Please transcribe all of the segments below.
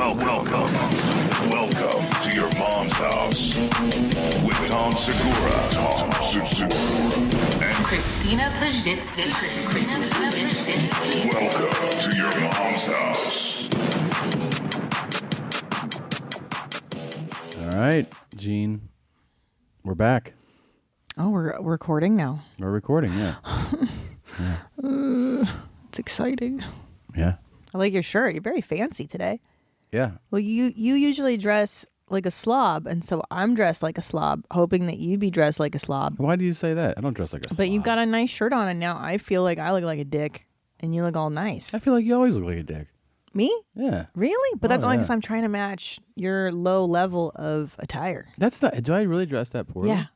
Welcome to your mom's house with Tom Segura, and Christina Pajitsin. welcome to your mom's house. All right, Gene, we're back. Oh, we're recording now. We're recording, yeah. It's exciting. Yeah. I like your shirt. You're very fancy today. Yeah. Well, you usually dress like a slob, and so I'm dressed like a slob, hoping that you'd be dressed like a slob. Why do you say that? I don't dress like a slob. But you've got a nice shirt on, and now I feel like I look like a dick, and you look all nice. I feel like you always look like a dick. Me? Yeah. Really? But that's only yeah. because I'm trying to match your low level of attire. That's not. Do I really dress that poorly? Yeah.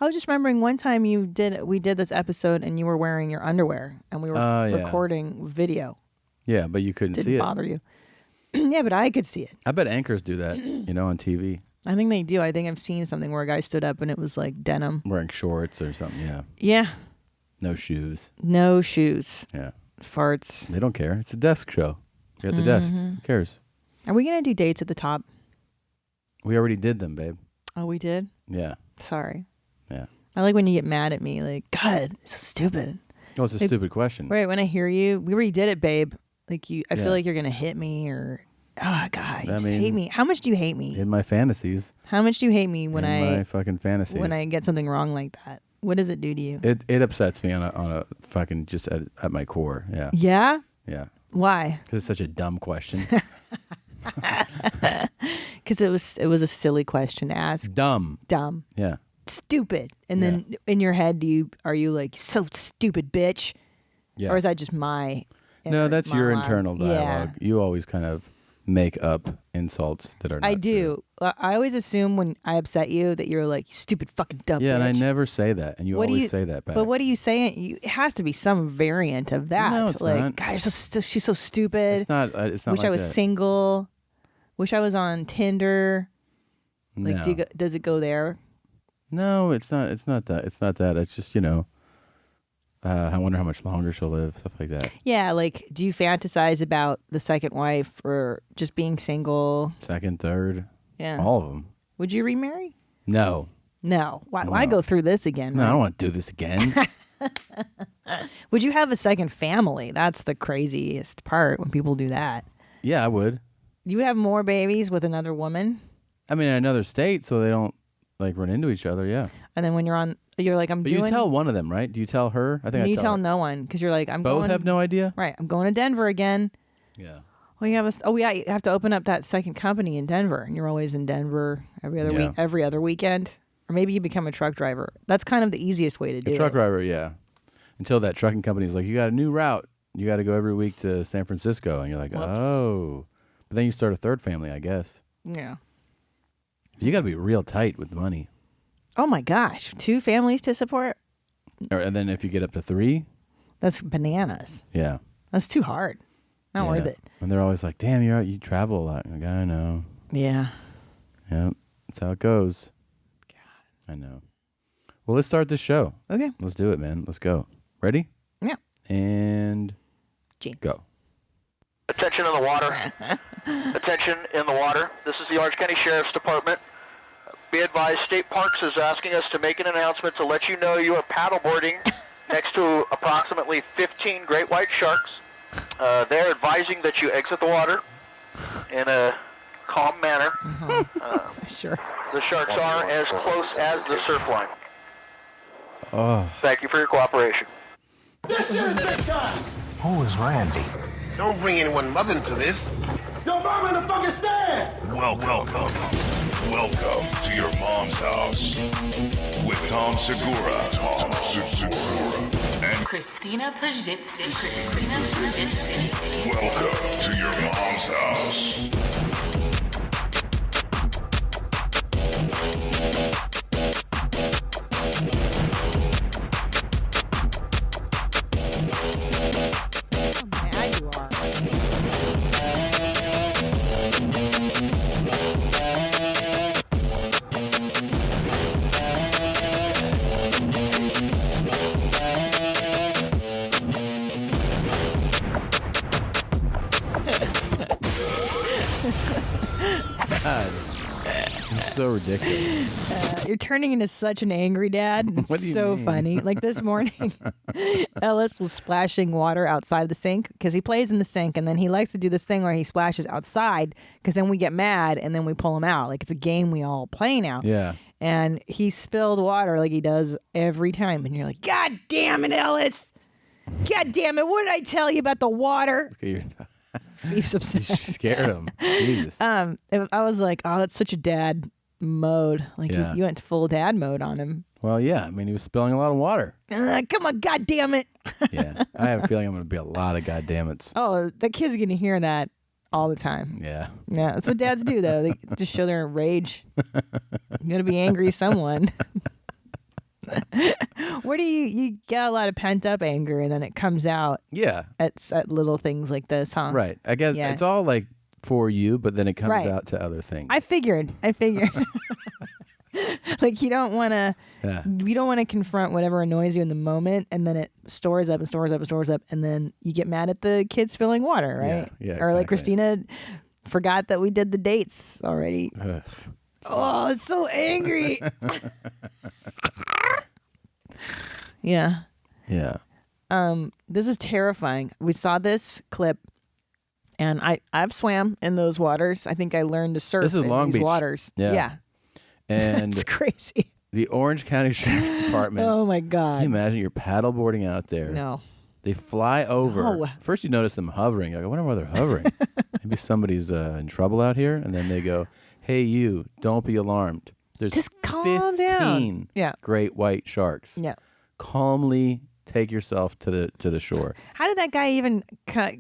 I was just remembering one time we did this episode, and you were wearing your underwear, and we were yeah. recording video. Yeah, but you couldn't see Didn't it. bother you. Yeah, but I could see it. I bet anchors do that, on TV. I think they do. I think I've seen something where a guy stood up and it was like denim. Wearing shorts or something, yeah. Yeah. No shoes. No shoes. Yeah. Farts. They don't care. It's a desk show. You're at the desk. Who cares? Are we going to do dates at the top? We already did them, babe. Oh, we did? Yeah. Sorry. Yeah. I like when you get mad at me. Like, God, it's so stupid. Well, it's a stupid question. Right. When I hear you, we already did it, babe. Like I feel Yeah. like you're going to hit me or, oh, God, you I just mean, hate me. How much do you hate me? In my fantasies. How much do you hate me when my fucking fantasies. when I get something wrong like that? What does it do to you? It upsets me on a fucking just at my core. Yeah. Yeah? Yeah. Why? Because it's such a dumb question. Because it was a silly question to ask. Dumb. Yeah. Stupid. And then in your head, are you like, so stupid, bitch? Yeah. Or is that just my No, that's your monologue? internal dialogue. Yeah. You always kind of make up insults that are not I do. true. I always assume when I upset you that you're like, you stupid fucking dumb Yeah, bitch. and I never say that. And you What do always you- say that back. But what are you saying? It has to be some variant of that. No, it's like, not. God, she's so stupid. It's not Wish like I was that. single. Wish I was on Tinder. Like, No. does it go there? No, it's not. It's not that. It's not that. It's just I wonder how much longer she'll live. Stuff like that. Yeah, like, do you fantasize about the second wife or just being single? Second, third, Yeah. all of them. Would you remarry? No, No. Why No. go through this again? no, I right? don't want to do this again. Would you have a second family? That's the craziest part when people do that. Yeah, I would. You would have more babies with another woman, I mean, in another state, so they don't like run into each other. Yeah, and then when you're like, I'm but doing. you tell one of them, right? Do you tell her? I think you I tell her. no one because you're like, I'm Both going. have no idea. Right, I'm going to Denver again. Yeah. Well, you have you have to open up that second company in Denver, and you're always in Denver every other Yeah. every other weekend, or maybe you become a truck driver. That's kind of the easiest way to do A truck it. driver, yeah. Until that trucking company is like, you got a new route. You got to go every week to San Francisco, and you're like, Whoops. oh. But then you start a third family, I guess. Yeah. You got to be real tight with money. Oh my gosh, 2 families to support? And then if you get up to 3, That's bananas. yeah. That's too hard. Not worth Yeah. it. And they're always like, damn, you travel a lot. I'm like, I know. Yeah. Yep. That's how it goes. God. I know. Well, let's start this show. Okay. Let's do it, man. Let's go. Ready? Yeah. And Jinx. go. Attention in the water. Attention in the water. This is the Orange County Sheriff's Department. Be advised, State Parks is asking us to make an announcement to let you know you are paddleboarding next to approximately 15 great white sharks. They're advising that you exit the water in a calm manner. Sure. The sharks are as close as the surf line. Oh, Thank you for your cooperation. This shit is big time! Who is Randy? Don't bring anyone mother into this. Yo, mom in the fucking stand! Welcome to your mom's house with Tom Segura. And Christina Pajitsin. welcome to your mom's house. How mad you are. God. It's so ridiculous. You're turning into such an angry dad. It's What do you so mean? funny. Like this morning, Ellis was splashing water outside the sink because he plays in the sink, and then he likes to do this thing where he splashes outside because then we get mad and then we pull him out. Like it's a game we all play now. Yeah. And he spilled water like he does every time, and you're like, God damn it, Ellis! God damn it! What did I tell you about the water? Okay, you're Beef's upset. you scared him. Jesus. I was like, oh, that's such a dad mode. Like Yeah. you went full dad mode on him. Well, yeah. I mean, he was spilling a lot of water. Come on, God damn it! Yeah. I have a feeling I'm going to be a lot of goddammits. Oh, the kid's gonna hear that all the time. Yeah. Yeah, that's what dads do, though. They just show their rage. You gotta be angry at someone. Where do you get a lot of pent up anger, and then it comes out Yeah. at little things like this, huh? Right. I guess Yeah. it's all like for you, but then it comes Right. out to other things. I figured. Like you don't want to. Yeah. You don't want to confront whatever annoys you in the moment, and then it stores up and stores up and stores up, and then you get mad at the kids filling water, right? Yeah, Or like exactly. Christina forgot that we did the dates already. Ugh. Oh, it's so angry. Yeah. Yeah. This is terrifying. We saw this clip, and I've swam in those waters. I think I learned to surf This is in Long these Beach. waters. Yeah. And It's crazy. the Orange County Sheriff's Department. Oh my Can you God. imagine you're paddleboarding out there? No. They fly over. No. First, you notice them hovering. You're like, I wonder why they're hovering. Maybe somebody's in trouble out here. And then they go, hey, you, don't be alarmed. There's Just calm 15 down. Yeah. great white sharks. Yeah. Calmly take yourself to the shore. How did that guy even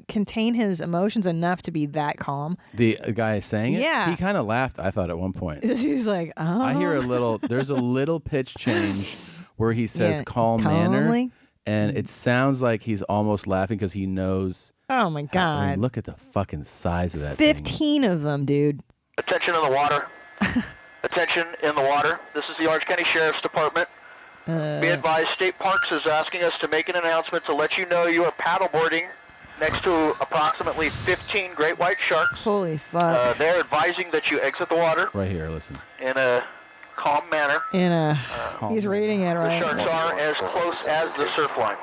contain his emotions enough to be that calm? The guy saying it, Yeah. he kind of laughed, I thought, at one point. He's like, oh. I hear there's a little pitch change where he says Yeah, calm manner. calmly. And it sounds like he's almost laughing because he knows. Oh my I God. mean, look at the fucking size of that thing. 15 of them, dude. Attention in the water. Attention in the water. This is the Orange County Sheriff's Department. Be advised, State Parks is asking us to make an announcement to let you know you are paddleboarding next to approximately 15 great white sharks. Holy fuck. They're advising that you exit the water Right here, listen. in a calm manner. He's reading it The right. sharks are as close as the surf line.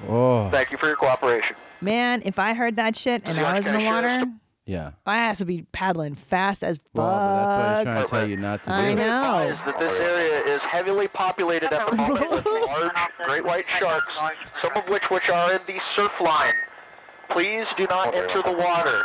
Oh, Thank you for your cooperation. Man, if I heard that shit and I was in the water, yeah. my ass would be paddling fast as fuck. Well, but that's what he's trying to tell you not to do. I Be know. advised that this area is heavily populated at the moment with large great white sharks, some of which are in the surf line. Please do not enter the water.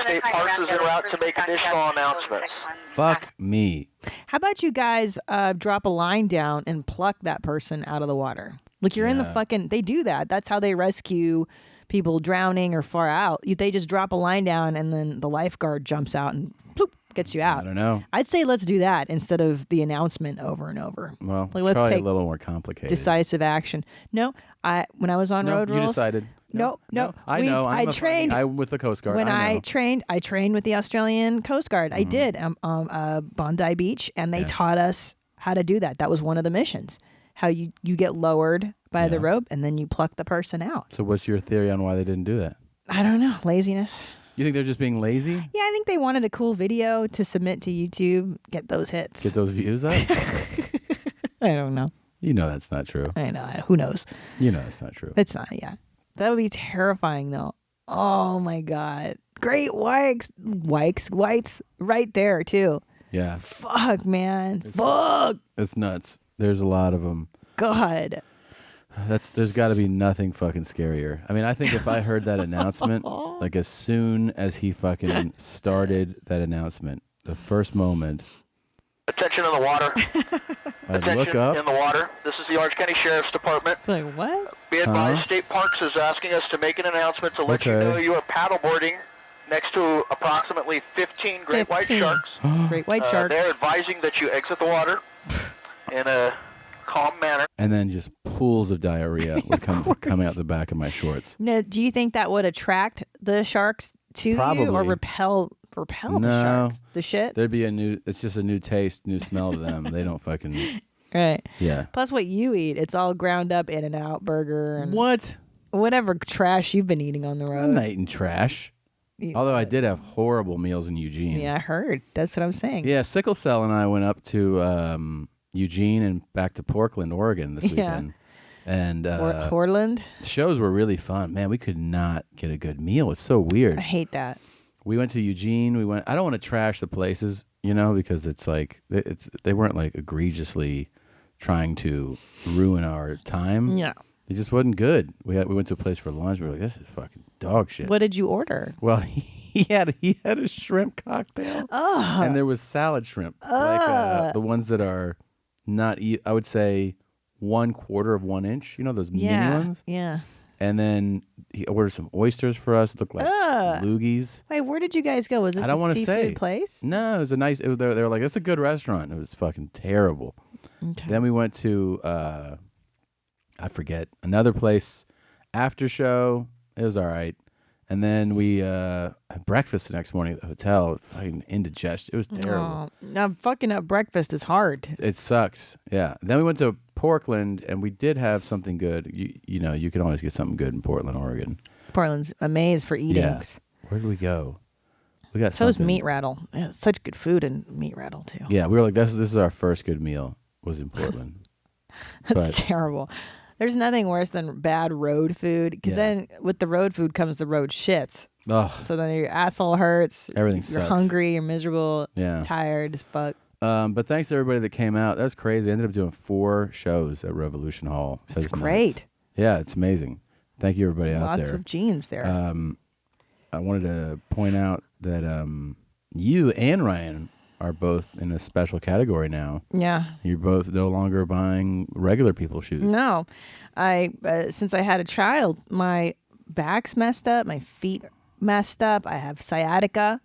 State Parks is en route to make additional announcements. Fuck me. How about you guys drop a line down and pluck that person out of the water? Like you're in the Yeah. fucking. They do that. That's how they rescue people drowning or far out. They just drop a line down and then the lifeguard jumps out and bloop, gets you out. I don't know. I'd say let's do that instead of the announcement over and over. Well, Like, it's let's probably take a little more complicated. Decisive action. No, when I was on No, road you rules. decided. No. I know. I trained. I'm with the Coast Guard. When I know. I trained with the Australian Coast Guard. I did Bondi Beach, and they taught us how to do that. That was one of the missions. How you get lowered by the Yeah. rope, and then you pluck the person out. So what's your theory on why they didn't do that? I don't know, laziness. You think they're just being lazy? Yeah, I think they wanted a cool video to submit to YouTube, get those hits. Get those views up? I don't know. You know that's not true. I know. Who knows? You know that's not true. It's not. Yeah, that would be terrifying, though. Oh my God, great whites right there too. Yeah. Fuck, man. Fuck. It's nuts. There's a lot of them. God. There's got to be nothing fucking scarier. I mean, I think if I heard that announcement, like as soon as he fucking started that announcement, the first moment, Attention in the water. I'd Attention look up. in the water. This is the Orange County Sheriff's Department. Like what? Be advised, Uh-huh. State Parks is asking us to make an announcement to let you Okay. know you are paddleboarding next to approximately 15 great white 15. sharks. Great white sharks. They're advising that you exit the water in a calm manner. And then just pools of diarrhea would come out the back of my shorts. Now, do you think that would attract the sharks to you or Probably. repel the No. sharks? The shit? There'd be it's just a new taste, new smell to them. They don't fucking, Right. yeah. Plus what you eat, it's all ground up In-N-Out burger and What? whatever trash you've been eating on the road. I'm not eating trash. Although I did have horrible meals in Eugene. Yeah, I heard. That's what I'm saying. Yeah, Sickle Cell and I went up to Eugene and back to Portland, Oregon this weekend. And Portland? the shows were really fun. Man, we could not get a good meal. It's so weird. I hate that. We went to Eugene. I don't want to trash the places, because it's like they weren't like egregiously trying to ruin our time. Yeah. It just wasn't good. We went to a place for lunch. We were like, this is fucking dog shit. What did you order? Well, he had a shrimp cocktail. Oh. And there was salad shrimp, like the ones that are not. I would say 1/4 of 1 inch. Those mini ones. Yeah. And then he ordered some oysters for us. Looked like loogies. Wait, where did you guys go? Was this a seafood place? No, it was a nice. It was. They were like, it's a good restaurant. It was fucking terrible. Okay. Then we went to I forget, another place after show. It was all right. And then we had breakfast the next morning at the hotel. Fucking indigestion. It was terrible. Now fucking up breakfast is hard. It sucks. Yeah. Then we went to Portland, and we did have something good. You can always get something good in Portland, Oregon. Portland's a maze for eating. Yeah. Where did we go? We got so is something. Meat Rattle. Yeah, such good food in Meat Rattle too. Yeah, we were like, this is our first good meal. Was in Portland. That's terrible. There's nothing worse than bad road food, because then with the road food comes the road shits. Oh. So then your asshole hurts. Everything You're sucks. hungry. You're miserable. Yeah. Tired as fuck. But thanks to everybody that came out. That was crazy. I ended up doing 4 shows at Revolution Hall. That's was great. Nuts. Yeah, it's amazing. Thank you, everybody out there. Lots of genes there. I wanted to point out that you and Ryan are both in a special category now. Yeah. You're both no longer buying regular people's shoes. No. Since I had a child, my back's messed up, my feet messed up. I have sciatica,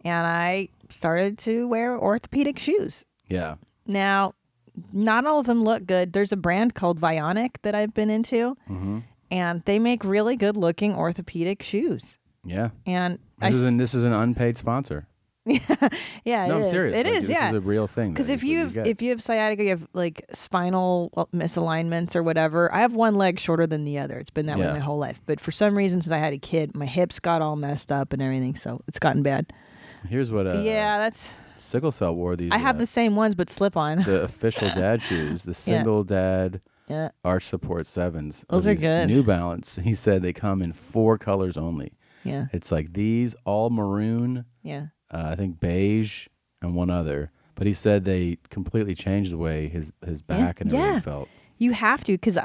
and I started to wear orthopedic shoes. Yeah. Now, not all of them look good. There's a brand called Vionic that I've been into, and they make really good looking orthopedic shoes. Yeah. And this is an unpaid sponsor. Yeah, no, it I'm is. serious. It like, is, this yeah. is a real thing. Because if you have sciatica, you have like spinal misalignments or whatever. I have one leg shorter than the other. It's been that way my whole life. But for some reason, since I had a kid, my hips got all messed up and everything, so it's gotten bad. Here's what. That's. Sickle Cell wore these. I have the same ones, but slip on. The official dad shoes, the single dad. Yeah. Arch Support 7s. Those are good. New Balance. He said they come in 4 colors only. Yeah. It's like these, all maroon. Yeah. I think beige and one other. But he said they completely changed the way his back and everything felt. You have to, because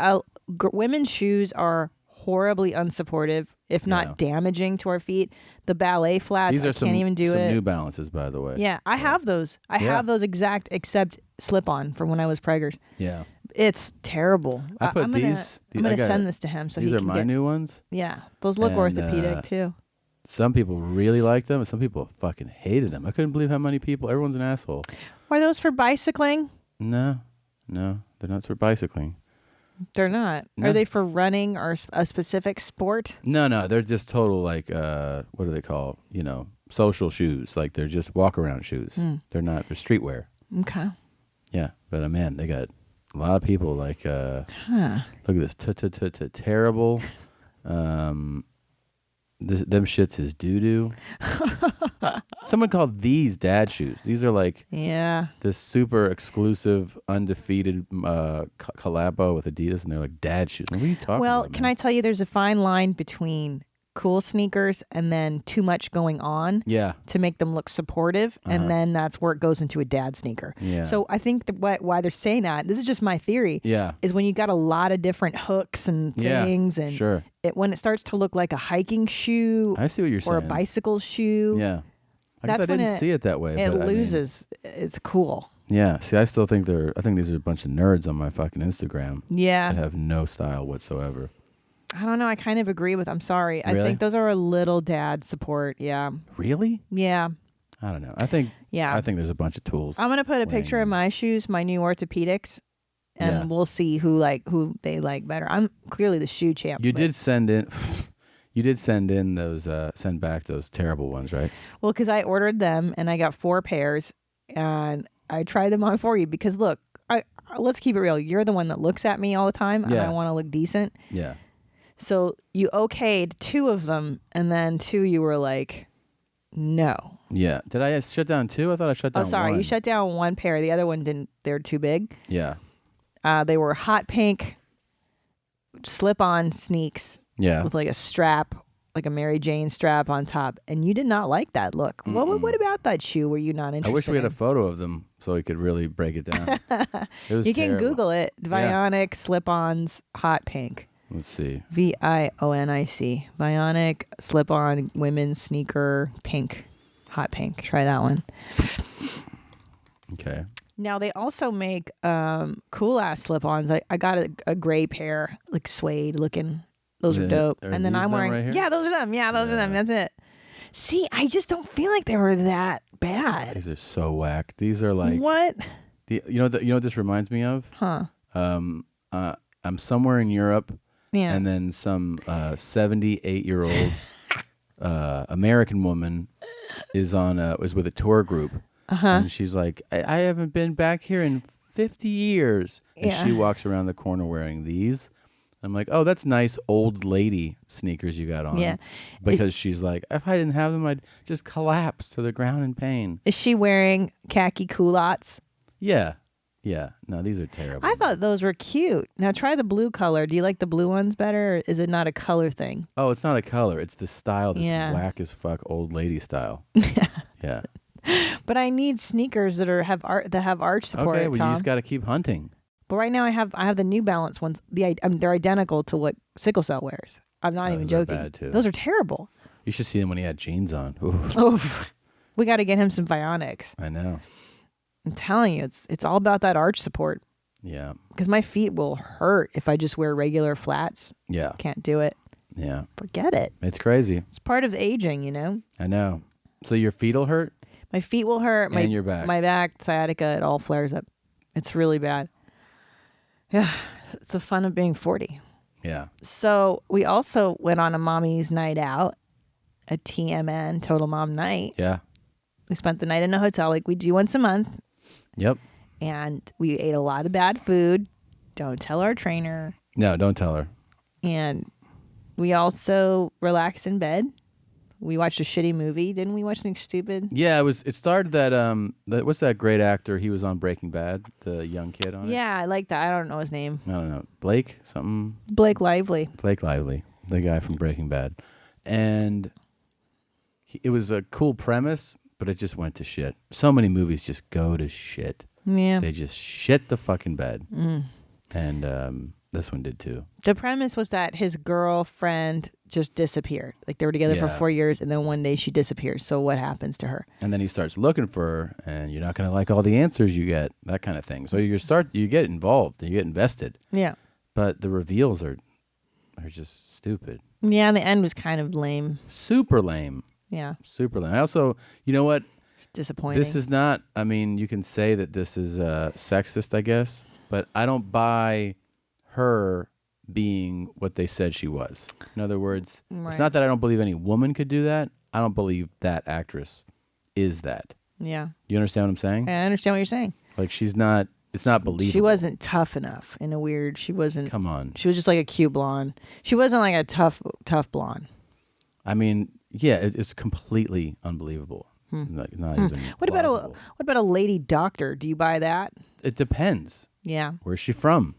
women's shoes are horribly unsupportive, if not damaging to our feet. The ballet flats, These are can't even do some it. New Balances, by the way. Yeah, I have those. I have those exact, except slip-on from when I was preggers. Yeah. It's terrible. I put I'm these. I'm gonna send this to him so these he are can my get, new ones. Yeah, those look And, orthopedic too. Some people really like them, and some people fucking hated them. I couldn't believe how many people. Everyone's an asshole. Are those for bicycling? No, they're not for bicycling. They're not. No. Are they for running or a specific sport? No, they're just total like what do they call? Social shoes. Like they're just walk around shoes. They're not. They're streetwear. Okay. Yeah, but man, they got a lot of people like. Look at this. Terrible. Them shits is doo doo. Someone called these dad shoes. These are like this super exclusive, undefeated collabo with Adidas, and they're like dad shoes. What are you talking Well, about? can I tell you, there's a fine line between cool sneakers and then too much going on to make them look supportive, and then that's where it goes into a dad sneaker. Yeah. So I think why they're saying that, this is just my theory, is when you got a lot of different hooks and things, and when it starts to look like a hiking shoe, I see what you're saying, or a bicycle shoe. Yeah. I guess I didn't see it that way. It but loses. It's cool. Yeah. See, I still think I think these are a bunch of nerds on my fucking Instagram. Yeah. That have no style whatsoever. I don't know. I kind of agree with. I'm sorry. Really? I think those are a little dad support. Yeah. Really? Yeah. I don't know. I think there's a bunch of tools. I'm gonna put a picture of my shoes, my new orthopedics, and we'll see who they like better. I'm clearly the shoe champ. You did send in. You did send in those. Send back those terrible ones, right? Well, because I ordered them and I got 4 pairs, and I tried them on for you because look, let's keep it real. You're the one that looks at me all the time, and I want to look decent. Yeah. So you okayed 2 of them, and then 2 you were like, No. Yeah. Did I shut down 2? I thought I shut down Oh, sorry. 1. You shut down one pair. The other one didn't. They're too big. Yeah. They were hot pink slip-on sneaks Yeah. with like a strap, like a Mary Jane strap on top. And you did not like that look. What about that shoe were you not interested I wish we had in? a photo of them so we could really break it down. It was You can terrible. Google it. Vionic slip-ons hot pink. Let's see. Vionic. Vionic slip-on women's sneaker pink. Hot pink. Try that one. Okay. Now they also make cool ass slip-ons. I got a gray pair, like suede looking. Those are dope. Are And then these I'm them wearing right here? yeah, those are them. Yeah, those are them. That's it. See, I just don't feel like they were that bad. These are so whack. These are like What? you know what this reminds me of? Huh. I'm somewhere in Europe. Yeah. And then some 78-year-old American woman is with a tour group. And she's like, I haven't been back here in 50 years. And Yeah. she walks around the corner wearing these. I'm like, oh, that's nice old lady sneakers you got on. Yeah. Because she's like, if I didn't have them, I'd just collapse to the ground in pain. Is she wearing khaki culottes? Yeah. Yeah. No, these are terrible. I thought those were cute. Now try the blue color. Do you like the blue ones better, or is it not a color thing? Oh, it's not a color. It's the style, this Yeah. whack as fuck old lady style. Yeah. But I need sneakers that have arch support. Okay, well, Tom. you just got to keep hunting. But right now I have the New Balance ones. They're identical to what Sickle Cell wears. I'm not even Those are joking. bad, too. Those are terrible. You should see him when he had jeans on. Oof. Oh, we got to get him some Vionics. I know. I'm telling you, it's all about that arch support. Yeah. Because my feet will hurt if I just wear regular flats. Yeah. Can't do it. Yeah. Forget it. It's crazy. It's part of aging, you know. I know. So your feet will hurt? My feet will hurt. And your back. My back, sciatica, it all flares up. It's really bad. Yeah, it's the fun of being 40. Yeah. So we also went on a mommy's night out, a TMN, Total Mom Night. Yeah. We spent the night in a hotel like we do once a month. Yep. And we ate a lot of bad food. Don't tell our trainer. No, don't tell her. And we also relaxed in bed. We watched a shitty movie. Didn't we watch something stupid? Yeah, it started that what's that great actor? He was on Breaking Bad, the young kid on it. Yeah, I like that. I don't know his name. I don't know. Blake something? Blake Lively. Blake Lively, the guy from Breaking Bad. And it was a cool premise, but it just went to shit. So many movies just go to shit. Yeah. They just shit the fucking bed. And this one did too. The premise was that his girlfriend just disappeared. Like they were together for Yeah. 4 years, and then one day she disappears. So what happens to her? And then he starts looking for her, and you're not going to like all the answers you get, that kind of thing. So you get involved, and you get invested. Yeah. But the reveals are just stupid. Yeah, and the end was kind of lame. Super lame. Yeah. Super lame. I also, you know what? It's disappointing. This is not, I mean, you can say that this is sexist, I guess, but I don't buy her being what they said she was. In other words, Right. It's not that I don't believe any woman could do that. I don't believe that actress is that. Yeah. You understand what I'm saying? I understand what you're saying. Like it's not believable. She wasn't tough enough in a weird, she wasn't. Come on. She was just like a cute blonde. She wasn't like a tough blonde. I mean, yeah, it's completely unbelievable. It's not even What plausible. about a lady doctor? Do you buy that? It depends. Yeah. Where's she from?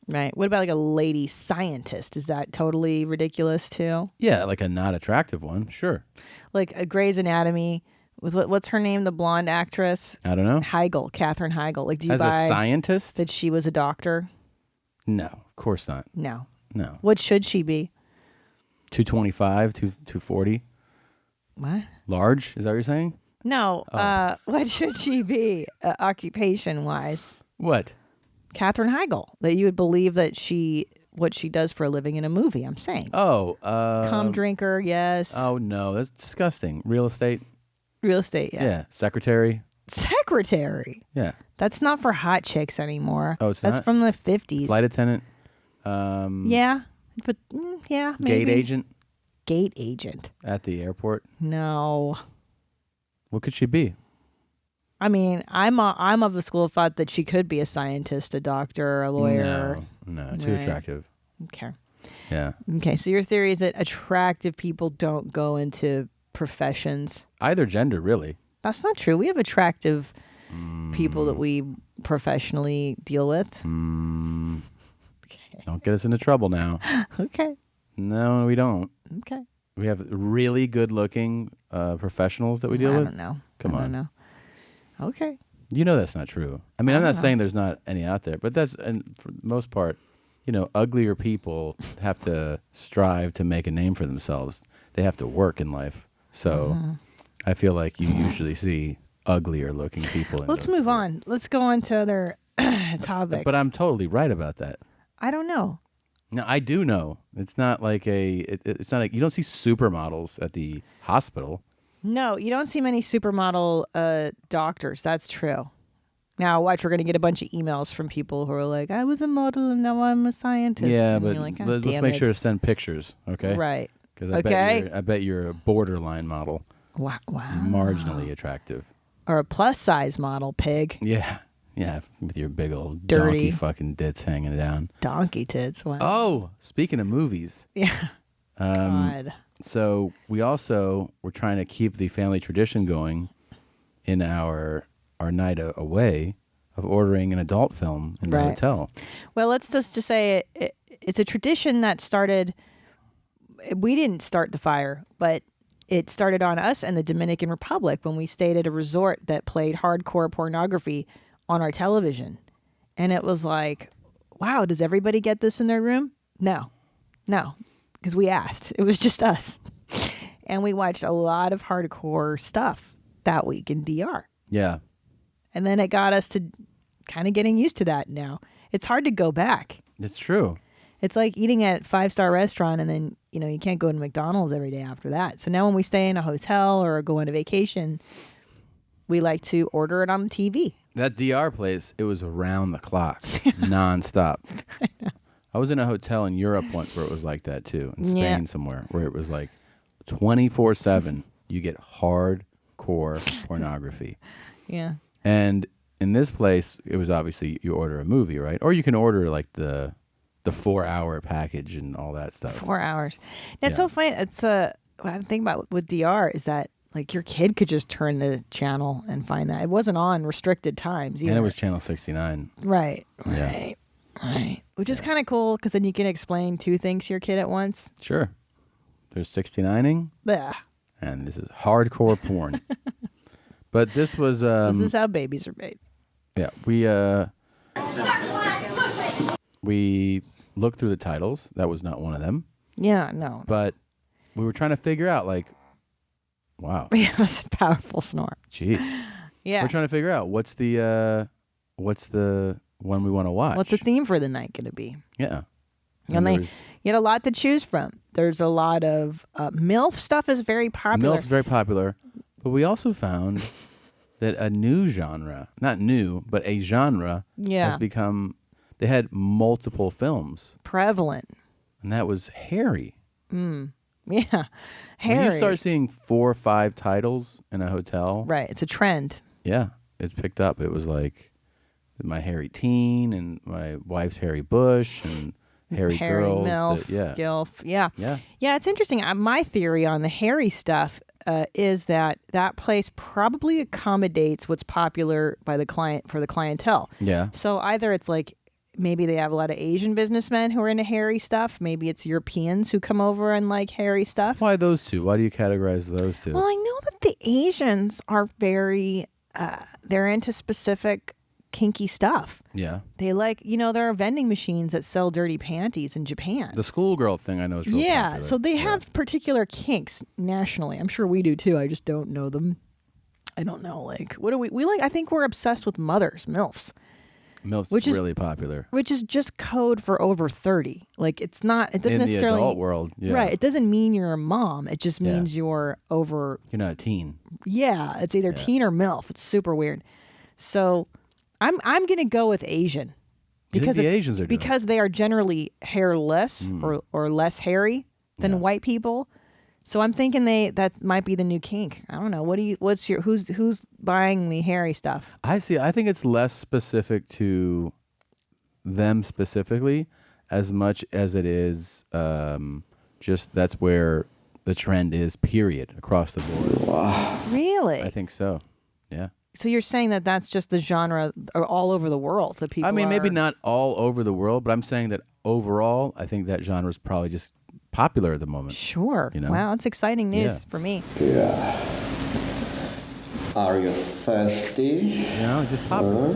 Right. What about like a lady scientist? Is that totally ridiculous too? Yeah, like a not attractive one. Sure. Like a Grey's Anatomy with what's her name? The blonde actress? I don't know. Heigl, Katherine Heigl. Like, do you As buy a scientist? that she was a doctor? No, of course not. No. No. What should she be? 225, 240. What? Large? Is that what you're saying? No. What should she be occupation wise? What? Katherine Heigl. That you would believe that what she does for a living in a movie. I'm saying. Oh. Cum drinker, yes. Oh, no. That's disgusting. Real estate? Real estate, yeah. Yeah. Secretary? Secretary. Yeah. That's not for hot chicks anymore. Oh, it's That's not? from the 50s. Flight attendant? Yeah. But yeah, maybe. Gate agent Gate agent. at the airport? No. What could she be? I mean, I'm of the school of thought that she could be a scientist, a doctor, a lawyer. No. Too Right. attractive. Okay. Yeah. Okay. So your theory is that attractive people don't go into professions. Either gender, really. That's not true. We have attractive people that we professionally deal with. Don't get us into trouble now. Okay. No, we don't. Okay. We have really good-looking professionals that we deal with. I don't know. Come I on. don't know. Okay. You know that's not true. I mean, I'm not saying there's not any out there, but that's, and for the most part, uglier people have to strive to make a name for themselves. They have to work in life. So I feel like you usually see uglier looking people. Let's move on. Let's go on to other topics. But I'm totally right about that. I don't know. No, I do know. It's not like it's not like you don't see supermodels at the hospital. No, you don't see many supermodel doctors. That's true. Now, watch, we're going to get a bunch of emails from people who are like, I was a model and now I'm a scientist. Yeah, and but you're like, let's make sure to send pictures, okay? Right. Because Okay. I bet you're a borderline model. Wow. Marginally attractive. Or a plus size model, pig. Yeah. Yeah, with your big old Dirty. donkey fucking dits hanging down. Donkey tits. Wow. Oh, speaking of movies. Yeah. God. So we're trying to keep the family tradition going in our night away of ordering an adult film in the Right. hotel. Well, let's just say it's a tradition that started. We didn't start the fire, but it started on us and the Dominican Republic when we stayed at a resort that played hardcore pornography on our television. And it was like, wow, does everybody get this in their room? No, because we asked. It was just us. And we watched a lot of hardcore stuff that week in DR. Yeah. And then it got us to kind of getting used to that now. It's hard to go back. It's true. It's like eating at a 5-star restaurant and then, you can't go to McDonald's every day after that. So now when we stay in a hotel or go on a vacation, we like to order it on the TV. That DR place, it was around the clock, nonstop. I was in a hotel in Europe once where it was like that too, in Spain somewhere, where it was like 24/7. You get hardcore pornography. Yeah. And in this place, it was obviously you order a movie, right? Or you can order like the 4-hour package and all that stuff. 4 hours. It's so funny. It's what I'm thinking about with DR is that like your kid could just turn the channel and find that. It wasn't on restricted times either. And it was channel 69. Right. Yeah. Right. Which is kind of cool because then you can explain 2 things to your kid at once. Sure. There's 69ing. Yeah. And this is hardcore porn. But this was This is how babies are made. yeah, we looked through the titles. That was not one of them. Yeah, no. But we were trying to figure out like wow. It was a powerful snore. Jeez. Yeah. We're trying to figure out what's the one we want to watch. What's the theme for the night going to be? Yeah. And you had a lot to choose from. There's a lot of MILF stuff is very popular. MILF's very popular. But we also found that a new genre, not new, but a genre has become, they had multiple films. Prevalent. And that was hairy. Yeah. Harry. When you start seeing 4 or 5 titles in a hotel. Right. It's a trend. Yeah. It's picked up. It was like My Hairy Teen and My Wife's Hairy Bush and Hairy Girls. MILF, Gilf. Yeah. Yeah. Yeah, it's interesting. My theory on the hairy stuff is that place probably accommodates what's popular by the client for the clientele. Yeah. So either it's like maybe they have a lot of Asian businessmen who are into hairy stuff. Maybe it's Europeans who come over and like hairy stuff. Why those two? Why do you categorize those two? Well, I know that the Asians are very, they're into specific kinky stuff. Yeah. They like, there are vending machines that sell dirty panties in Japan. The schoolgirl thing I know is real popular. So they have particular kinks nationally. I'm sure we do too. I just don't know them. I don't know. Like, what do we like? I think we're obsessed with mothers, MILFs. MILF's which is really popular. Which is just code for over 30. Like, it doesn't in necessarily. In the adult world, yeah. Right. It doesn't mean you're a mom. It just means you're over. You're not a teen. Yeah. It's either teen or MILF. It's super weird. So I'm going to go with Asian. Because the Asians are doing because they are generally hairless or less hairy than white people. So I'm thinking that might be the new kink. I don't know. Who's buying the hairy stuff? I see. I think it's less specific to them specifically as much as it is just that's where the trend is, period, across the board. Really? I think so. Yeah. So you're saying that that's just the genre all over the world? So people. I mean, maybe not all over the world, but I'm saying that overall, I think that genre is probably just popular at the moment. Sure. You know? Wow, that's exciting news for me. Yeah. Are you thirsty? You know, it's just popular.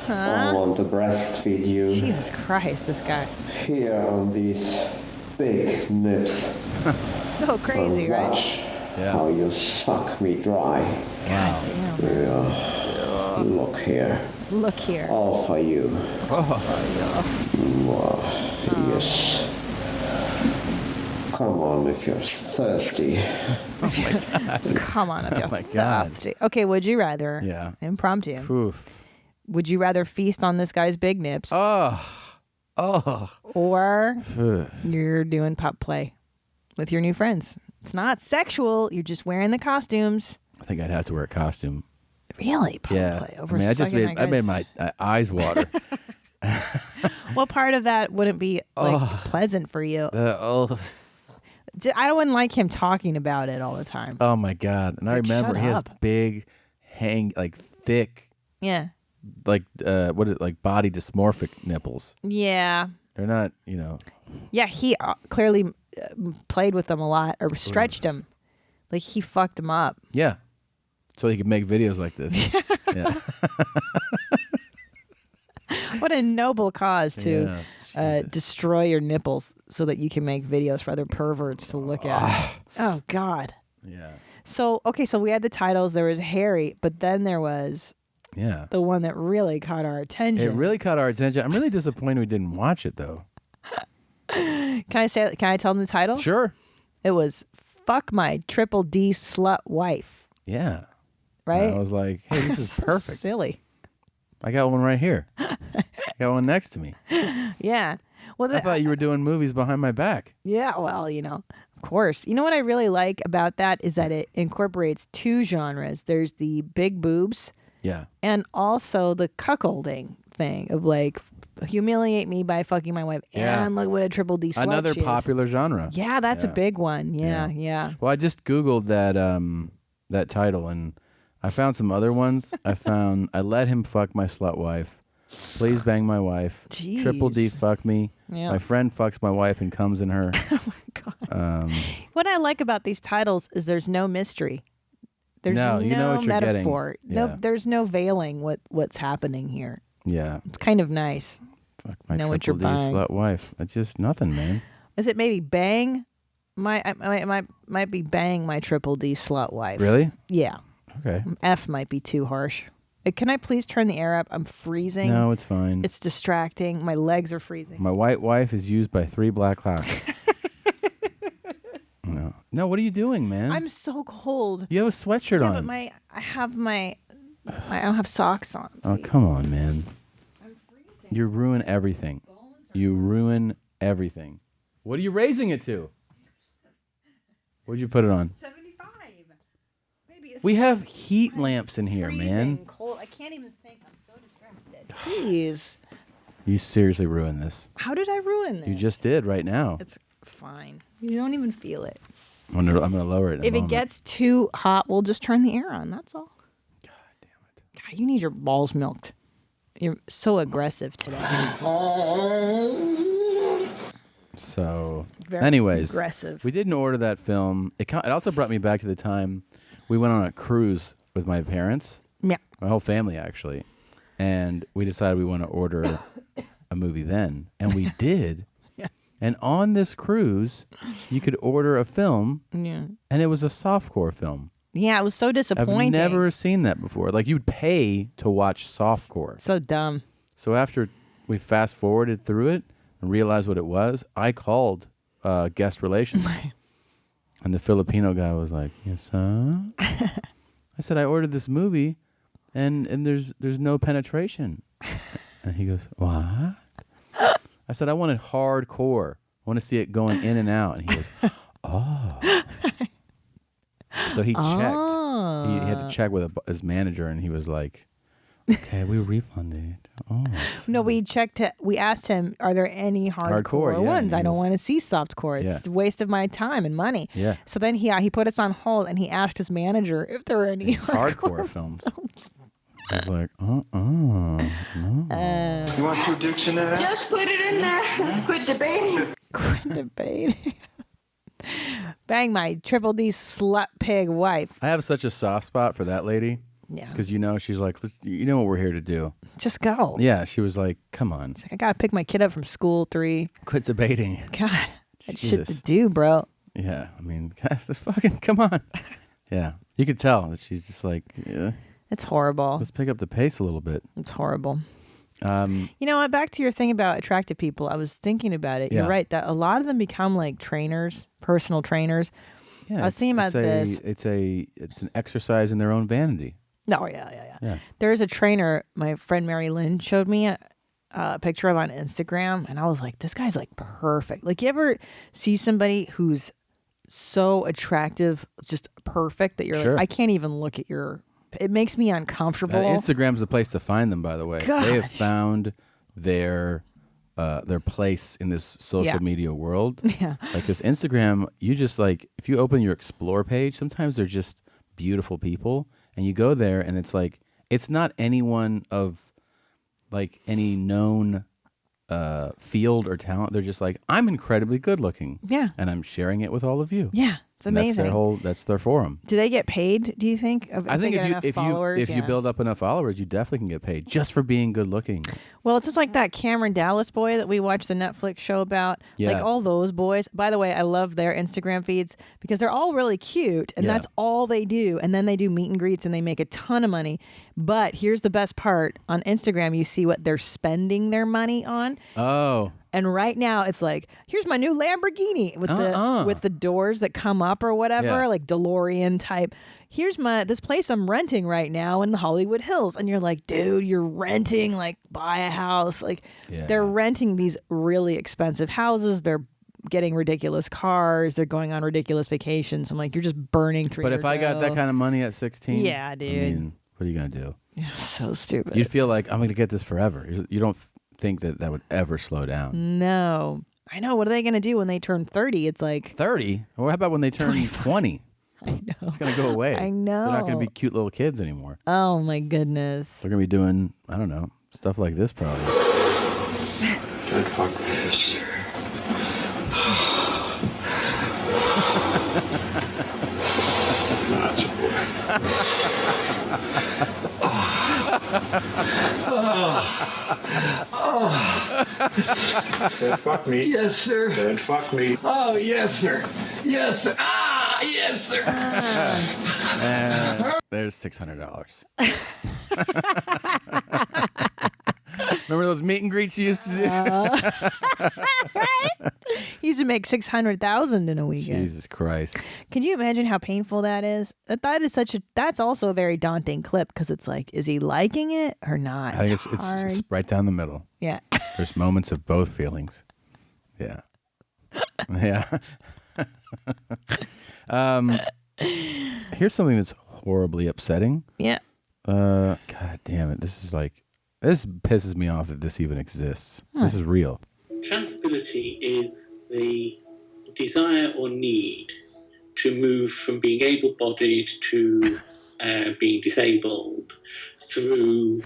I want to breastfeed you. Jesus Christ, this guy. Here on these big nips. So crazy, and right? watch how you suck me dry. God damn. Yeah. Look here. Look here. All for you. Yes. Come on if you're thirsty. Come on, if you're my God. thirsty. Okay, would you rather? Yeah. Impromptu. Oof. Would you rather feast on this guy's big nips, Oh. or Ugh. you're doing pup play with your new friends? It's not sexual. You're just wearing the costumes. I think I'd have to wear a costume. Really, pup Yeah. play over I mean, sucking that I made guy's- my eyes water. What part of that wouldn't be like pleasant for you? I wouldn't like him talking about it all the time. Oh my God. And I Like, remember shut he has up. big, thick, Yeah. like, what is it, like body dysmorphic nipples. Yeah. They're not, Yeah, he clearly played with them a lot or stretched them. Like he fucked them up. Yeah. So he could make videos like this. Yeah. What a noble cause to Yeah, destroy your nipples so that you can make videos for other perverts to look at. Oh, God. Yeah. So, okay, so we had the titles. There was Harry, but then there was Yeah. the one that really caught our attention. It really caught our attention. I'm really disappointed we didn't watch it though. Can I tell them the title? Sure. It was Fuck My Triple D Slut Wife. Yeah. Right? And I was like, hey, this is perfect. Silly. I got one right here. I got one next to me. Yeah. Well, I thought you were doing movies behind my back. yeah, well, of course. You know what I really like about that is that it incorporates two genres. There's the big boobs Yeah. and also the cuckolding thing of like humiliate me by fucking my wife Yeah. and look what a triple D slut Another she is. popular genre. Yeah, that's a Yeah. big one. Yeah. Well, I just Googled that title and I found some other ones. I let him fuck my slut wife. Please bang my wife. Jeez. Triple D fuck me. Yeah. My friend fucks my wife and comes in her. What I like about these titles is there's no mystery. There's No, you know what you're getting. metaphor. Yeah. No, there's no veiling what's happening here. Yeah. It's kind of nice. Fuck my Know what triple you're D buying. slut wife. That's just nothing, man. Is it maybe bang? Might be bang my triple D slut wife. Really? Yeah. Okay. F might be too harsh. Can I please turn the air up? I'm freezing. No, it's fine. It's distracting. My legs are freezing. My white wife is used by 3 black clocks. No. No, what are you doing, man? I'm so cold. You have a sweatshirt Yeah, on. but I don't have socks on. Oh, come on, man. You ruin everything. You ruin everything. What are you raising it to? What'd you put it on? 75. Maybe it's We have heat lamps in here, freezing man. cold. I can't even think. I'm so distracted. Please. You seriously ruined this. How did I ruin this? You just did right now. It's fine. You don't even feel it. I'm gonna lower it. In a If it moment. gets too hot, we'll just turn the air on. That's all. God damn it. God, you need your balls milked. You're so aggressive today. So, Very anyways, aggressive. we didn't order that film. It also brought me back to the time we went on a cruise with my parents, Yeah. my whole family actually, and we decided we want to order a movie then, and we did. Yeah. And on this cruise, you could order a film, Yeah. and it was a softcore film. Yeah, it was so disappointing. I've never seen that before. Like you'd pay to watch softcore. So dumb. So after we fast forwarded through it and realized what it was, I called guest relations. And the Filipino guy was like, "Yes, sir." I said, "I ordered this movie and there's no penetration." And he goes, "What?" I said, "I wanted hardcore. I want to see it going in and out." And he goes, "Oh." So he checked. He had to check with his manager, and he was like, Okay, we refunded. Oh, No, we checked. We asked him, "Are there any hardcore yeah, ones? I don't was- want to see softcore. It's a waste of my time and money." Yeah. So then he put us on hold and he asked his manager if there were any hardcore films. I was like, no. You want 2 dicks in there? Just put it in there. Let's quit debating. Quit debating. Bang my triple D slut pig wife. I have such a soft spot for that lady. Yeah. Because she's like, you know what we're here to do. Just go. Yeah, she was like, come on. She's like, I gotta pick my kid up from school 3. Quit debating. God, that's shit Jesus. to do, bro. Yeah, I mean, guys, fucking come on. Yeah, you could tell that she's just like, It's horrible. let's pick up the pace a little bit. It's horrible. Um, You know what? Back to your thing about attractive people. I was thinking about it. You're Yeah. right that a lot of them become like trainers, personal trainers. yeah, I was thinking about this. It's an exercise in their own vanity. No, yeah. Yeah. There's a trainer. My friend Mary Lynn showed me a picture of on Instagram, and I was like, this guy's like perfect. Like, you ever see somebody who's so attractive, just perfect that you're Sure. like, I can't even look at your. It makes me uncomfortable. Instagram's the place to find them, by the way. They have Gosh. found their place in this social Yeah. media world. Yeah. Like this Instagram, you just like, if you open your explore page, sometimes they're just beautiful people, and you go there and it's like, it's not anyone of like any known field or talent. They're just like, I'm incredibly good looking. Yeah. And I'm sharing it with all of you. Yeah. It's And amazing. That's their forum. Do they get paid? Do you think? I think they get enough followers, if you build up enough followers, you definitely can get paid just for being good looking. Well, it's just like that Cameron Dallas boy that we watched the Netflix show about. Yeah. Like all those boys. By the way, I love their Instagram feeds because they're all really cute and Yeah. that's all they do. And then they do meet and greets and they make a ton of money. But here's the best part. On Instagram, you see what they're spending their money on. Oh, And right now it's like, here's my new Lamborghini with the doors that come up or whatever, Yeah. like DeLorean type. Here's this place I'm renting right now in the Hollywood Hills. And you're like, dude, you're renting, like buy a house. Like Yeah. they're renting these really expensive houses. They're getting ridiculous cars. They're going on ridiculous vacations. I'm like, you're just burning through but your if I got that dough. kind of money at 16, Yeah, dude. I mean, what are you gonna do? So stupid. You'd feel like I'm gonna get this forever. You don't think that would ever slow down. No. I know. What are they going to do when they turn 30? It's like 30? Or how about when they turn 20? I know. It's gonna go away. I know. They're not gonna be cute little kids anymore. Oh my goodness. They're gonna be doing, I don't know, stuff like this probably. Don't fuck this. That's a Don't fuck me. Yes, sir. Don't fuck me. Oh, yes, sir. Yes, sir. Ah, yes, sir. There's $600. Remember those meet and greets you used to do? He used to make $600,000 in a weekend. Jesus Christ. Can you imagine how painful that is? That's also a very daunting clip because it's like, is he liking it or not? I think hard. it's right down the middle. Yeah. There's moments of both feelings. Yeah. Yeah. Here's something that's horribly upsetting. Yeah. God damn it. This pisses me off that this even exists. This is real. Transability is the desire or need to move from being able-bodied to being disabled through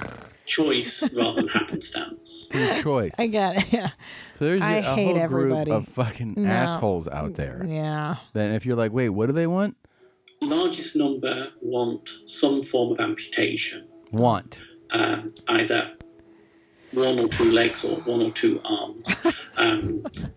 choice rather than happenstance. Choice. I got it. Yeah. So there's I a hate whole everybody. group of fucking No. assholes out there. Yeah. Then if you're like, wait, what do they want? Largest number want some form of amputation, Want. either one or two legs or one or two arms.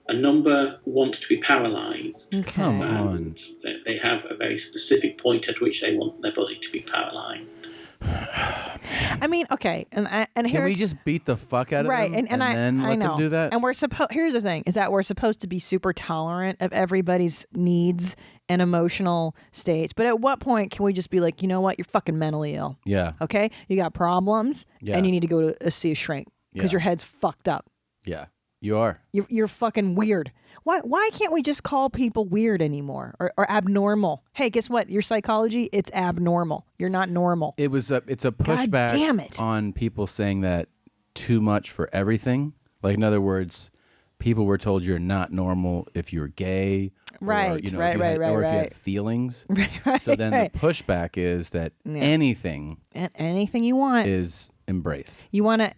A number want to be paralysed. Come on. And they have a very specific point at which they want their body to be paralysed. I mean, okay, and Can here's we just beat the fuck out of right, them and then I let know. them do that? And here's the thing: is that we're supposed to be super tolerant of everybody's needs and emotional states. But at what point can we just be like, you know what, you're fucking mentally ill? Yeah. Okay, you got problems, Yeah. and you need to go to see a shrink because Yeah. your head's fucked up. Yeah. You are. You're fucking weird. Why can't we just call people weird anymore or abnormal? Hey, guess what? Your psychology, it's abnormal. You're not normal. It's a pushback damn it. on people saying that too much for everything. Like, in other words, people were told you're not normal if you're gay. Right, or, you know, right, if you had, right, or if you right. had feelings. Right, so then right. the pushback is that anything you want is embraced. You want to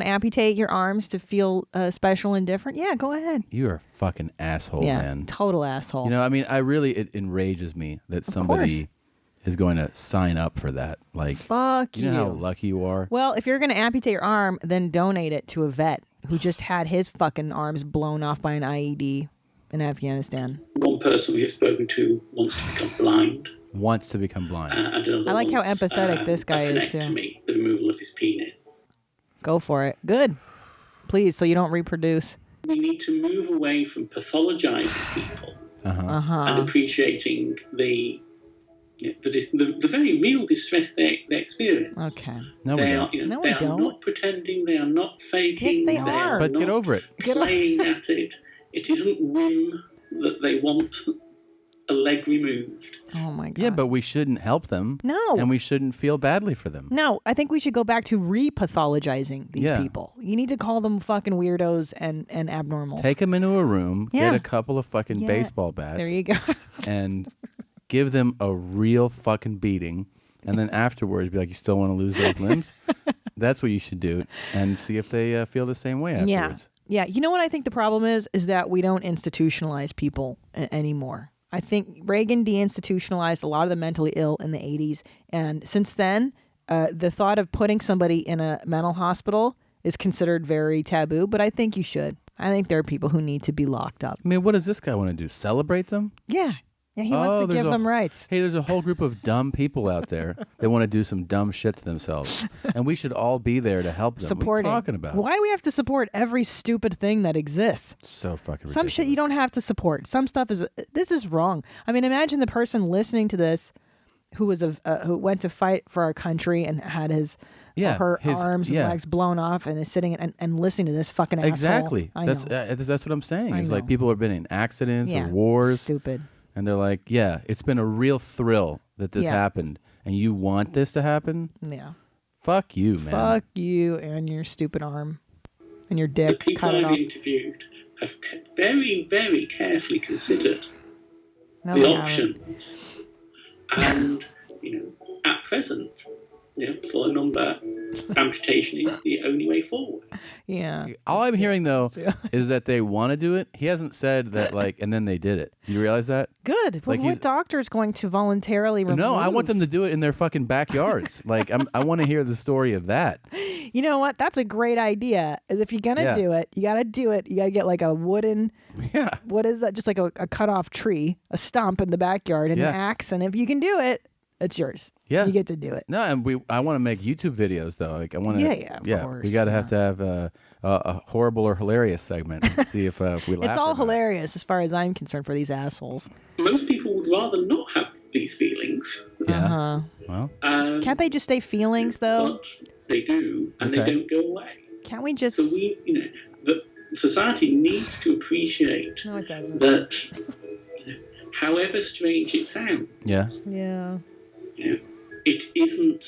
amputate your arms to feel special and different? Yeah, go ahead. You are a fucking asshole, man. Total asshole. You know, I mean, it enrages me that somebody is going to sign up for that. Like, fuck you. You know how lucky you are? Well, if you're going to amputate your arm, then donate it to a vet who just had his fucking arms blown off by an IED in Afghanistan. One person we have spoken to wants to become blind. Wants to become blind. And another I like how wants, empathetic this guy a is, too. penectomy, the removal of his penis. Go for it. Good. Please, so you don't reproduce. We need to move away from pathologizing people and appreciating the very real distress they experience. Okay. No, we don't. They are not pretending. They are not faking. Yes, they are. But get over it. Playing at it. It isn't whim that they want a leg removed. Oh my God. Yeah, but we shouldn't help them. No. And we shouldn't feel badly for them. No, I think we should go back to repathologizing these people. You need to call them fucking weirdos and abnormals. Take them into a room, Yeah. get a couple of fucking baseball bats. There you go. And give them a real fucking beating. And then afterwards be like, you still want to lose those limbs? That's what you should do. And see if they feel the same way afterwards. Yeah. You know what I think the problem is that we don't institutionalize people anymore. I think Reagan deinstitutionalized a lot of the mentally ill in the 80s. And since then, the thought of putting somebody in a mental hospital is considered very taboo, but I think you should. I think there are people who need to be locked up. I mean, what does this guy want to do? Celebrate them? Yeah. Yeah, he wants to give them rights. Hey, there's a whole group of dumb people out there that want to do some dumb shit to themselves. And we should all be there to help them. Supporting. What are you talking about? Why do we have to support every stupid thing that exists? So fucking ridiculous. Some shit you don't have to support. Some stuff this is wrong. I mean, imagine the person listening to this who was who went to fight for our country and had his her arms and legs blown off and is sitting and listening to this fucking asshole. Exactly. I That's know. that's what I'm saying. I It's know. like people have been in accidents or wars. Stupid. And they're like, yeah, it's been a real thrill that this happened. And you want this to happen? Yeah. Fuck you, man. Fuck you and your stupid arm and your The dick. people Cut it I've off. interviewed have very, very carefully considered No, the they haven't. options. And, at present, for a number, amputation is the only way forward. Yeah. All I'm hearing, though, is that they want to do it. He hasn't said that, like, and then they did it. You realize that? Good. Like What doctor is going to voluntarily remove? No, I want them to do it in their fucking backyards. Like, I want to hear the story of that. You know what? That's a great idea. Is if you're gonna do it, you gotta do it. You gotta get like a wooden. Yeah. What is that? Just like a cut off tree, a stump in the backyard, and an axe. And if you can do it, it's yours. Yeah. You get to do it. No, and I want to make YouTube videos, though. Like, I want to. Yeah, of course, We got to have a horrible or hilarious segment. See if we laugh. It's all or not. hilarious as far as I'm concerned for these assholes. Most people would rather not have these feelings. Yeah. Well, Can't they just stay feelings though? But they do, and they don't go away. Can't we just? So the society needs to appreciate No, it doesn't. that, however strange it sounds, yeah. Yeah. It isn't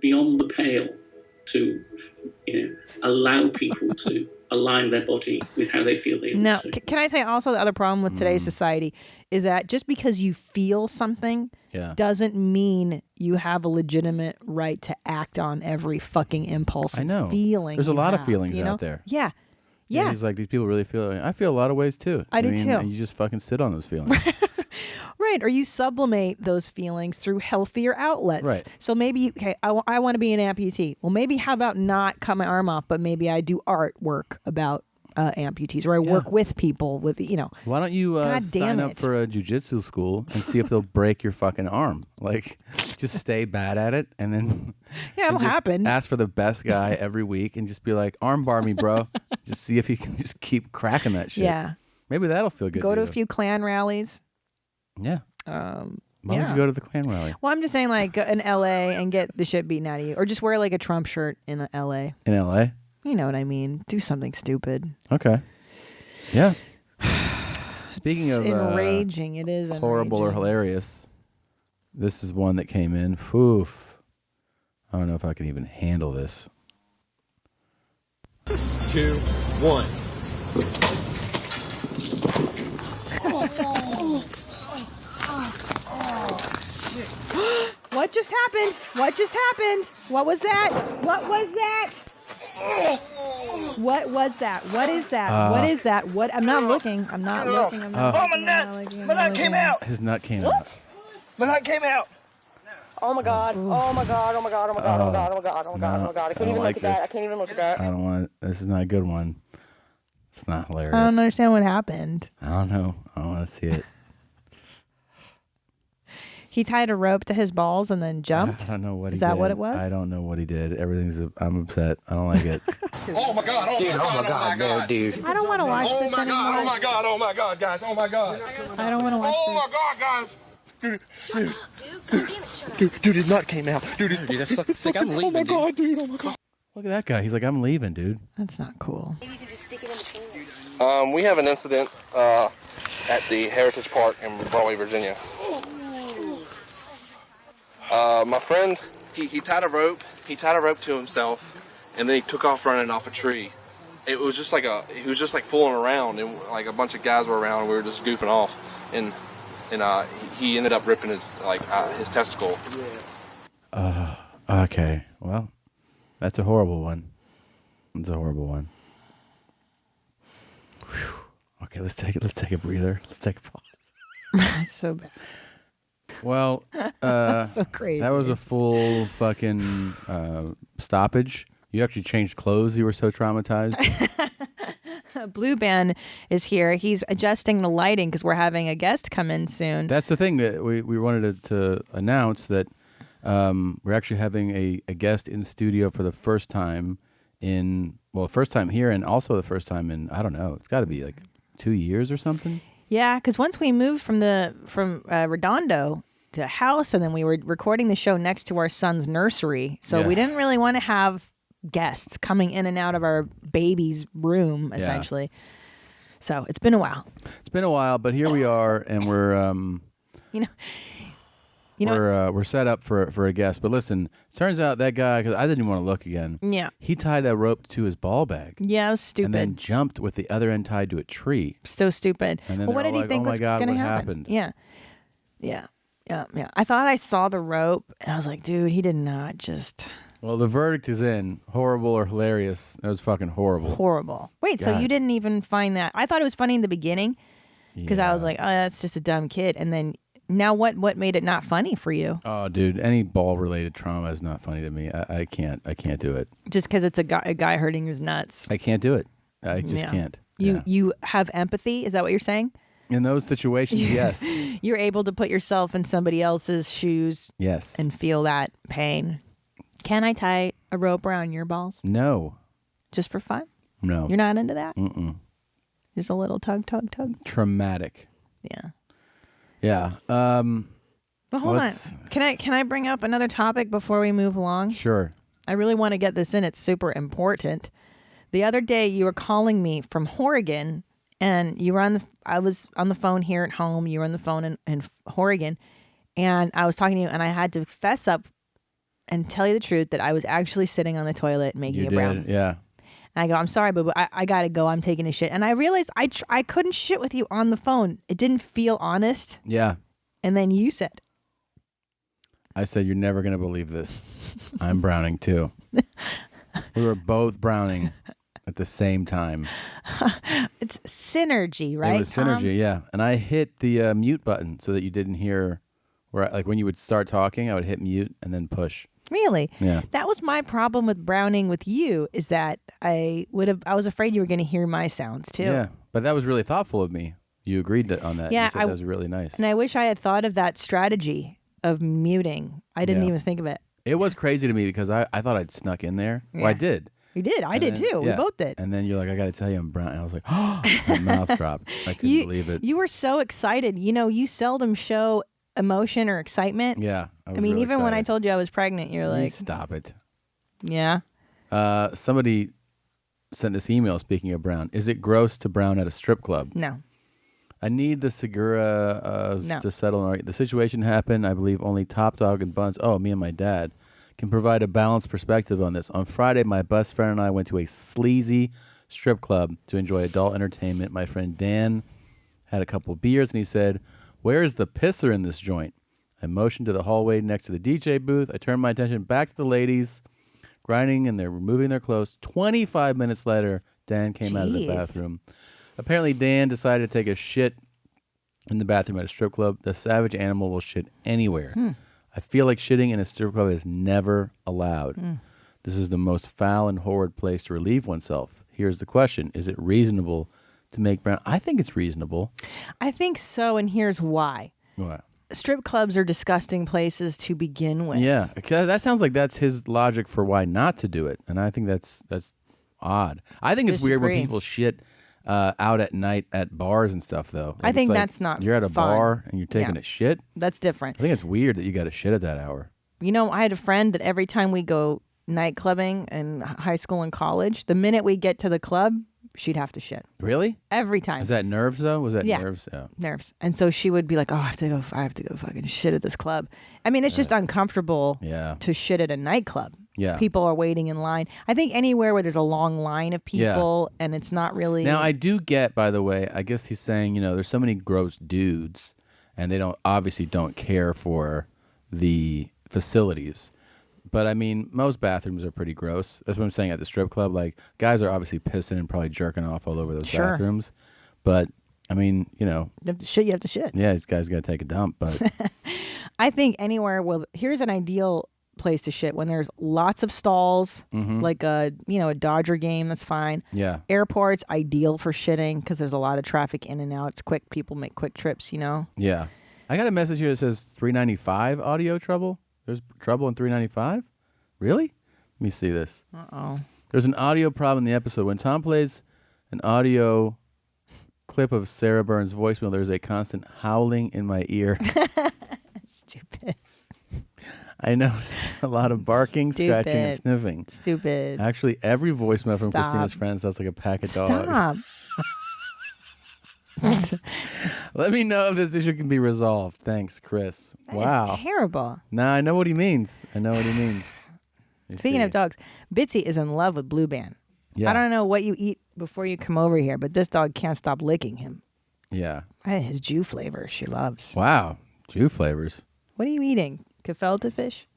beyond the pale to, allow people to align their body with how they feel they No, want to. can I say also the other problem with today's society is that just because you feel something doesn't mean you have a legitimate right to act on every fucking impulse and feeling. There's a you lot of have, feelings you know? out there. Yeah. Yeah. He's like, these people really feel. I feel a lot of ways too. I do mean, too. And you just fucking sit on those feelings. Right. Or you sublimate those feelings through healthier outlets. Right. So maybe, okay, I want to be an amputee. Well, maybe how about not cut my arm off, but maybe I do artwork about amputees, or I work with people with, Why don't you God sign damn up for a jiu-jitsu school and see if they'll break your fucking arm? Like, just stay bad at it, and then it'll happen. Ask for the best guy every week, and just be like, arm bar me, bro. Just see if you can just keep cracking that shit. Yeah. Maybe that'll feel good. Go to a you. few Klan rallies. Yeah. Why would you go to the Klan rally? Well, I'm just saying, like, go in LA and get the shit beaten out of you, or just wear like a Trump shirt in LA. In LA? You know what I mean? Do something stupid. Okay. Yeah. Speaking It's of enraging, it is horrible or enraging. hilarious, this is one that came in. Oof. I don't know if I can even handle this. 2, 1. What just happened? What just happened? What was that? What was that? What was that? What is that? What is that? What? I'm not looking. I'm not looking. I'm not looking. Oh, my nuts! My nut came out! His nut came out. My nut came out! Oh my god. Oh my god. Oh my god. Oh my god. Oh my god. Oh my god. Oh my god. Oh my god. I can't even look at that. I can't even look at that. I don't want. This is not a good one. It's not hilarious. I don't understand what happened. I don't know. I don't want to see it. He tied a rope to his balls and then jumped. I don't know what Is he did. that what it was? I don't know what he did. I'm upset. I don't like it. Oh my god, oh Dude, my god, oh my god, no, dude. I don't want to watch Oh this my anymore. god, oh my god, oh my god, guys, oh my god. I don't want to watch Oh this. my god, guys. Dude, his nut came out. Dude, that's fucking sick. I'm leaving, oh my god, dude, oh my god. Look at that guy. He's like, I'm leaving, dude. That's not cool. We have an incident at the Heritage Park in Runaway, Virginia. My friend, he tied a rope. He tied a rope to himself, and then he took off running off a tree. It was just like he was just like fooling around, and like a bunch of guys were around, and we were just goofing off, and he ended up ripping his his testicle. Okay. Well, that's a horrible one. That's a horrible one. Whew. Okay, let's take a breather. Let's take a pause. That's so bad. Well, That's so crazy. That was a full fucking stoppage. You actually changed clothes. You were so traumatized. Blue Band is here. He's adjusting the lighting because we're having a guest come in soon. That's the thing that we wanted to announce that we're actually having a guest in studio for the first time first time here and also the first time in, I don't know, it's got to be like 2 years or something. Yeah, because once we moved from Redondo to a house, and then we were recording the show next to our son's nursery, so we didn't really want to have guests coming in and out of our baby's room, essentially. So it's been a while. It's been a while, but here we are, and we're we're set up for a guest. But listen, it turns out that guy, because I didn't even want to look again. Yeah. He tied a rope to his ball bag. Yeah, it was stupid. And then jumped with the other end tied to a tree. So stupid. And then well, what they're did all he think like, was oh my God, going to what happen? happened? Yeah. I thought I saw the rope, and I was like, dude, he did not just... Well, the verdict is in. Horrible or hilarious. That was fucking horrible. Horrible. Wait, so God. you didn't even find that? I thought it was funny in the beginning because I was like, oh, that's just a dumb kid. And then now what made it not funny for you? Oh, dude, any ball-related trauma is not funny to me. I can't do it. Just because it's a guy hurting his nuts. I can't do it. I just can't. You have empathy? Is that what you're saying? In those situations, yes. You're able to put yourself in somebody else's shoes. Yes. And feel that pain. Can I tie a rope around your balls? No. Just for fun? No. You're not into that? Mm-mm. Just a little tug. Traumatic. Yeah. Yeah. Well, hold on. Can I bring up another topic before we move along? Sure. I really want to get this in. It's super important. The other day, you were calling me from Oregon, and I was on the phone here at home. You were on the phone in Oregon, and I was talking to you, and I had to fess up and tell you the truth that I was actually sitting on the toilet making a brown. Yeah. And I go, I'm sorry, boo-boo. I got to go. I'm taking a shit. And I realized I couldn't shit with you on the phone. It didn't feel honest. Yeah. And then you said. I said, you're never going to believe this. I'm browning too. We were both browning at the same time. It's synergy, right? It was Tom? synergy, yeah. And I hit the mute button so that you didn't hear, like when you would start talking, I would hit mute and then push. Really? Yeah. That was my problem with browning with you, is that I was afraid you were going to hear my sounds too. Yeah, but that was really thoughtful of me. You agreed on that. Yeah, You said that was really nice. And I wish I had thought of that strategy of muting. I didn't Yeah. even think of it. It was crazy to me because I thought I'd snuck in there. Well, I did. You did. I did too. We both did. And then you're like, I got to tell you I'm brown. And I was like, oh, my mouth dropped. I couldn't believe it. You were so excited. You know, you seldom show emotion or excitement. Yeah. I mean, really even when I excited. told you I was pregnant, you're like, Stop it. yeah. Somebody sent this email, speaking of brown. Is it gross to brown at a strip club? No. I need the Segura No. to settle. The situation happened. I believe only Top Dog and Buns, me and my dad, can provide a balanced perspective on this. On Friday, my best friend and I went to a sleazy strip club to enjoy adult entertainment. My friend Dan had a couple of beers, and he said, "Where's the pisser in this joint?" I motioned to the hallway next to the DJ booth. I turned my attention back to the ladies, grinding, and they're removing their clothes. 25 minutes later, Dan came out of the bathroom. Apparently, Dan decided to take a shit in the bathroom at a strip club. The savage animal will shit anywhere. I feel like shitting in a strip club is never allowed. This is the most foul and horrid place to relieve oneself. Here's the question. Is it reasonable to make brown? I think it's reasonable. I think so, and here's why. What? Strip clubs are disgusting places to begin with. Yeah, that sounds like that's his logic for why not to do it, and I think that's odd. I think it's weird when people shit out at night at bars and stuff, though. I think that's not You're at a fun. bar and you're taking a shit. That's different. I think it's weird that you got to shit at that hour. You know, I had a friend that every time we go night clubbing in high school and college, the minute we get to the club, she'd have to shit. Really? Every time. Is that nerves though? Was that Yeah. nerves? Yeah. Nerves. And so she would be like, "Oh, I have to go fucking shit at this club." I mean, it's just uncomfortable to shit at a nightclub. Yeah. People are waiting in line. I think anywhere where there's a long line of people and it's not really. Now I do get, by the way, I guess he's saying, there's so many gross dudes and they don't care for the facilities. But I mean, most bathrooms are pretty gross. That's what I'm saying at the strip club. Like, guys are obviously pissing and probably jerking off all over those bathrooms. But I mean, You have to shit, you have to shit. Yeah, these guys got to take a dump. But I think anywhere, here's an ideal place to shit when there's lots of stalls, like a Dodger game, that's fine. Yeah. Airports, ideal for shitting because there's a lot of traffic in and out. It's quick. People make quick trips, Yeah. I got a message here that says 395 audio trouble. There's trouble in 395? Really? Let me see this. Uh-oh. There's an audio problem in the episode. When Tom plays an audio clip of Sarah Burns' voicemail, there's a constant howling in my ear. Stupid. I noticed a lot of barking, scratching, and sniffing. Stupid. Actually, every voicemail from Stop. Christina's friends sounds like a pack of dogs. Stop. Let me know if this issue can be resolved. Thanks, Chris. Wow. That's terrible. Nah, I know what he means. Let me Speaking see. of dogs, Bitsy is in love with Blue Band. Yeah. I don't know what you eat before you come over here, but this dog can't stop licking him. Yeah. And his Jew flavor she loves. Wow. Jew flavors. What are you eating? Gefilte fish?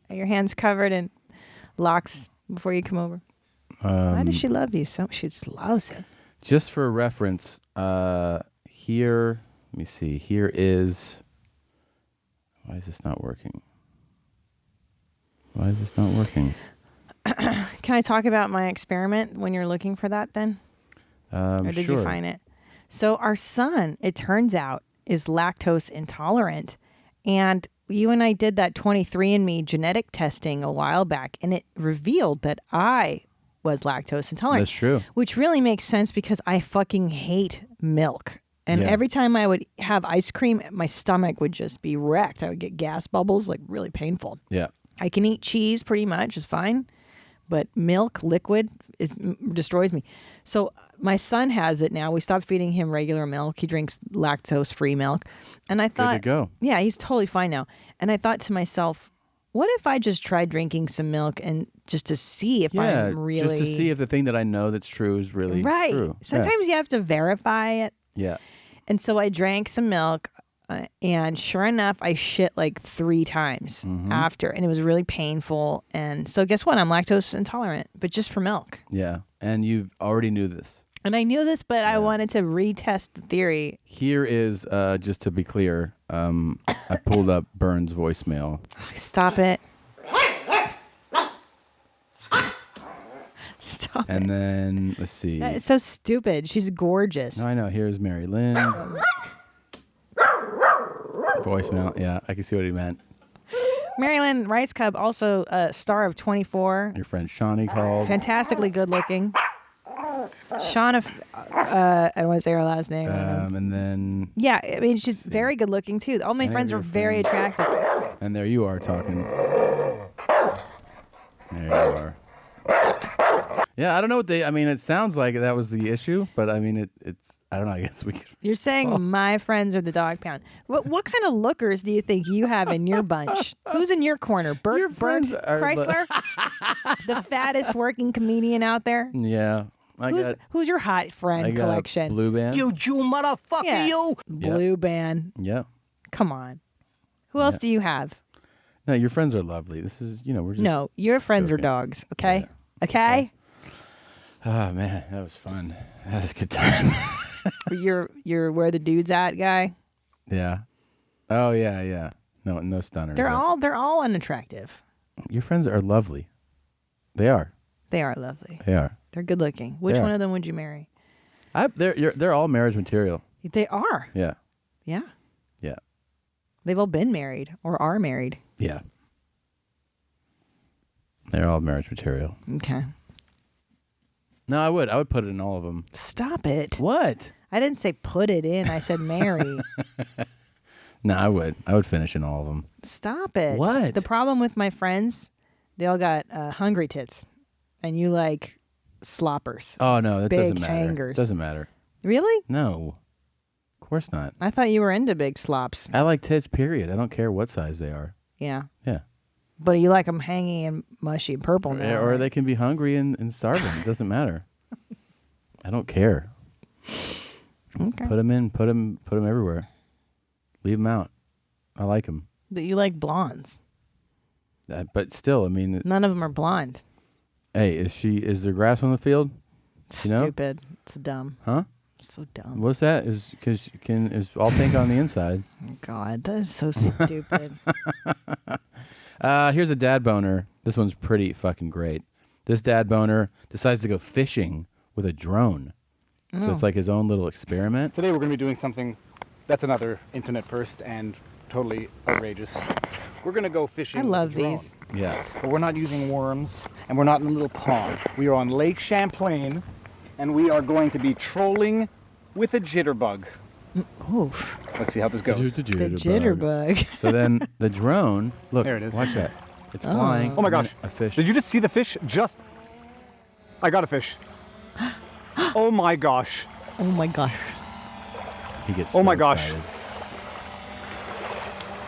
Are your hands covered in locks before you come over? Why does she love you so? She just loves it. Just for reference, here, let me see. Here is. Why is this not working? Can I talk about my experiment when you're looking for that then? Or did you Sure. find it? So our son, it turns out, is lactose intolerant. And you and I did that 23andMe genetic testing a while back, and it revealed that I was lactose intolerant. That's true. Which really makes sense because I fucking hate milk. And Yeah. every time I would have ice cream, my stomach would just be wrecked. I would get gas bubbles, like really painful. Yeah. I can eat cheese pretty much, it's fine. But milk, liquid, destroys me. So my son has it now. We stopped feeding him regular milk. He drinks lactose-free milk. And I thought, Good to go. yeah, he's totally fine now. And I thought to myself, what if I just tried drinking some milk and just to see if I'm really... just to see if the thing that I know that's true is really right. true. Sometimes you have to verify it. Yeah. And so I drank some milk, and sure enough, I shit like 3 times after, and it was really painful. And so guess what? I'm lactose intolerant, but just for milk. Yeah. And you already knew this. And I knew this, but I wanted to retest the theory. Here is, just to be clear, I pulled up Burns' voicemail. Stop it. Stop And it. then, let's see. That is so stupid. She's gorgeous. No, I know. Here's Mary Lynn. Voicemail. Yeah, I can see what he meant. Marilyn Rice Cub, also a star of 24. Your friend Shawnee called. Fantastically good looking. Shauna, I don't want to say her last name. And then. Yeah, I mean, she's very good looking too. All my And friends are your very friend. attractive. And there you are talking. There you are. Yeah, I don't know what they. I mean, it sounds like that was the issue, but I mean, it's. I don't know. I guess we could. You're saying my friends are the dog pound. What kind of lookers do you think you have in your bunch? Who's in your corner? Bert Chrysler, the fattest working comedian out there. Yeah. Who's your hot friend collection? Blue Band. You Jew motherfucker, you. Blue Band. Yeah. Come on. Who else do you have? No, your friends are lovely. This is, we're just. No, your friends are dogs. Okay. Yeah. Okay. Oh man, that was fun. That was a good time. You're where the dude's at guy. Yeah. Oh yeah. No stunners. They're all unattractive. Your friends are lovely. They are. They are lovely. They are. They're good looking. Which one of them would you marry? They're all marriage material. They are. Yeah. Yeah. Yeah. They've all been married or are married. Yeah. They're all marriage material. Okay. No, I would put it in all of them. Stop it. What? I didn't say put it in. I said marry. No, I would finish in all of them. Stop it. What? The problem with my friends, they all got hungry tits, and you like sloppers. Oh no, that big doesn't matter. hangers. Doesn't matter. Really? No, of course not. I thought you were into big slops. I like tits. Period. I don't care what size they are. Yeah. Yeah. But you like them hanging and mushy and purple now. Or right? they can be hungry and starving. It doesn't matter. I don't care. Okay. Put them in. Put them everywhere. Leave them out. I like them. But you like blondes. But still, I mean, none of them are blonde. Hey, is there grass on the field? Stupid. It's dumb. Huh? So dumb. What's that? Is all pink on the inside? Oh God, that is so stupid. Here's a dad boner. This one's pretty fucking great. This dad boner decides to go fishing with a drone. Oh. So it's like his own little experiment. Today we're going to be doing something that's another internet first and totally outrageous. We're going to go fishing. I love with a drone. these. Yeah. But we're not using worms, and we're not in a little pond. We are on Lake Champlain, and we are going to be trolling with a jitterbug. Oof. Let's see how this goes. The jitterbug. So then the drone, look, there it is. Watch that. It's flying. Oh my gosh. A fish. Did you just see the fish? I got a fish. Oh my gosh. Oh my gosh. He gets oh so my gosh. excited.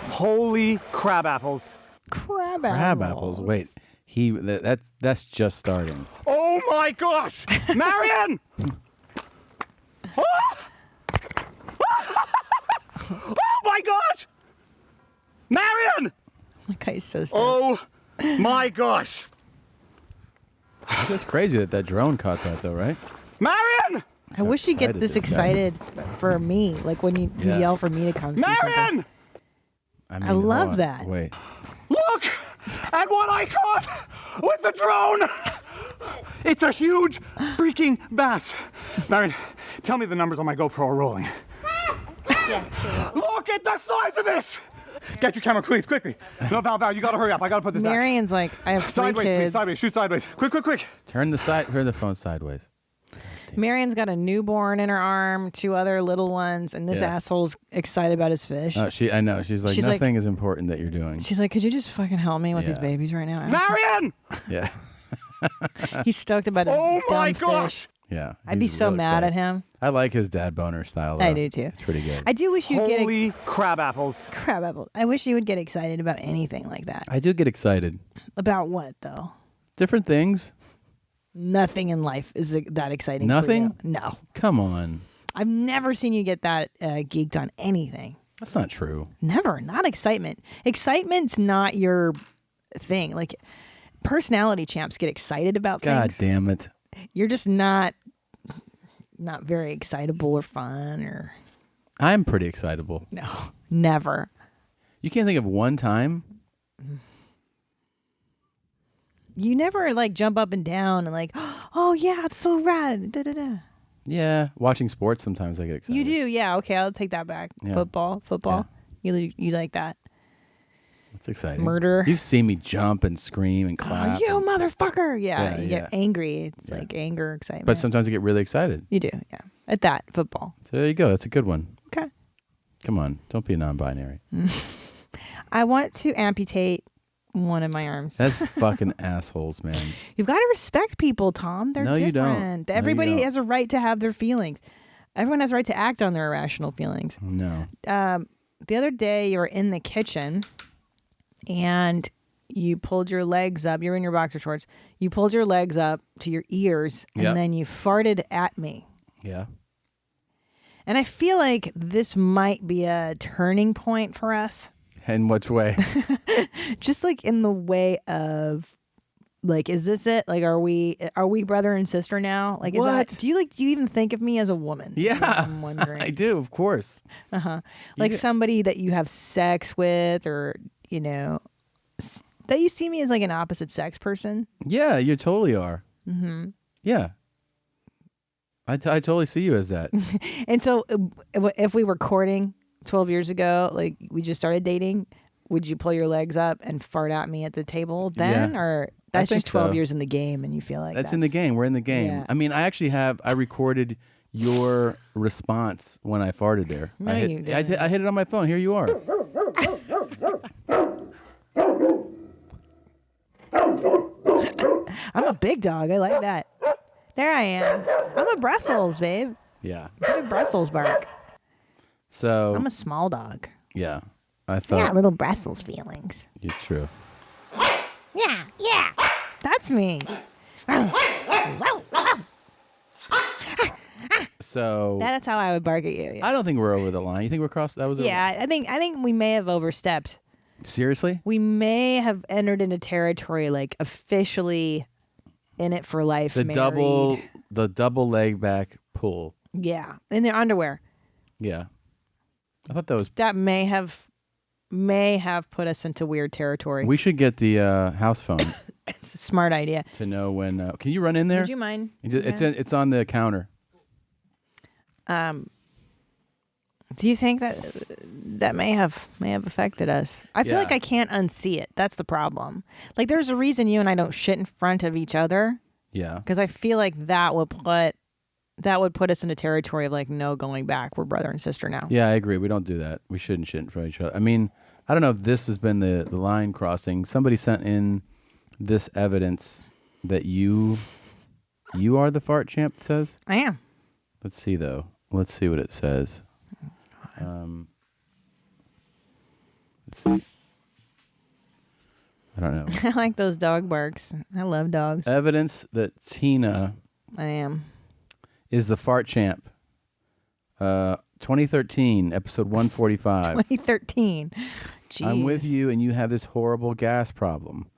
Holy crab apples. Crab apples. Wait. That's just starting. Oh my gosh. Marion! Oh my gosh! Marion! That guy's so stupid. Oh my gosh. That's crazy that drone caught that though, right? Marion! I wish you get this excited for me, like when you yell for me to come see something. Marion! I love that. Wait. Look at what I caught with the drone! It's a huge freaking bass. Marion, tell me the numbers on my GoPro are rolling. Yes. Look at the size of this! Get your camera, please, quickly. No, Val, you gotta hurry up. I gotta put this Marion's like, I have three sideways, kids. please, sideways, shoot sideways. Quick. Turn the phone sideways. Marion's got a newborn in her arm, 2 other little ones, and this asshole's excited about his fish. I know. She's like, nothing is important that you're doing. She's like, could you just fucking help me with these babies right now? Marion! Yeah. He's stoked about a dumb fish. Yeah. I'd be so mad at him. I like his dad boner style, though. I do too. It's pretty good. I do wish you'd get Holy crab apples. Crab apples. I wish you would get excited about anything like that. I do get excited. About what, though? Different things. Nothing in life is that exciting. Nothing? For you. No. Come on. I've never seen you get that geeked on anything. That's not true. Never. Not excitement. Excitement's not your thing. Like, personality champs get excited about things. God damn it. You're just not very excitable or fun or... I'm pretty excitable. No. Never. You can't think of one time? You never, like, jump up and down and like, oh, yeah, it's so rad. Da, da, da. Yeah. Watching sports, sometimes I get excited. You do, yeah. Okay, I'll take that back. Yeah. Football. You like that. That's exciting. Murder. You've seen me jump and scream and clap. Oh, you motherfucker. Yeah, you yeah. get angry. It's like anger, excitement. But sometimes I get really excited. You do, yeah. At that, football. So there you go. That's a good one. Okay. Come on. Don't be non-binary. I want to amputate one of my arms. That's fucking assholes, man. You've got to respect people, Tom. They're No, different. you don't. Everybody No, you don't. has a right to have their feelings. Everyone has a right to act on their irrational feelings. No. The other day, you were in the kitchen, and you pulled your legs up. You're in your boxer shorts. You pulled your legs up to your ears, and Yep. then you farted at me. Yeah. And I feel like this might be a turning point for us. In which way? Just like in the way of, like, is this it? Like, are we brother and sister now? Like, is What? that? Do you even think of me as a woman? Yeah. I'm wondering. I do, of course. Like You- somebody that you have sex with, or that you see me as like an opposite sex person. Yeah, you totally are. Mm-hmm. Yeah. I totally see you as that. And so, if we were courting 12 years ago, like we just started dating, would you pull your legs up and fart at me at the table then, Yeah. or I that's think just 12 so. years in the game, and you feel like That's in the game. We're in the game. Yeah. I mean, I recorded your response when I farted there. No, I hit, you I didn't. hit it on my phone. Here you are. I'm a big dog. I like that. There I am. I'm a Brussels, babe. Yeah. I'm a Brussels bark. So I'm a small dog. yeah, I I thought got little Brussels feelings. it's true. Yeah. That's me. So That's how I would bark at you. Yeah, I don't think we're over the line. You think we're crossed? That was over- yeah I think we may have overstepped. Seriously? We may have entered into territory like officially in it for life. The married. double leg back pull. Yeah, in their underwear. Yeah. I thought that was. That may have put us into weird territory. We should get the house phone It's a smart idea. to know when. Can you run in there? Would you mind? It's on the counter. Do you think that may have affected us? I feel Yeah. like I can't unsee it. That's the problem. Like, there's a reason you and I don't shit in front of each other, Yeah. because I feel like that would put us into territory of like no going back. We're brother and sister now. Yeah, I agree. We don't do that. We shouldn't shit in front of each other. I mean, I don't know if this has been the line crossing. Somebody sent in this evidence that you are the fart champ, it says. I am. Let's see, though. Let's see what it says. Let's see. I don't know. I like those dog barks. I love dogs. Evidence that Tina I am. is the fart champ. 2013, episode 145. 2013. Jeez. I'm with you, and you have this horrible gas problem.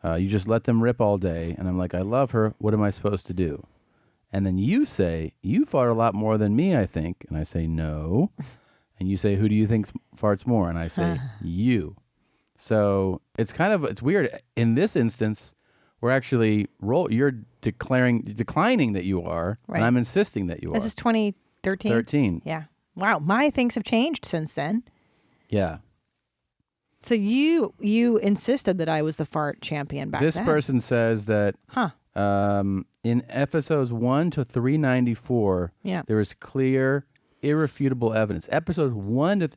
You just let them rip all day, and I'm like, I love her. What am I supposed to do? And then you say, you fart a lot more than me, I think. And I say, no. And you say, who do you think farts more? And I say, you. So it's weird. In this instance, we're actually you're declining that you are, Right. and I'm insisting that you This are. is 2013. 13. Yeah. Wow. My things have changed since then. Yeah. So you insisted that I was the fart champion back This then. person says that in episodes 1 to 394, Yeah. there is clear, irrefutable evidence. Episode 1 to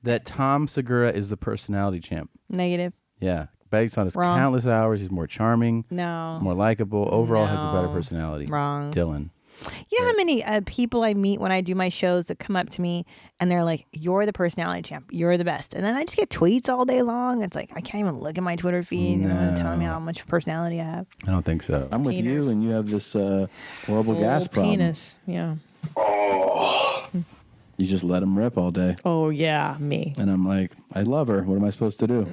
that Tom Segura is the personality champ. Negative. Yeah. Based on his Wrong. countless hours, he's more charming, No. more likable, overall has a better No. personality. Wrong. Dylan. You know how many people I meet when I do my shows that come up to me and they're like, "You're the personality champ. You're the best." And then I just get tweets all day long. It's like I can't even look at my Twitter feed and tell me how much personality I have. I don't think so. I'm with you, and you have this horrible gas Full problem. penis. Yeah. You just let him rip all day. Oh yeah, me. And I'm like, I love her. What am I supposed to do?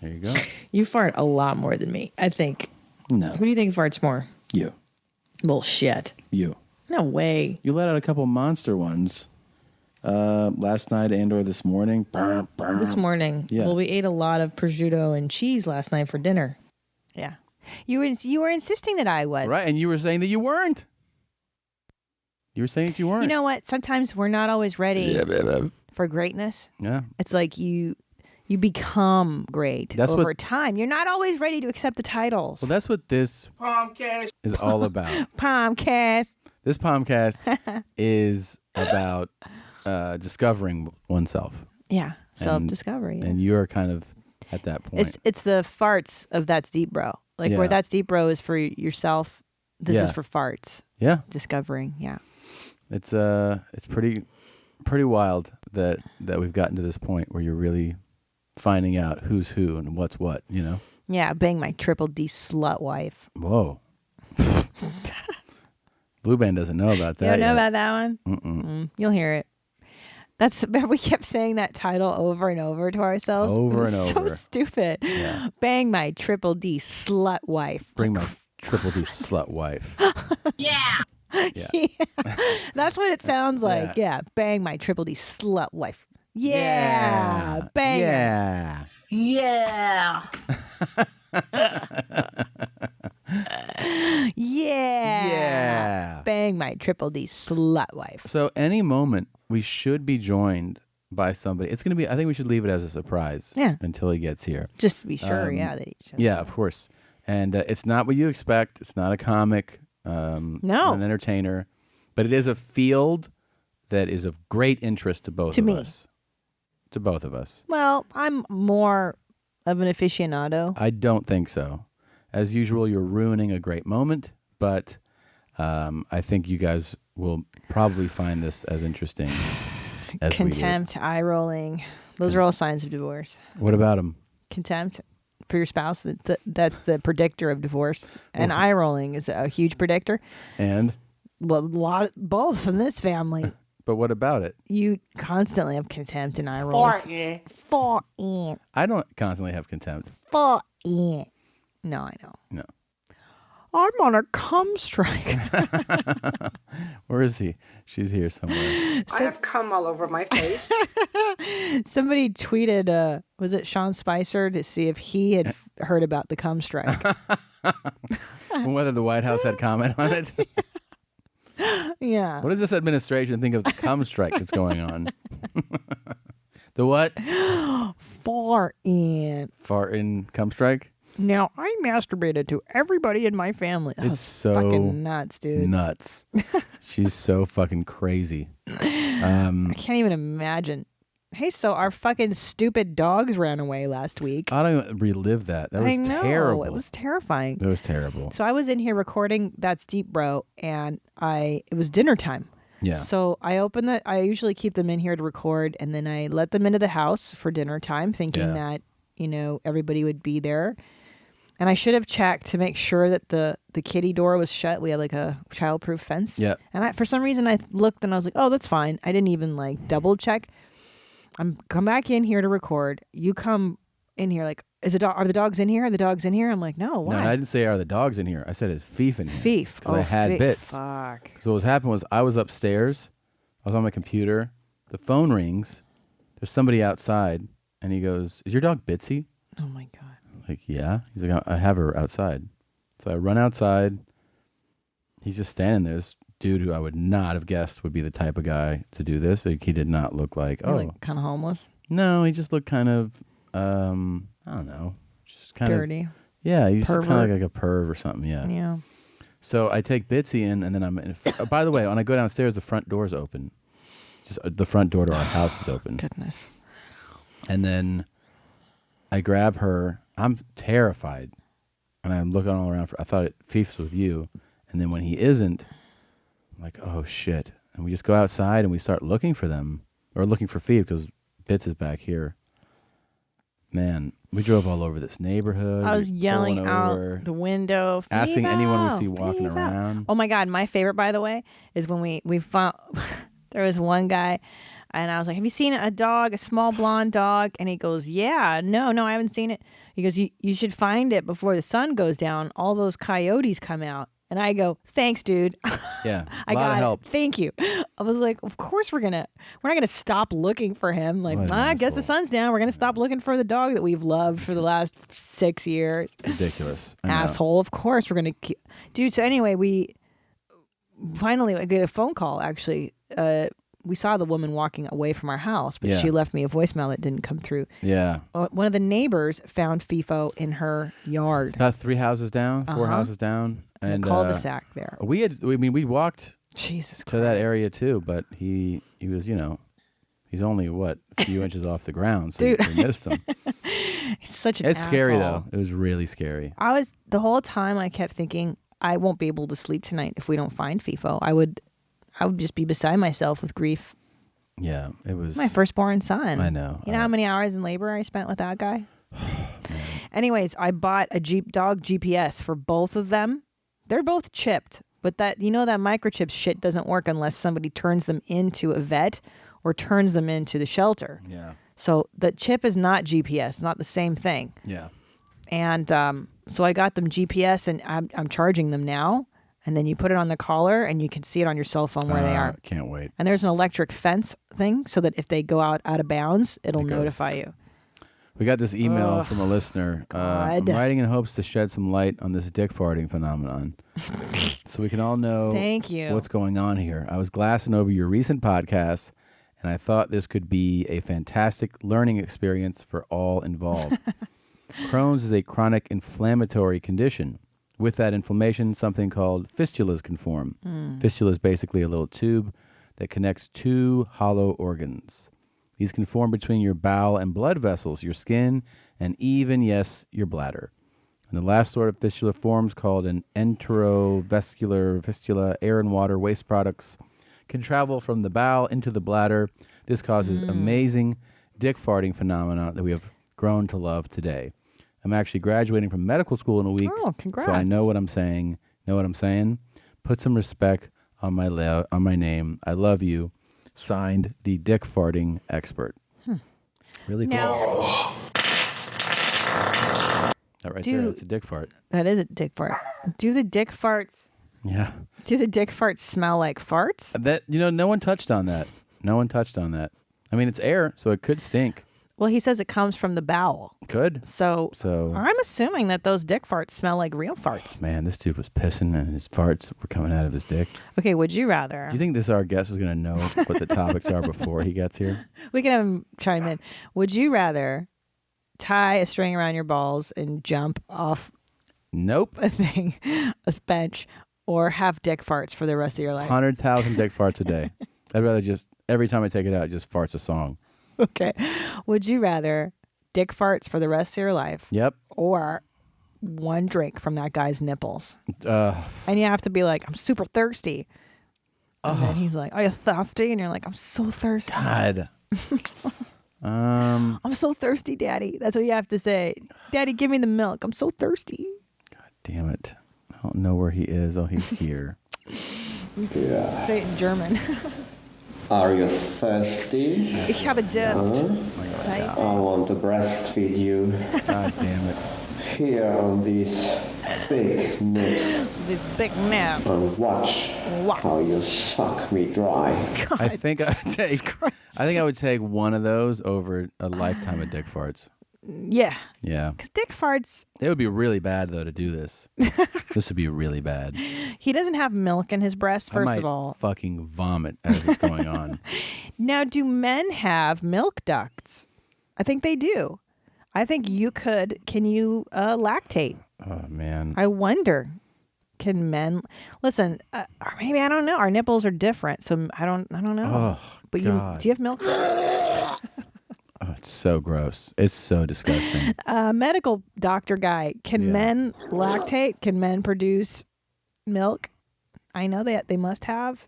There you go. You fart a lot more than me, I think. No. Who do you think farts more? You. Bullshit. You. No way. You let out a couple monster ones last night and/or this morning. This morning. Yeah. Well, we ate a lot of prosciutto and cheese last night for dinner. Yeah. You were insisting that I was. Right, and you were saying that you weren't. You were saying that you weren't. You know what? Sometimes we're not always ready for greatness. Yeah. It's like you become great That's over what- time. You're not always ready to accept the titles. Well, that's what this is all about. Palmcast. This Palmcast is about discovering oneself. Yeah. Self-discovery. And you're kind of at that point. It's the farts of That's Deep Bro. Like where That's Deep Bro is for yourself, this is for farts. Yeah. Discovering, yeah. It's pretty wild that we've gotten to this point where you're really finding out who's who and what's what, you know? Yeah, bang my triple D slut wife. Whoa. Blue Band doesn't know about that. You don't know yet. about that one? You'll hear it. We kept saying that title over and over to ourselves. Over and So over. stupid. Yeah. Bang my triple D slut wife. Bring my triple D slut wife. Yeah. Yeah. That's what it sounds like. Yeah. Bang my triple D slut wife. Yeah. Bang. Yeah. Yeah. Yeah. Bang my triple D slut wife. So any moment we should be joined by somebody. It's going to be, I think we should leave it as a surprise until he gets here. Just to be sure, that he shows Yeah, up. of course. And it's not what you expect. It's not a comic. No. It's not an entertainer. But it is a field that is of great interest to both To of me. us. To both of us. Well, I'm more of an aficionado. I don't think so. As usual, you're ruining a great moment, but I think you guys will probably find this as interesting as Contempt, eye rolling. Those are all signs of divorce. we do. What about them? Contempt for your spouse, that's the predictor of divorce. And eye rolling is a huge predictor. And? Well, both in this family. But what about it? You constantly have contempt and eye rolls. For it. I don't constantly have contempt. For it. No, I know. No. I'm on a cum strike. Where is he? She's here somewhere. I have cum all over my face. Somebody tweeted, was it Sean Spicer, to see if he had heard about the cum strike. Whether the White House had comment on it. Yeah. What does this administration think of the cum strike that's going on? The what? Far in. Far in cum strike? Now, I masturbated to everybody in my family. That It's was so fucking nuts, dude. Nuts. She's so fucking crazy. I can't even imagine. Hey, so our fucking stupid dogs ran away last week. I don't even relive that. That was I know. terrible. It was terrifying. It was terrible. So I was in here recording That's Deep Bro, and it was dinner time. Yeah. So I usually keep them in here to record, and then I let them into the house for dinner time, thinking that, everybody would be there. And I should have checked to make sure that the kitty door was shut. We had like a childproof fence. Yeah. And for some reason I looked and I was like, oh, that's fine. I didn't even double check. Come back in here to record. You come in here like, are the dogs in here? Are the dogs in here? I'm like, no, why? No, I didn't say are the dogs in here. I said is Fief in here. Fief. Because I had bits. Fuck. So what happened was I was upstairs. I was on my computer. The phone rings. There's somebody outside. And he goes, is your dog Bitsy? Oh my God. Like, yeah. He's like, I have her outside. So I run outside. He's just standing there. This dude who I would not have guessed would be the type of guy to do this. Like, he did not look like, Kind of homeless? No, he just looked kind of, I don't know. Just kind dirty. of. Yeah, he's kind Pervert. of like a perv or something. Yeah. Yeah. So I take Bitsy in, and then I'm in. By the way, when I go downstairs, the front door's open. Just the front door to our house is open. Goodness. And then I grab her. I'm terrified. And I'm looking all around. I thought Fief's with you. And then when he isn't, I'm like, oh, shit. And we just go outside and we start looking for them. Or looking for Fief because Bits is back here. Man, we drove all over this neighborhood. I was yelling out the window, asking "Fief anyone we out, see walking Fief out." around. Oh my God, my favorite, by the way, is when we found there was one guy, and I was like, "Have you seen a dog, a small blonde dog?" And he goes, "Yeah, no, I haven't seen it." He goes, "You should find it before the sun goes down. All those coyotes come out." And I go, "Thanks, dude." Yeah, I lot got of help. it. Thank you. I was like, "Of course we're not gonna stop looking for him. Like, What an I guess the sun's down. We're gonna stop looking for the dog that we've loved for the last 6 years." Ridiculous. I know. Asshole. Of course we're gonna dude. So anyway, we finally get a phone call. Actually, we saw the woman walking away from our house, but Yeah. she left me a voicemail that didn't come through. Yeah. One of the neighbors found FIFO in her yard. About 3 houses down, 4 houses down. And cul-de-sac there. We walked Jesus to that area too, but he was, he's only a few inches off the ground, so Dude. we missed him. such an It's scary asshole. though. It was really scary. The whole time I kept thinking I won't be able to sleep tonight if we don't find FIFO. I would just be beside myself with grief. Yeah, it was My firstborn son. I know. You know how many hours in labor I spent with that guy? Anyways, I bought a dog GPS for both of them. They're both chipped, but that microchip shit doesn't work unless somebody turns them into a vet or turns them into the shelter. Yeah. So the chip is not GPS. It's not the same thing. Yeah. And so I got them GPS, and I'm charging them now. And then you put it on the collar, and you can see it on your cell phone where they are. Can't wait. And there's an electric fence thing so that if they go out of bounds, it'll notify you. We got this email from a listener. I'm writing in hopes to shed some light on this dick farting phenomenon so we can all know Thank you. what's going on here. I was glassing over your recent podcast, and I thought this could be a fantastic learning experience for all involved. Crohn's is a chronic inflammatory condition. With that inflammation, something called fistulas can form. Fistula is basically a little tube that connects two hollow organs. These can form between your bowel and blood vessels, your skin, and even, yes, your bladder. And the last sort of fistula forms, called an enterovascular fistula, air and water waste products can travel from the bowel into the bladder. This causes amazing dick farting phenomena that we have grown to love today. I'm actually graduating from medical school in a week. Oh, congrats. So I know what I'm saying. Know what I'm saying? Put some respect on my name. I love you. Signed, the dick farting expert. Really cool. That right there, that's a dick fart. That is a dick fart. Do the dick farts? Yeah. Do the dick farts smell like farts? That no one touched on that. No one touched on that. I mean, it's air, so it could stink. Well, he says it comes from the bowel. Could. So I'm assuming that those dick farts smell like real farts. Man, this dude was pissing and his farts were coming out of his dick. Okay, would you rather? Do you think our guest is going to know what the topics are before he gets here? We can have him chime in. Would you rather tie a string around your balls and jump off a thing, a bench, or have dick farts for the rest of your life? 100,000 dick farts a day. I'd rather just, every time I take it out, it just farts a song. Okay. Would you rather dick farts for the rest of your life? Yep. Or one drink from that guy's nipples? And you have to be like, I'm super thirsty. And then he's like, are you thirsty? And you're like, I'm so thirsty. God. I'm so thirsty, Daddy. That's what you have to say. Daddy, give me the milk. I'm so thirsty. God damn it. I don't know where he is. Oh, he's here. Yeah. Say it in German. Are you thirsty? Ich habe Durst. I want to breastfeed you. God damn it. Here on these big nips. These big nips. And watch how you suck me dry. I think I would take one of those over a lifetime of dick farts. Yeah. Yeah. Because dick farts. It would be really bad though to do this. This would be really bad. He doesn't have milk in his breast, first of all. Fucking vomit as it's going on. Now, do men have milk ducts? I think they do. I think you could. Can you lactate? Oh man. I wonder. Can men listen? Or maybe I don't know. Our nipples are different, so I don't know. Oh, but God. Do you have milk ducts? Oh, it's so gross. It's so disgusting. Medical doctor guy. Can men lactate? Can men produce milk? I know that they must have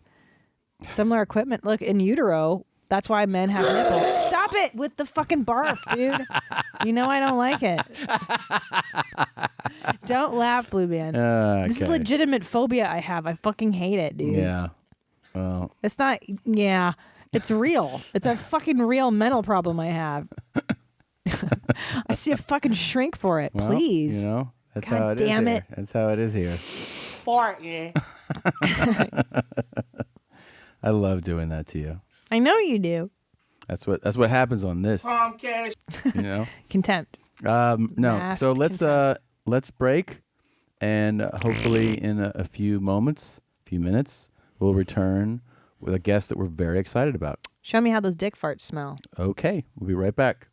similar equipment. Look, in utero, that's why men have nipples. Stop it with the fucking barf, dude. You know I don't like it. Don't laugh, Blue Man. Okay. This is legitimate phobia I have. I fucking hate it, dude. Yeah. Well. It's not, yeah. It's real. It's a fucking real mental problem I have. I see a fucking shrink for it, please. You know, that's God how it is damn here. it. That's how it is here. Fart, yeah. I love doing that to you. I know you do. That's what happens on this. Comcast. You know? Contempt. No. Masked So let's break, and hopefully in a few minutes, we'll return with a guest that we're very excited about. Show me how those dick farts smell. Okay, we'll be right back.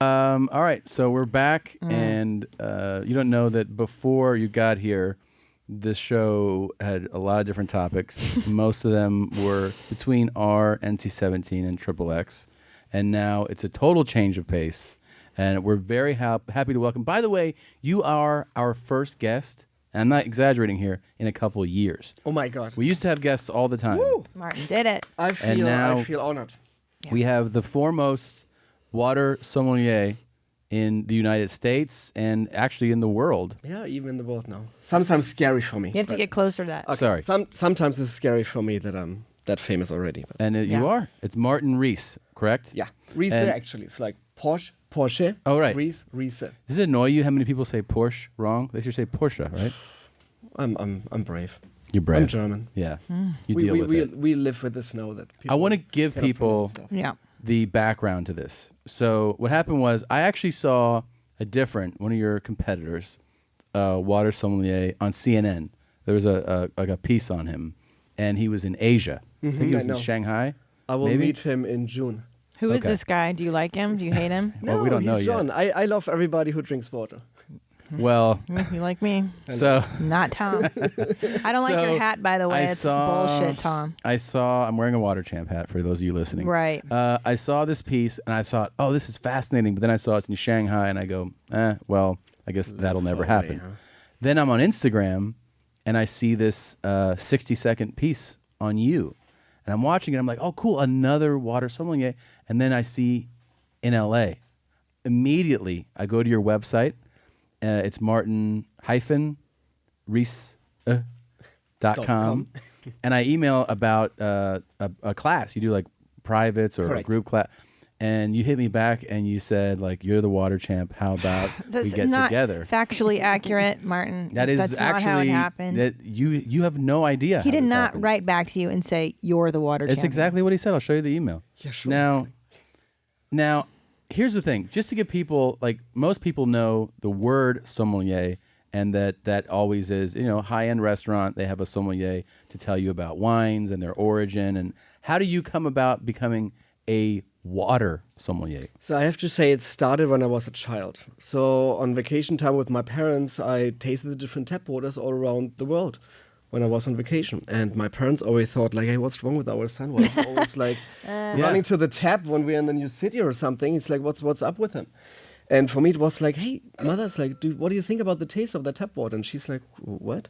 All right, so we're back, and you don't know that before you got here, this show had a lot of different topics. Most of them were between R, NC-17, and XXX, and now it's a total change of pace, And we're very happy to welcome. By the way, you are our first guest, and I'm not exaggerating here, in a couple of years. Oh my God. We used to have guests all the time. Woo! Martin did it. I feel honored. We have the foremost water sommelier in the United States and actually in the world. Yeah, even in the world now. Sometimes scary for me. You have to get closer to that. Okay. Sorry. Sometimes it's scary for me that I'm that famous already. But. And you are. It's Martin Riese, correct? Yeah. Riese, actually. It's like Porsche. Oh, right. Riese. Does it annoy you how many people say Porsche wrong? They should say Porsche, right? I'm brave. You're brave. I'm German. Yeah. You deal with it. We live with this now. That people I want to give people the background to this. So what happened was I actually saw one of your competitors, water sommelier, on CNN. There was a piece on him, and he was in Asia. I think he was in Shanghai. I will meet him in June. Who is this guy? Do you like him? Do you hate him? No, we don't know he's yet. John. I love everybody who drinks water. Well, you like me? So not Tom. I don't like your hat, by the way. It's bullshit, Tom. I'm wearing a Water Champ hat for those of you listening. Right. I saw this piece and I thought, oh, this is fascinating. But then I saw it's in Shanghai and I go, well, I guess that'll never happen. Huh? Then I'm on Instagram and I see this 60-second piece on you. And I'm watching it. I'm like, oh, cool, another water sommelier. And then I see in LA. Immediately, I go to your website. It's martin-riese.com. And I email about a class. You do like privates or a group class. And you hit me back and you said, like, you're the water champ. How about we get together? Factually accurate, Martin. That's actually not how it happened. That you have no idea. He did not write back to you and say, you're the water champ. It's exactly what he said. I'll show you the email. Yeah, sure. Now, here's the thing. Just to give people, like, most people know the word sommelier, and that always is, high-end restaurant, they have a sommelier to tell you about wines and their origin. And how do you come about becoming a water sommelier? So I have to say it started when I was a child. So on vacation time with my parents, I tasted the different tap waters all around the world when I was on vacation. And my parents always thought, like, hey, what's wrong with our son? Was always like running to the tap when we're in the new city or something. It's like, what's up with him? And for me, it was like, hey, mother, it's like, what do you think about the taste of the tap water? And she's like, what?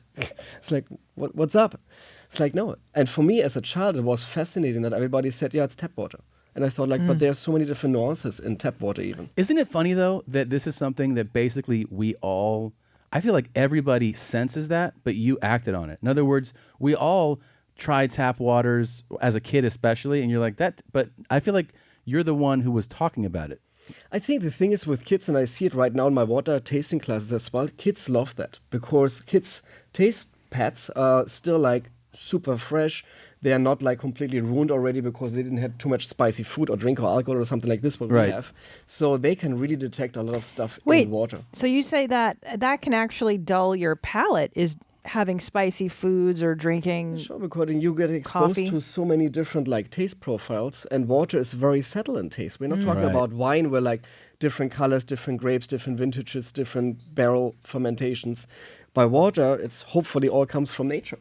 It's like, what's up? It's like, no. And for me as a child, it was fascinating that everybody said, yeah, it's tap water. And I thought, like, but there are so many different nuances in tap water even. Isn't it funny, though, that this is something that basically I feel like everybody senses that, but you acted on it. In other words, we all tried tap waters as a kid especially, and you're like, that, but I feel like you're the one who was talking about it. I think the thing is with kids, and I see it right now in my water tasting classes as well, kids love that because kids' taste pads are still like super fresh. They are not like completely ruined already because they didn't have too much spicy food or drink or alcohol or something like this what we have. So they can really detect a lot of stuff in water. So you say that can actually dull your palate, is having spicy foods or drinking Sure, because you get exposed to so many different like taste profiles, and water is very subtle in taste. We're not talking about wine where like different colors, different grapes, different vintages, different barrel fermentations. By water, it's hopefully all comes from nature.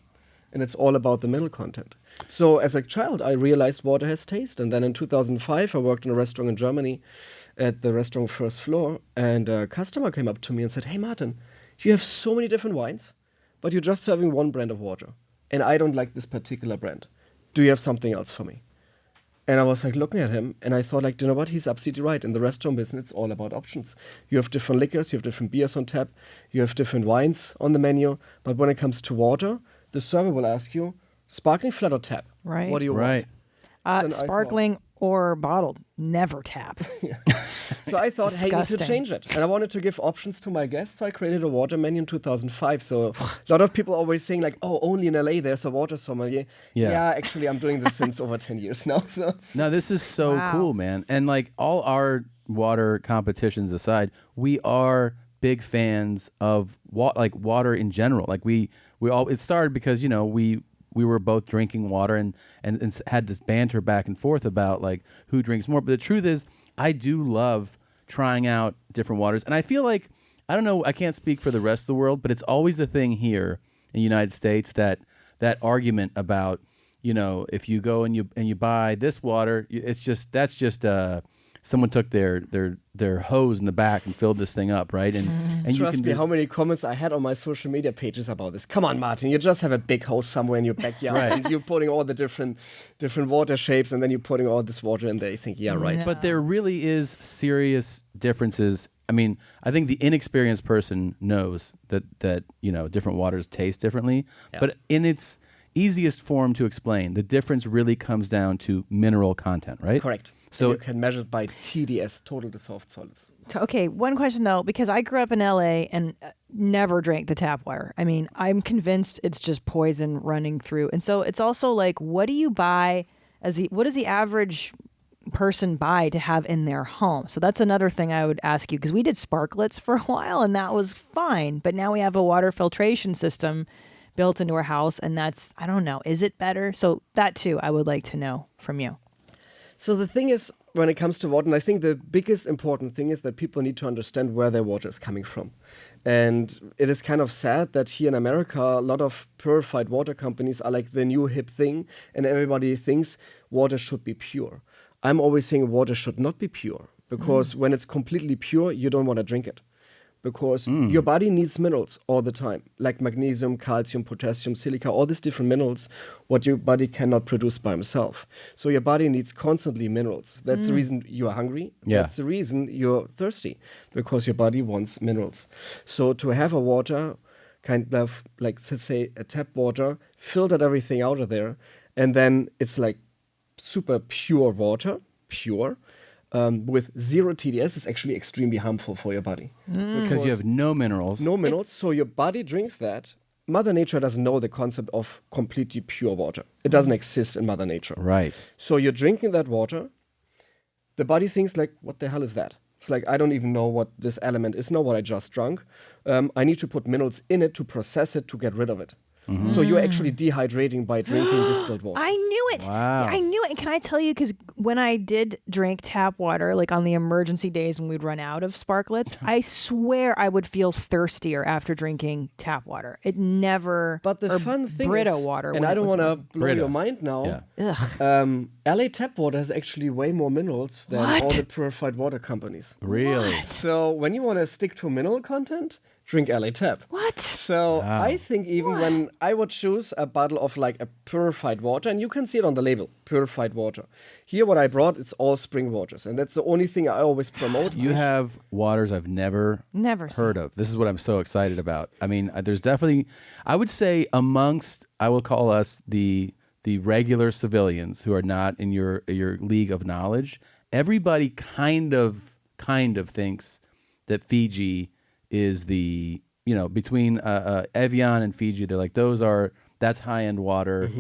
And it's all about the mineral content. So as a child, I realized water has taste. And then in 2005, I worked in a restaurant in Germany at the restaurant first floor. And a customer came up to me and said, hey, Martin, you have so many different wines, but you're just serving one brand of water. And I don't like this particular brand. Do you have something else for me? And I was like looking at him and I thought, like, do you know what? He's absolutely right. In the restaurant business, it's all about options. You have different liquors, you have different beers on tap, you have different wines on the menu. But when it comes to water, the server will ask you, sparkling, flat, or tap? Right. What do you want? Sparkling or bottled, never tap. So I thought, hey, I need to Disgusting. change it. And I wanted to give options to my guests, so I created a water menu in 2005. So a lot of people always saying, like, oh, only in LA there's a water sommelier. Yeah, actually, I'm doing this since over 10 years now. So. No, this is so cool, man. And like all our water competitions aside, we are big fans of water in general. Like we all, it started because, we were both drinking water and had this banter back and forth about like who drinks more. But the truth is, I do love trying out different waters. And I feel like, I don't know, I can't speak for the rest of the world, but it's always a thing here in the United States that argument about, if you go and you buy this water, that's just someone took their hose in the back and filled this thing up, right? And Trust me, how many comments I had on my social media pages about this. Come on, Martin, you just have a big hose somewhere in your backyard, Right. and you're putting all the different water shapes, and then you're putting all this water in there. You think, yeah, right. But there really is serious differences. I mean, I think the inexperienced person knows that different waters taste differently. Yeah. But in its easiest form to explain, the difference really comes down to mineral content, right? Correct. So and you can measure it by TDS, total dissolved solids. Okay, one question though, because I grew up in LA and never drank the tap water. I mean, I'm convinced it's just poison running through. And so it's also like, what do you buy what does the average person buy to have in their home? So that's another thing I would ask you, because we did sparklets for a while and that was fine. But now we have a water filtration system built into our house, and that's, I don't know, is it better? So that too, I would like to know from you. So the thing is, when it comes to water, and I think the biggest important thing is that people need to understand where their water is coming from. And it is kind of sad that here in America, a lot of purified water companies are like the new hip thing, and everybody thinks water should be pure. I'm always saying water should not be pure, because when it's completely pure, you don't want to drink it. Because your body needs minerals all the time, like magnesium, calcium, potassium, silica, all these different minerals, what your body cannot produce by himself. So your body needs constantly minerals. That's the reason you are hungry. Yeah. That's the reason you're thirsty, because your body wants minerals. So to have a water, kind of like, let's say, a tap water, filtered everything out of there, and then it's like super pure water, with zero TDS is actually extremely harmful for your body. Because you have no minerals. No minerals, so your body drinks that. Mother Nature doesn't know the concept of completely pure water. It doesn't exist in Mother Nature. Right. So you're drinking that water. The body thinks like, what the hell is that? It's like, I don't even know what this element is now, what I just drank. I need to put minerals in it to process it, to get rid of it. So you're actually dehydrating by drinking distilled water. I knew it. Wow. I knew it. And can I tell you, because when I did drink tap water, like on the emergency days when we'd run out of sparklets, I swear I would feel thirstier after drinking tap water. It never. But the fun thing Brita is, water. and when I it don't was want to warm. blow Brita. your mind now. Yeah. LA tap water has actually way more minerals than all the purified water companies. Really? So when you want to stick to mineral content, drink LA tap. What? So I think even when I would choose a bottle of like a purified water, and you can see it on the label, purified water. Here what I brought, it's all spring waters. And that's the only thing I always promote. You have waters I've never heard of. This is what I'm so excited about. I mean, there's definitely, I would say amongst, I will call us the regular civilians who are not in your league of knowledge, everybody kind of thinks that Fiji is the, between Evian and Fiji, they're like, that's high-end water.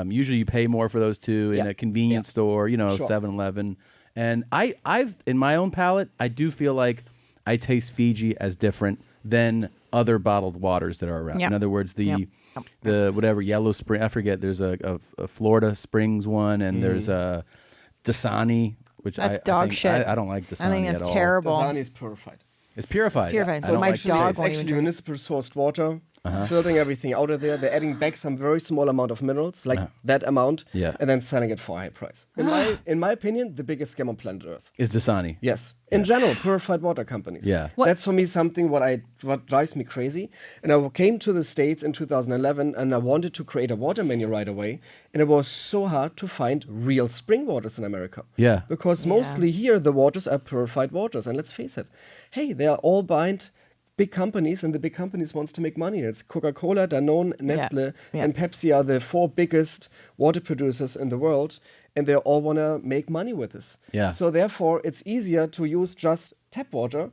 Usually you pay more for those two in a convenience store, 7-Eleven. And I've in my own palate, I do feel like I taste Fiji as different than other bottled waters that are around. In other words, the whatever Yellow Spring, I forget, there's a Florida Springs one, and there's a Dasani, which That's dog shit. I don't like Dasani at all. I think that's terrible. Dasani is purified. It's purified. It's purified. I So don't my like the dog taste. won't It's even actually drink. municipal sourced water, filtering everything out of there. They're adding back some very small amount of minerals, like that amount, and then selling it for a high price. In my opinion, the biggest scam on planet Earth. Is Dasani. Yes. In general, purified water companies. Yeah. That's for me something what drives me crazy. And I came to the States in 2011 and I wanted to create a water menu right away. And it was so hard to find real spring waters in America. Yeah. Because mostly here the waters are purified waters. And let's face it, hey, they are all big companies, and the big companies wants to make money. It's Coca-Cola, Danone, Nestle, and Pepsi are the 4 biggest water producers in the world, and they all want to make money with this. Yeah. So therefore, it's easier to use just tap water,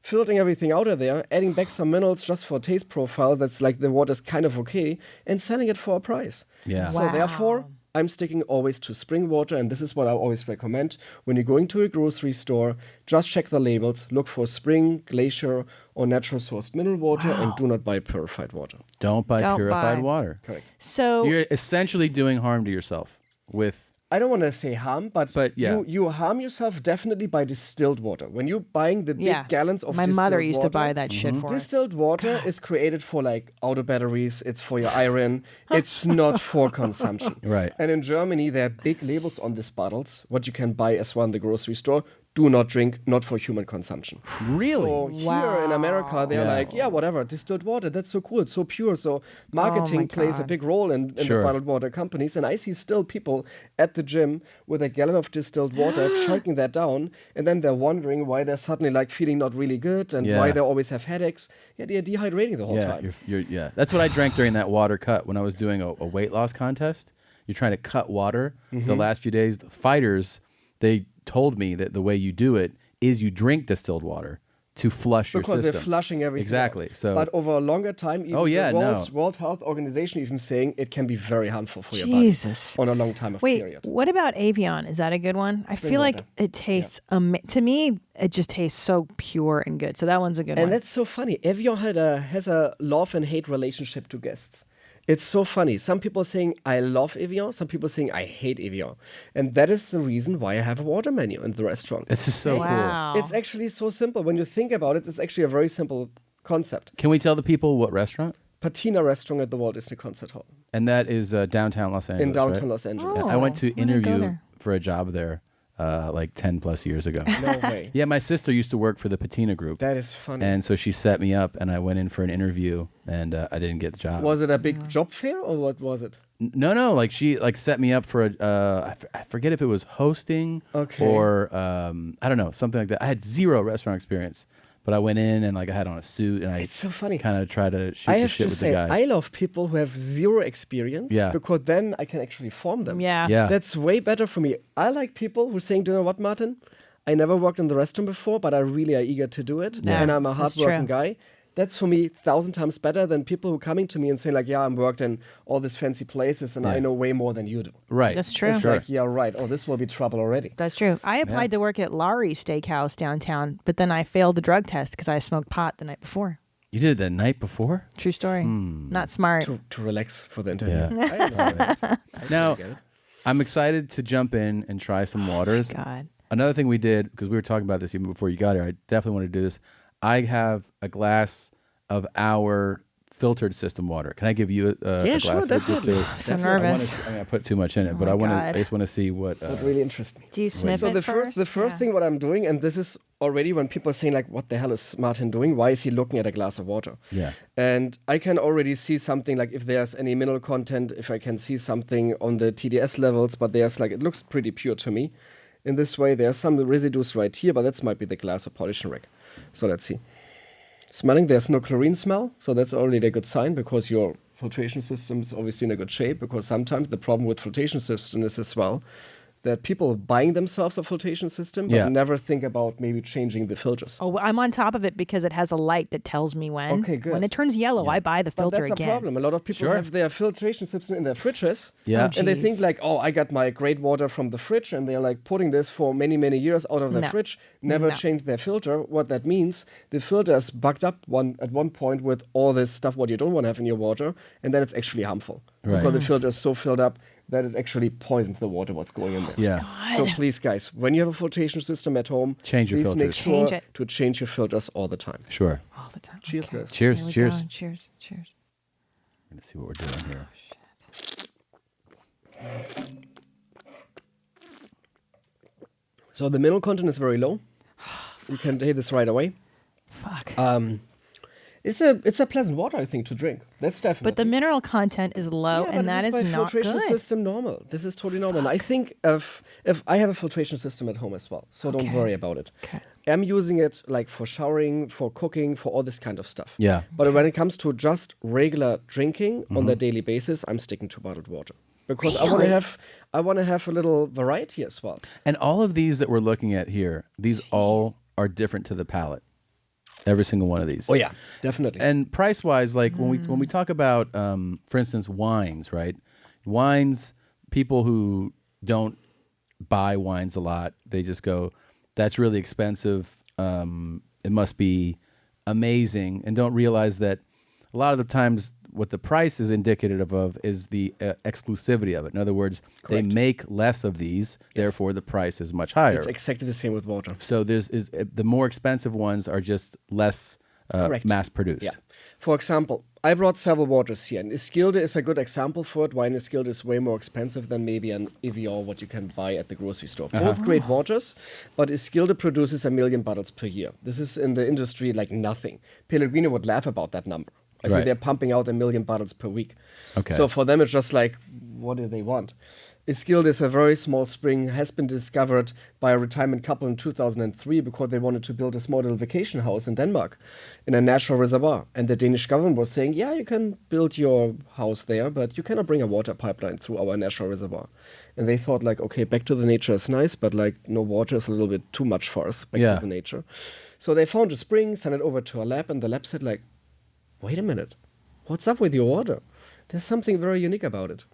filtering everything out of there, adding back some minerals just for taste profile that's like the water's kind of okay, and selling it for a price. Yeah. So therefore, I'm sticking always to spring water, and this is what I always recommend. When you're going to a grocery store, just check the labels, look for spring, glacier, or natural sourced mineral water, and do not buy purified water. Don't buy purified water. Correct. So you're essentially doing harm to yourself with... I don't want to say harm, but yeah. you harm yourself definitely by distilled water. When you're buying the big gallons of distilled water. My mother used to buy that shit for Distilled water is created for like auto batteries. It's for your iron. It's not for consumption. Right. And in Germany, there are big labels on these bottles, what you can buy as well in the grocery store. do not drink, not for human consumption. Really? So here in America, they're like, yeah, whatever, distilled water, that's so cool, it's so pure. So marketing plays a big role in the bottled water companies. And I see still people at the gym with a gallon of distilled water, chugging that down, and then they're wondering why they're suddenly like feeling not really good and why they always have headaches. Yeah, they're dehydrating the whole time. That's what I drank during that water cut when I was doing a weight loss contest. You're trying to cut water. The last few days, the fighters, they told me that the way you do it is you drink distilled water to flush your system. Because they're flushing everything Exactly. out. So, but over a longer time, even the World Health Organization even saying it can be very harmful for your body on a long time of period. What about Evian? Is that a good one? I feel like it tastes, to me, it just tastes so pure and good. So that one's a good one. And that's so funny. Evian has a love and hate relationship to guests. It's so funny. Some people saying, I love Evian. Some people saying, I hate Evian. And that is the reason why I have a water menu in the restaurant. This is so cool. It's actually so simple. When you think about it, it's actually a very simple concept. Can we tell the people what restaurant? Patina Restaurant at the Walt Disney Concert Hall. And that is downtown Los Angeles, in downtown Los Angeles. I went to interview for a job there like 10 plus years ago. No way. Yeah, my sister used to work for the Patina Group. That is funny. And so she set me up, and I went in for an interview, and I didn't get the job. Was it a big job fair, or what was it? No. Like she set me up for I forget if it was hosting or I don't know, something like that. I had zero restaurant experience. But I went in and like I had on a suit and it's so funny. Kind of try to shoot the shit with the guy. I love people who have zero experience because then I can actually form them. Yeah. That's way better for me. I like people who are saying, do you know what, Martin? I never worked in the restaurant before, but I really are eager to do it. Yeah. And I'm a hardworking guy. That's for me 1,000 times better than people who are coming to me and saying like, yeah, I'm worked in all these fancy places and I know way more than you do. Right. That's true. It's like, yeah, right. Oh, this will be trouble already. That's true. I applied to work at Lowry's Steakhouse downtown, but then I failed the drug test because I smoked pot the night before. You did it the night before? True story. Not smart. To relax for the interview. Yeah. I understand. Now, I'm excited to jump in and try some waters. God. Another thing we did, because we were talking about this even before you got here, I definitely want to do this. I have a glass of our filtered system water. Can I give you a glass? Sure, definitely. I'm so nervous. I put too much in it, but I just want to see what. That really interests me. Do you sniff So it the first thing what I'm doing, and this is already when people are saying like, what the hell is Martin doing? Why is he looking at a glass of water? Yeah. And I can already see something like if there's any mineral content, if I can see something on the TDS levels, but there's like, it looks pretty pure to me. In this way, there's some residues right here, but that might be the glass or polishing rack. So let's see. Smelling, there's no chlorine smell, so that's already a good sign because your filtration system is obviously in a good shape, because sometimes the problem with filtration system is as well that people buying themselves a filtration system but never think about maybe changing the filters. Oh, I'm on top of it because it has a light that tells me when. Okay, good. When it turns yellow, I buy the filter again. But that's a problem. A lot of people have their filtration system in their fridges, and they think like, oh, I got my great water from the fridge, and they're like putting this for many, many years out of their fridge, never changed their filter. What that means, the filter is bugged up at one point with all this stuff what you don't want to have in your water, and then it's actually harmful. Right. Because the filter is so filled up that it actually poisons the water what's going in there. Yeah. So please, guys, when you have a filtration system at home, change your please filters. make sure to change your filters all the time. Sure. All the time. Cheers, guys. Cheers. Cheers. Cheers. Cheers. We're gonna see what we're doing here. So the mineral content is very low. You can taste this right away. Fuck. It's a pleasant water, I think, to drink. That's definitely. But the mineral content is low, and that is not good. filtration system normal. This is totally normal. And I think if I have a filtration system at home as well, so don't worry about it. Okay. I'm using it like for showering, for cooking, for all this kind of stuff. Yeah. But when it comes to just regular drinking on a daily basis, I'm sticking to bottled water. Because I want to have a little variety as well. And all of these that we're looking at here, these all are different to the palate. Every single one of these. Oh yeah, definitely. And price wise, like when we talk about, for instance, wines, right? Wines, people who don't buy wines a lot, they just go, "That's really expensive. It must be amazing," and don't realize that a lot of the times what the price is indicative of is the exclusivity of it. In other words, they make less of these, therefore the price is much higher. It's exactly the same with water. So the more expensive ones are just less mass produced. Yeah. For example, I brought several waters here, and Iskilde is a good example for it. Why Iskilde is way more expensive than maybe an Evian, what you can buy at the grocery store. Both great waters, but Iskilde produces 1 million bottles per year. This is in the industry like nothing. Pellegrino would laugh about that number. I say they're pumping out 1 million bottles per week. Okay. So for them, it's just like, what do they want? Iskilde is a very small spring, has been discovered by a retirement couple in 2003 because they wanted to build a small little vacation house in Denmark in a natural reservoir. And the Danish government was saying, yeah, you can build your house there, but you cannot bring a water pipeline through our natural reservoir. And they thought like, okay, back to the nature is nice, but like no water is a little bit too much for us, back to the nature. So they found a spring, sent it over to a lab, and the lab said like, wait a minute, what's up with your water? There's something very unique about it.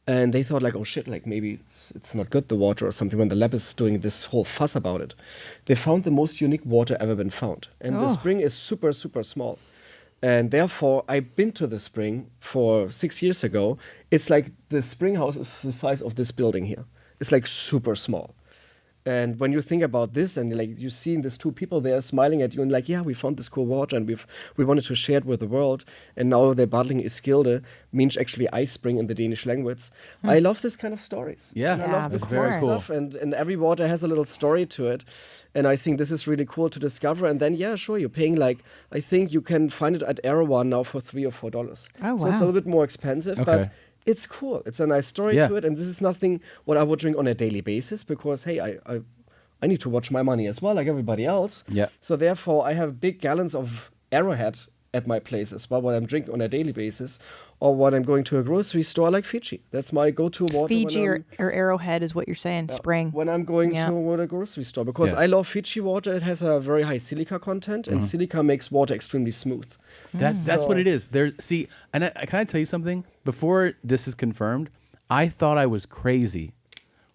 And they thought like, oh shit, like maybe it's not good, the water or something, when the lab is doing this whole fuss about it. They found the most unique water ever been found. And the spring is super, super small. And therefore, I've been to the spring for 6 years ago. It's like the spring house is the size of this building here. It's like super small. And when you think about this and like you're seeing these two people there smiling at you and like, yeah, we found this cool water and we wanted to share it with the world. And now they're bottling Iskilde, means actually ice spring in the Danish language. I love this kind of stories. Yeah, and I love this very cool. stuff. And every water has a little story to it. And I think this is really cool to discover. And then, yeah, sure, you're paying like, I think you can find it at Erewhon now for $3 or $4. Oh, wow. So it's a little bit more expensive, but it's cool. It's a nice story to it. And this is nothing what I would drink on a daily basis because, hey, I need to watch my money as well, like everybody else. Yeah. So therefore, I have big gallons of Arrowhead at my place as well, what I'm drinking on a daily basis, or when I'm going to a grocery store like Fiji. That's my go-to water. Fiji or Arrowhead is what you're saying, spring. When I'm going to a grocery store, because I love Fiji water. It has a very high silica content, and silica makes water extremely smooth. That's what it is. See, and can I tell you something? Before this is confirmed, I thought I was crazy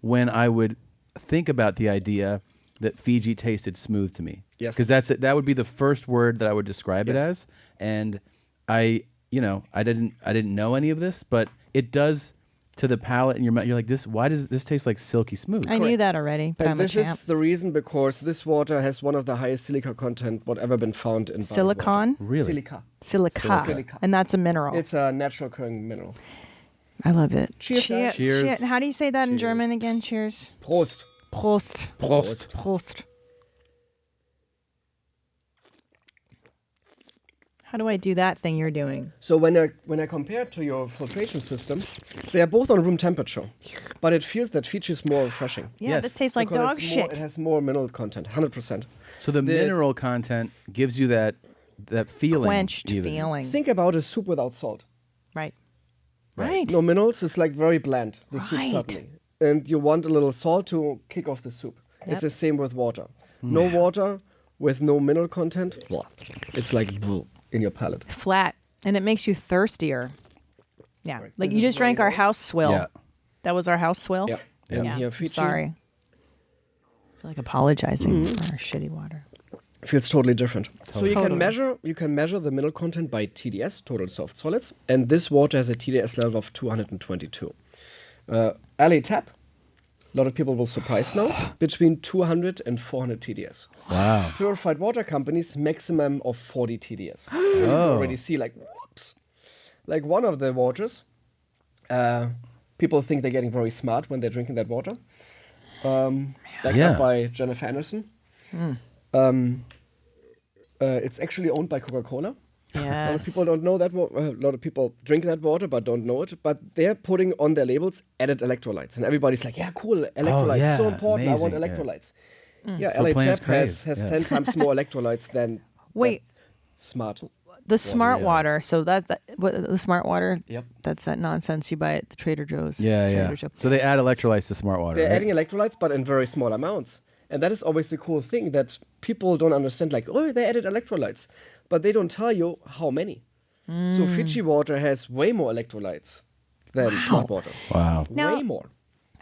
when I would think about the idea that Fiji tasted smooth to me. Yes. Because that would be the first word that I would describe it as. And I didn't know any of this, but it does to the palate in your mouth. You're like, why does this taste like silky smooth? I knew that already. And this is the reason because this water has one of the highest silica content whatever been found in silicon. Really? Silica. And that's a mineral. It's a natural occurring mineral. I love it. Cheers. Cheers. How do you say that in German again? Cheers. Prost. Prost. Prost. Prost. How do I do that thing you're doing? So when I compare it to your filtration system, they are both on room temperature, but it feels that Fiji is more refreshing. Yeah, this tastes like dog shit. It has more mineral content, 100%. So the mineral content gives you that feeling. Quenched feeling. Think about a soup without salt. Right. No minerals, it's like very bland, the soup suddenly. And you want a little salt to kick off the soup. Yep. It's the same with water. No water with no mineral content, it's like in your palate. Flat. And it makes you thirstier. Yeah. Right. Like you just drank our house swill. Yeah. That was our house swill? Yeah. Yeah. Sorry. I feel like apologizing for our shitty water. Feels totally different. So you can measure the mineral content by TDS, total soft solids, and this water has a TDS level of 222. LA Tap, a lot of people will surprise now, between 200 and 400 TDS. Wow. Purified water companies, maximum of 40 TDS. You already see like, whoops. Like one of the waters, people think they're getting very smart when they're drinking that water. Backed up by Jennifer Anderson. It's actually owned by Coca-Cola. Yes. A lot of people don't know that. A lot of people drink that water but don't know it. But they're putting on their labels added electrolytes. And everybody's like, yeah, cool, electrolytes, so important, amazing. I want electrolytes. Yeah, LA Tap has 10 times more electrolytes than smart. The smart water. So the smart water, yep. That's that nonsense you buy at the Trader Joe's. Yeah. So they add electrolytes to smart water. They're adding electrolytes, but in very small amounts. And that is always the cool thing that people don't understand. Like, oh, they added electrolytes. But they don't tell you how many. So Fiji water has way more electrolytes than smart water. Wow. Now, way more.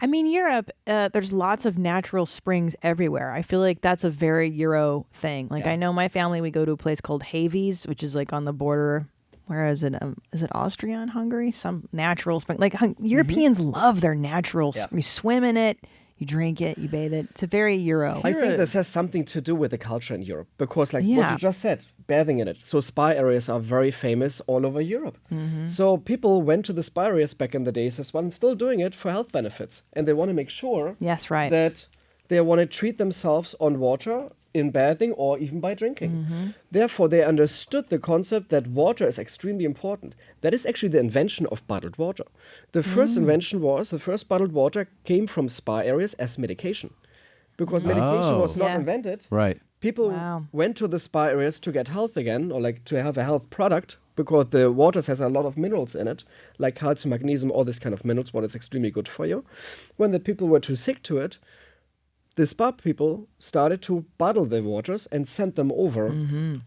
I mean, Europe, there's lots of natural springs everywhere. I feel like that's a very Euro thing. Like, I know my family, we go to a place called Havies, which is like on the border. Where is it? Is it Austria and Hungary? Some natural spring. Like, Europeans love their natural. You swim in it. You drink it, you bathe it. It's a very Euro. I think this has something to do with the culture in Europe because, like what Yeah. you just said, bathing in it. So spa areas are very famous all over Europe. Mhm. So people went to the spa areas back in the days as well and still doing it for health benefits. And they want to make sure Yes, right. that they want to treat themselves on water in bathing or even by drinking. Mhm. Therefore, they understood the concept that water is extremely important. That is actually the invention of bottled water. The first invention was the first bottled water came from spa areas as medication. Because medication was not invented. Right. People went to the spa areas to get health again or like to have a health product because the waters has a lot of minerals in it, like calcium, magnesium, all this kind of minerals, what is extremely good for you. When the people were too sick to it, the spa people started to bottle the waters and send them over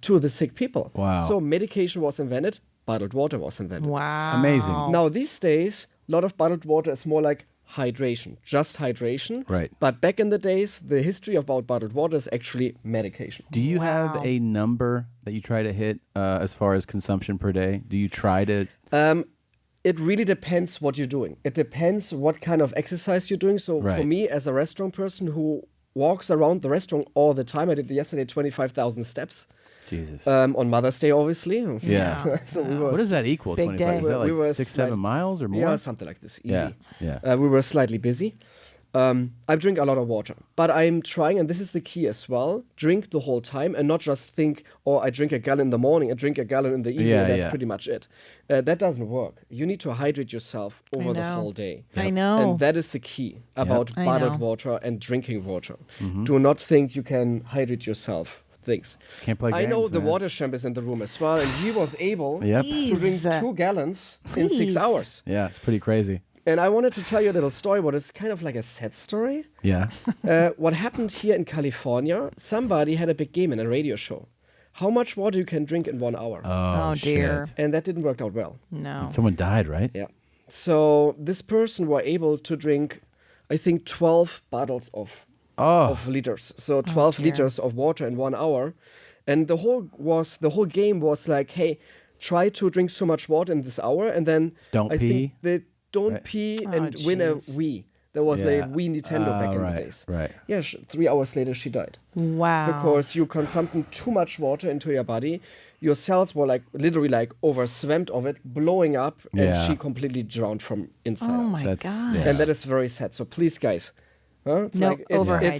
to the sick people. Wow. So medication was invented, bottled water was invented. Wow. Amazing. Now these days, a lot of bottled water is more like hydration, just hydration. Right. But back in the days, the history about bottled water is actually medication. Do you have a number that you try to hit as far as consumption per day? Do you try to? It really depends what you're doing. It depends what kind of exercise you're doing. So for Right. me, as a restaurant person who walks around the restaurant all the time, I did yesterday 25,000 steps. Jesus. On Mother's Day, obviously. Yeah. So we were What does that equal? Big 25? day. Is that like We were 6-7 miles or more? Yeah, something like this. Easy. Yeah. Yeah. We were slightly busy. I drink a lot of water, but I'm trying, and this is the key as well, drink the whole time and not just think, oh, I drink a gallon in the morning, I drink a gallon in the evening, Yeah, that's yeah. pretty much it. That doesn't work. You need to hydrate yourself over the know. whole day. I know. And that is the key about I bottled know. water and drinking water. Mm-hmm. Do not think you can hydrate yourself. Things. Can't play I know games, the man. water champ is in the room as well, and he was able Yep. to drink 2 gallons in 6 Please. hours. Yeah, it's pretty crazy. And I wanted to tell you a little story, but it's kind of like a sad story. Yeah. What happened here in California, somebody had a big game in a radio show. How much water you can drink in 1 hour. Oh, dear. shit. And that didn't work out well. No. Someone died, right? Yeah. So this person were able to drink, I think, 12 bottles of liters. So 12 dear. liters of water in 1 hour. And the whole game was like, hey, try to drink so much water in this hour, and then Don't I pee. think they don't Right. pee Oh, and win a jeez. Wii. There was Yeah. a Wii Nintendo back in right, the days. right. Yeah, 3 hours later she died Wow. because you consumed too much water into your body. Your cells were like literally like overswammed of it, blowing up, and Yeah. she completely drowned from inside Oh out. my That's- god. yeah. And that is very sad. So please, guys. It's No, like,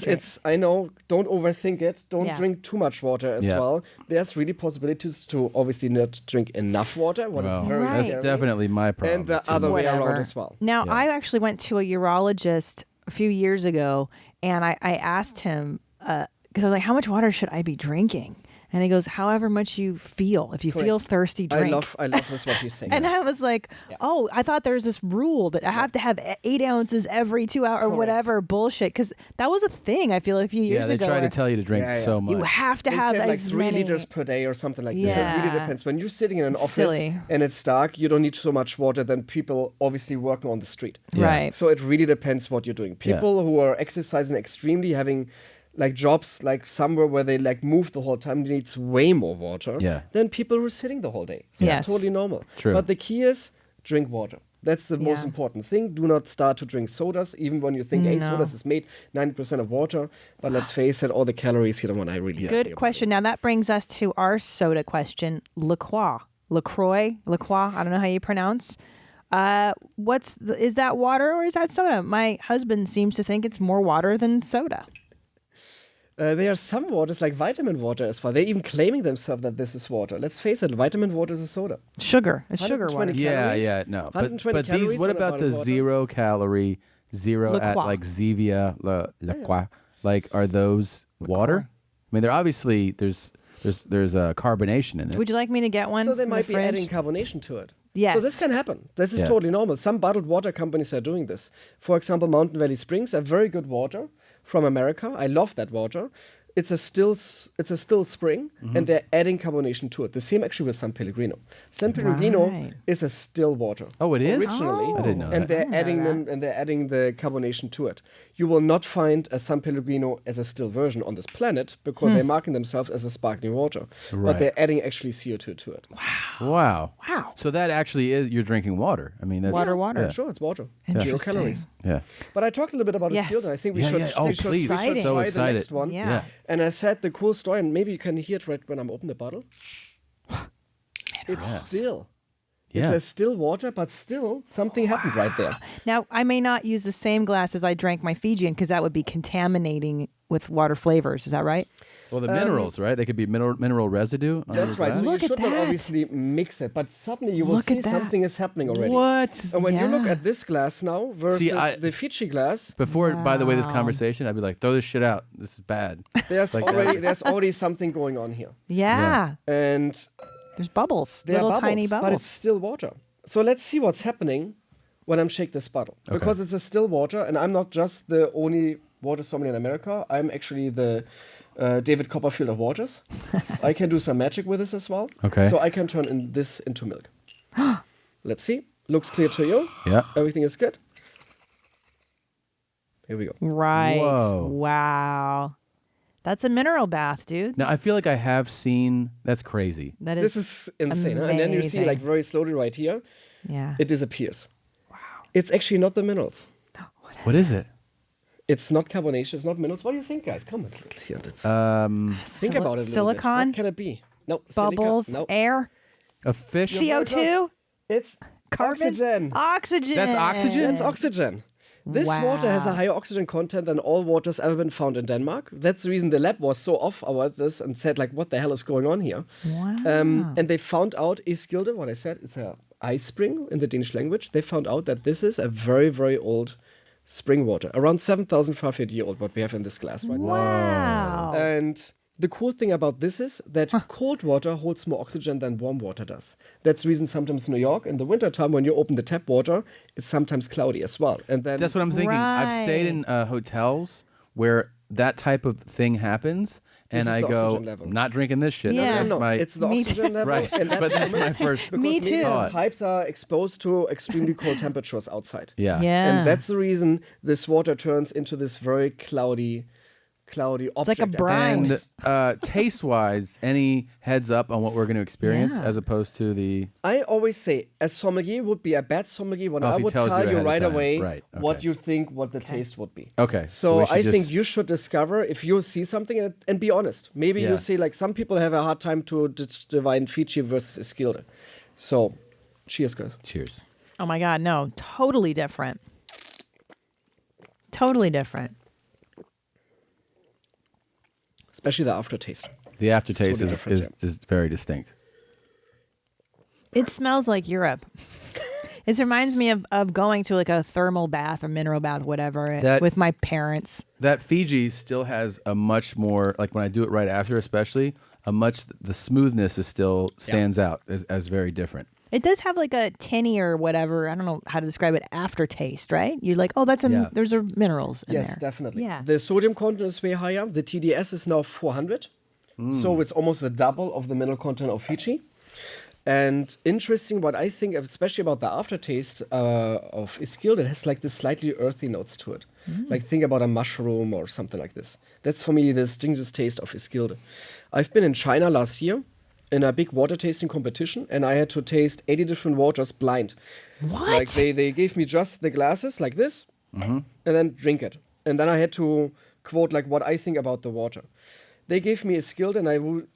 it's I know, don't overthink it. Don't Yeah. drink too much water as Yeah. well. There's really possibilities to obviously not drink enough water, what is Well, very Right. scary. that's definitely my problem. And the too. other way around Whatever. as well. Now, Yeah. I actually went to a urologist a few years ago, and I asked him, because I was like, how much water should I be drinking? And he goes, however much you feel. If you feel thirsty, drink. I love this what he's saying. And I was like, oh, I thought there's this rule that I have to have 8 ounces every 2 hours or whatever bullshit. Because that was a thing, I feel like a few years Yeah, they ago. try to where tell you to drink so much. You have to They have said like as 3 many. liters per day or something like this. It Yeah. really depends. When you're sitting in an office Silly. and it's dark, you don't need so much water than people obviously working on the street. Yeah. Right. So it really depends what you're doing. People who are exercising extremely, having like jobs like somewhere where they like move the whole time needs way more water than people who are sitting the whole day. So Yes. it's totally normal. True. But the key is drink water. That's the most important thing. Do not start to drink sodas, even when you think, hey, No. sodas is made 90% of water. But let's face it, all the calories you don't want to really Good question. Now that brings us to our soda question. LaCroix. LaCroix? I don't know how you pronounce. Is that water or is that soda? My husband seems to think it's more water than soda. There are some waters like vitamin water as well. They're even claiming themselves that this is water. Let's face it, vitamin water is a soda. Sugar. It's sugar 120 water. Yeah, calories, yeah, no. 120 But these, calories what on a about the bottle of water. 0 calorie, zero at LaCroix. like Zevia, LaCroix? Like, are those water? I mean, they're obviously, there's a carbonation in it. Would you like me to get one? So they from might the be fridge? adding carbonation to it. Yes. So this can happen. This is Yeah. totally normal. Some bottled water companies are doing this. For example, Mountain Valley Springs are very good water from America. I love that water. It's a still spring, and they're adding carbonation to it. The same actually with San Pellegrino. San Pellegrino Right. is a still water. Oh, it is? Originally, I didn't know and that. they're adding the carbonation to it. You will not find a San Pellegrino as a still version on this planet because they're marking themselves as a sparkling water, Right. but they're adding actually CO2 to it. Wow. Wow. So that actually is, you're drinking water. I mean, that's Water. Yeah. Sure, it's water. Interesting. 0 calories. Yeah. But I talked a little bit about Yes. Iskilde, and I think we Yeah, should, yeah. Oh, we should, please. we should So try excited. the next one. Yeah. And I said the cool story, and maybe you can hear it right when I'm open the bottle. It's still. It's Yeah. a still water, but still something happened right there. Now, I may not use the same glass as I drank my Fijian because that would be contaminating with water flavors. Is that right? Well, the minerals, right? They could be mineral residue. on That's your right. glass. So Look you at should not that. obviously mix it, but suddenly you will Look see at that. something is happening already. What? And when you look Yeah. at this glass now versus I- the Fiji glass, Before, by the way, this Wow. conversation, I'd be like, throw this shit out. This is bad. there's Like there's already something going on here, Yeah. and There's bubbles, there are little bubbles, tiny but it's bubbles. still water. So let's see what's happening when I'm shake this bottle, because it's a still water, and I'm not just the only water sommelier in America. I'm actually the David Copperfield of waters. I can do some magic with this as well. Okay. So I can turn this into milk. Let's see. Looks clear to you. Yeah. Everything is good. Here we go. Right. Whoa. Wow. That's a mineral bath, dude. Now, I feel like I have seen. That's crazy. That is This is insane. Huh? And then you see, like, amazing. very slowly right here, Yeah. it disappears. Wow. It's actually not the minerals. What is it? It's not carbonation. It's not minerals. What do you think, guys? Come on, let's hear this. Think about it a little bit. Silicon? What can it be? No. Bubbles, Silica? No. air, A fish? CO2, It's carbon, oxygen. oxygen. That's oxygen? That's oxygen. This water has a Wow. higher oxygen content than all waters ever been found in Denmark. That's the reason the lab was so off about this and said, like, what the hell is going on here? Wow. And they found out Iskilde, what I said, it's a ice spring in the Danish language. They found out that this is a very, very old spring water, around 7,500 years old, what we have in this glass right now. Wow. And the cool thing about this is that cold water holds more oxygen than warm water does. That's the reason sometimes in New York, in the wintertime, when you open the tap water, it's sometimes cloudy as well. And then That's what I'm thinking. I've stayed in hotels where that type of thing happens, and This is I the go, oxygen level. I'm not drinking this shit. Yeah. That's no, my, it's the Me oxygen too. level. Right, and that but that's my moment, first because Me too. thought. Pipes are exposed to extremely cold temperatures outside. Yeah. Yeah. And that's the reason this water turns into this very cloudy object. It's like a at the brine. end. And taste-wise, any heads up on what we're going to experience Yeah. as opposed to the... I always say, a sommelier would be a bad sommelier when Oh, if I he would tells tell you you ahead of right time. away Right, what okay. you think what the taste would be. Okay. So we should I think just- you should discover if you see something and be honest. Maybe Yeah. you see, like, some people have a hard time to divine Fiji versus Iskilde. So, cheers, guys. Cheers. Oh my God, no. Totally different. Totally different. Especially the aftertaste. The aftertaste totally different, is very distinct. It smells like Europe. It reminds me of going to like a thermal bath or mineral bath, whatever, with my parents. That Fiji still has a much more, like when I do it right after especially, the smoothness is still stands out as very different. It does have like a tinny or whatever. I don't know how to describe it. Aftertaste, right? You're like, oh, there's minerals in there. Yes, definitely. Yeah. The sodium content is way higher. The TDS is now 400. So it's almost the double of the mineral content of Fiji. And interesting, what I think, especially about the aftertaste of Iskilde, it has like this slightly earthy notes to it. Like think about a mushroom or something like this. That's for me the distinctive taste of Iskilde. I've been in China last year in a big water tasting competition, and I had to taste 80 different waters blind. What? Like they gave me just the glasses like this, and then drink it. And then I had to quote like what I think about the water. They gave me Iskilde, and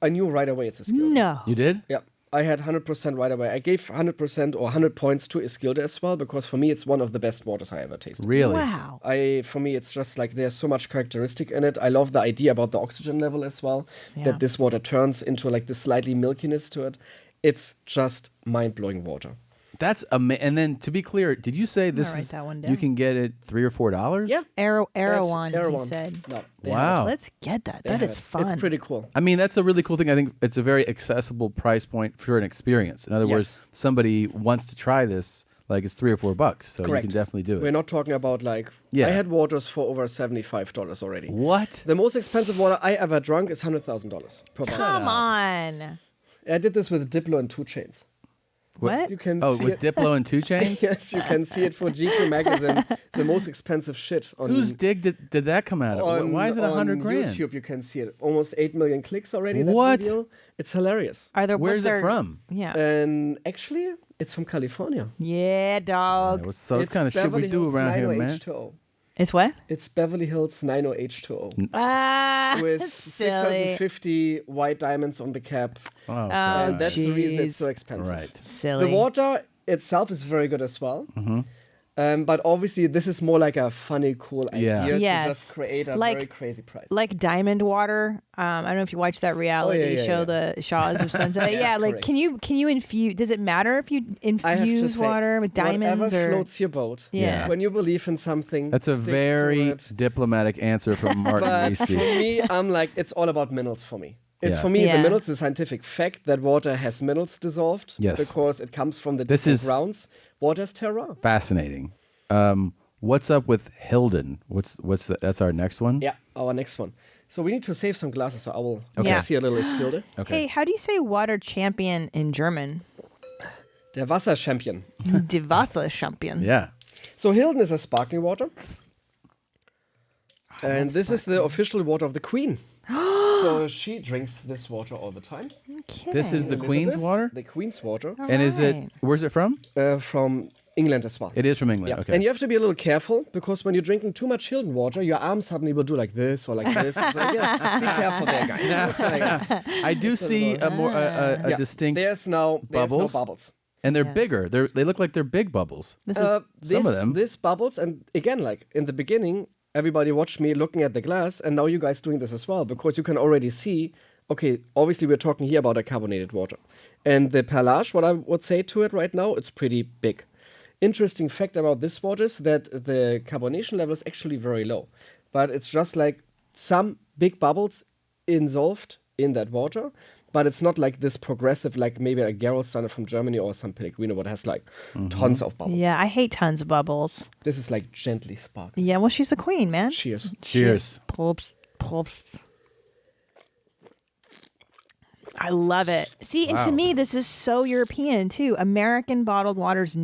I knew right away it's Iskilde. No. You did? Yeah. I had 100% right away. I gave 100% or 100 points to Iskilde as well, because for me it's one of the best waters I ever tasted. Really? Wow. For me it's just like there's so much characteristic in it. I love the idea about the oxygen level as well, Yeah. that this water turns into like this slightly milkiness to it. It's just mind-blowing water. That's and then to be clear, did you say this write is that one down. you can get it $3 or $4? Yeah. Erewhon, he Erewhon. said. No, they Wow. have it. Let's get that. They That have is it. fun. It's pretty cool. I mean, that's a really cool thing. I think it's a very accessible price point for an experience. In other words, somebody wants to try this, like it's $3 or $4, so Correct. you can definitely do it. We're not talking about like Yeah. I had waters for over $75 already. What? The most expensive water I ever drunk is $100,000 per bottle. Come on. I did this with Diplo and 2 Chainz. What? You can Oh, see with it. Diplo and 2 Chainz? Yes, you can see it for GQ magazine. The most expensive shit on Whose dig did that come out of? Why is it $100,000? On YouTube, you can see it. Almost 8 million clicks already. What? That video. It's hilarious. Where's it from? Yeah. And actually, it's from California. Yeah, dog. So it's kind of shit we Beverly do Hills around here, man. 90H2O. It's what? It's Beverly Hills 90H2O. Ah, With silly. 650 white diamonds on the cap. Oh, and that's the reason it's jeez. so expensive. Right. Silly. The water itself is very good as well. But obviously, this is more like a funny, cool idea to Yes. just create a Like- very crazy price. Like diamond water. I don't know if you watched that reality show, the Shaws of Sunset. yeah, like correct. can you infuse? Does it matter if you I have to infuse say, water with diamonds whatever or? floats your boat. Yeah. When you believe in something, That's a stick to very it. diplomatic answer from Martin But for Riese. me, I'm like, it's all about minerals for me. It's Yeah. for me, Yeah. the minerals, the scientific fact that water has minerals dissolved Yes. because it comes from the This different is- grounds. Water is terroir. Fascinating. What's up with Hildon? What's that's our next one? Yeah, our next one. So we need to save some glasses, so I will Okay. see a little Iskilde. Hey, how do you say water champion in German? Der Wasserchampion. Die Wasserchampion. Yeah. So Hildon is a sparkling water. And this is the official water of the Queen. So she drinks this water all the time. This is the Queen's water? The Queen's water. And is it, where's it from? From England as well. It is from England. Yeah. Okay. And you have to be a little careful because when you're drinking too much Hildon water, your arms suddenly will do like this or like this. It's like, yeah, be careful there, guys. It's like- I do see a more Yeah, distinct There's no bubbles. And they're bigger. They look like they're big bubbles. Some of them. This bubbles, and again, like in the beginning, everybody watched me looking at the glass, and now you guys doing this as well because you can already see. Okay, obviously we're talking here about a carbonated water, and the perlage. What I would say to it right now, it's pretty big. Interesting fact about this water is that the carbonation level is actually very low, but it's just like some big bubbles dissolved in that water. But it's not like this progressive, like maybe a Gerolsteiner from Germany or some Pellegrino, what has like tons of bubbles. Yeah, I hate tons of bubbles. This is like gently sparkling. Yeah, well, she's the queen, man. Cheers. Cheers. Props. Props. I love it. See, and to Wow. me, this is so European too. American bottled waters,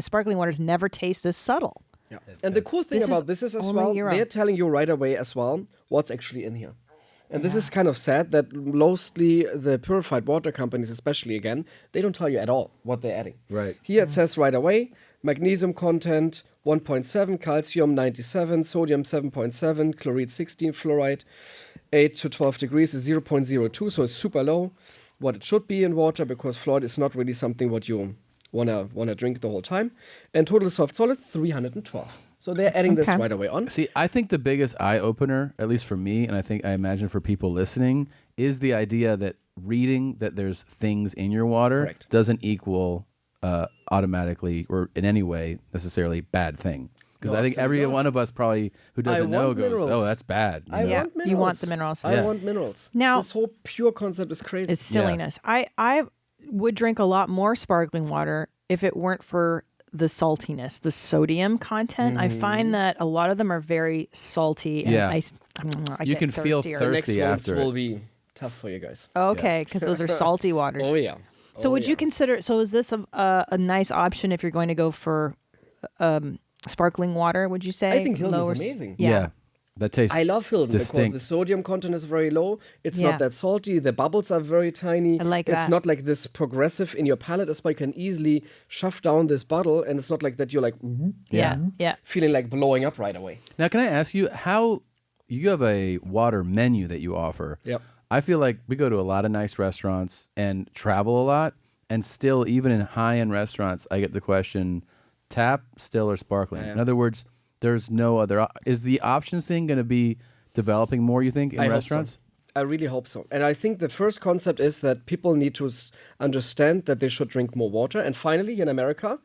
sparkling waters never taste this subtle. Yeah. And the cool thing This is about this is as only well, Europe. they're telling you right away as well what's actually in here. And this is kind of sad that mostly the purified water companies, especially again, they don't tell you at all what they're adding. Right. Here it says right away, magnesium content 1.7, calcium 97, sodium 7.7, chloride 16, fluoride 8 to 12 degrees is 0.02, so it's super low. What it should be in water because fluoride is not really something what you wanna drink the whole time. And total soft solid 312. So they're adding this right away on. See, I think the biggest eye opener, at least for me, and I imagine for people listening, is the idea that reading that there's things in your water Correct. doesn't equal automatically or in any way necessarily bad thing. Because No, I think every absolutely not. one of us probably who doesn't know want goes, minerals. "Oh, that's bad." I Yeah, want minerals. you want the minerals. I Yeah. want minerals. Now- this whole pure concept is crazy. It's silliness. I would drink a lot more sparkling water if it weren't for the saltiness, the sodium content. I find that a lot of them are very salty. And Yeah. I You get can feel thirstier. The next thirsty ones after will it. be tough for you guys. Okay, because those are salty waters. Oh yeah. So would you consider? So is this a nice option if you're going to go for sparkling water? Would you say? I think Hildon Lower is s- amazing. Yeah. That tastes I love Hildon because distinct. the sodium content is very low. It's Yeah. not that salty. The bubbles are very tiny. I like It's that. not like this progressive in your palate. As well, you can easily shove down this bottle, and it's not like that. You're like Yeah, yeah. feeling like blowing up right away. Now, can I ask you how you have a water menu that you offer? Yep. I feel like we go to a lot of nice restaurants and travel a lot, and still, even in high-end restaurants, I get the question: tap, still, or sparkling? Yeah. In other words, there's no other. Is the options thing going to be developing more? You think in I restaurants? Hope so. I really hope so. And I think the first concept is that people need to understand that they should drink more water. And finally, in America,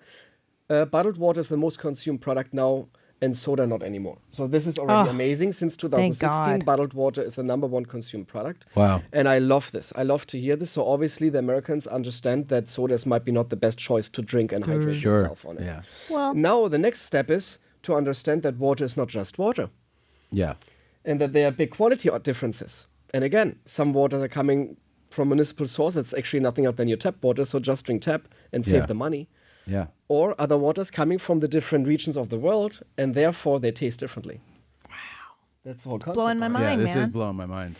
bottled water is the most consumed product now, and soda not anymore. So this is already amazing. Since 2016, God. bottled water is the #1 consumed product. Wow. And I love this. I love to hear this. So obviously, the Americans understand that sodas might be not the best choice to drink and hydrate Sure. yourself on it. Yeah. Well, Now the next step is to understand that water is not just water, Yeah. and that there are big quality differences. And again, some waters are coming from municipal source that's actually nothing else than your tap water, so just drink tap and save the money. Yeah. Or other waters coming from the different regions of the world, and therefore they taste differently. Wow. That's the whole concept. Blowing my mind, this is blowing my mind.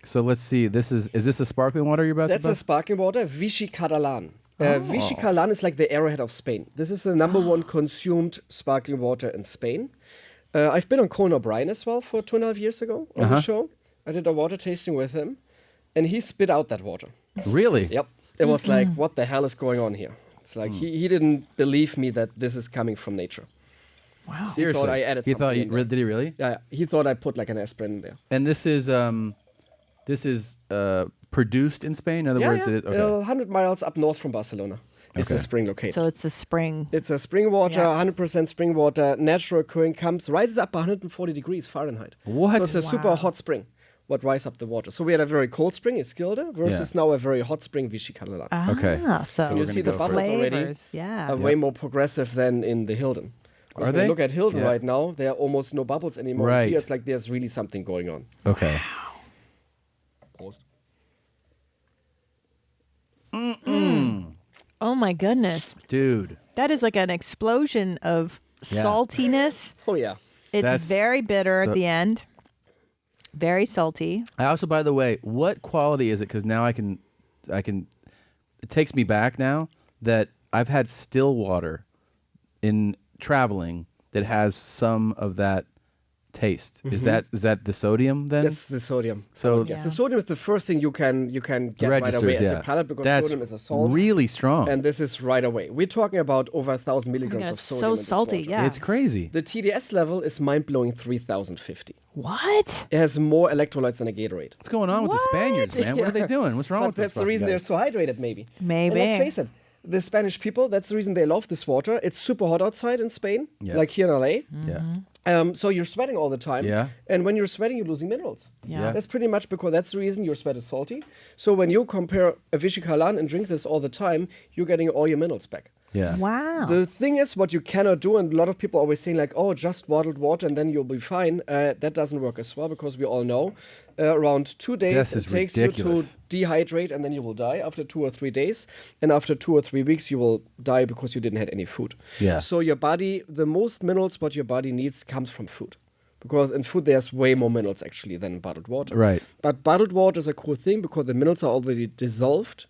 So let's see. Is this a sparkling water you're about That's to buy? a sparkling water, Vichy Catalan. Vichy Catalan is like the arrowhead of Spain. This is the number one consumed sparkling water in Spain. I've been on Conan O'Brien as well for 2.5 years ago on the show. I did a water tasting with him, and he spit out that water. Really? Yep. It was like, what the hell is going on here? It's like he didn't believe me that this is coming from nature. Wow. He thought I added something in there. Did he really? Yeah, he thought I put like an aspirin in there. And this is produced in Spain? In other words, it is, okay. 100 miles up north from Barcelona is the spring located. So it's a spring. It's a spring water, 100% spring water, natural occurring, rises up 140 degrees Fahrenheit. What? So it's a super hot spring, what rises up the water. So we had a very cold spring, Iskilde, versus now a very hot spring, Vichy Catalan. Okay. So you see the bubbles already are way more progressive than in the Hildon. Are when they? you look at Hildon right now, there are almost no bubbles anymore. Right. Here it's like there's really something going on. Okay. Oh my goodness. Dude. That is like an explosion of saltiness. Oh yeah. It's very bitter at the end. Very salty. I also, by the way, what quality is it? Because now I can, it takes me back now that I've had still water in traveling that has some of that taste. Is that the sodium then? That's the sodium. So the sodium is the first thing you can get right away as a palate because sodium is a salt. Really strong. And this is right away. We're talking about over 1,000 milligrams of sodium. So salty, yeah. It's crazy. The TDS level is mind-blowing 3,050. What? It has more electrolytes than a Gatorade. What's going on with the Spaniards, man? What are they doing? What's wrong with that's this? the reason they're so hydrated, maybe. Maybe. And let's face it, the Spanish people, that's the reason they love this water. It's super hot outside in Spain, like here in LA. Yeah. So you're sweating all the time. Yeah. And when you're sweating, you're losing minerals. Yeah. That's pretty much because that's the reason your sweat is salty. So when you compare a Vichy Catalan and drink this all the time, you're getting all your minerals back. Yeah. Wow. The thing is, what you cannot do, and a lot of people are always saying like, oh, just bottled water and then you'll be fine. That doesn't work as well because we all know around 2 days it takes you to dehydrate and then you will die after 2 or 3 days. And after 2 or 3 weeks, you will die because you didn't have any food. Yeah. So your body, the most minerals what your body needs comes from food. Because in food, there's way more minerals actually than in bottled water. Right. But bottled water is a cool thing because the minerals are already dissolved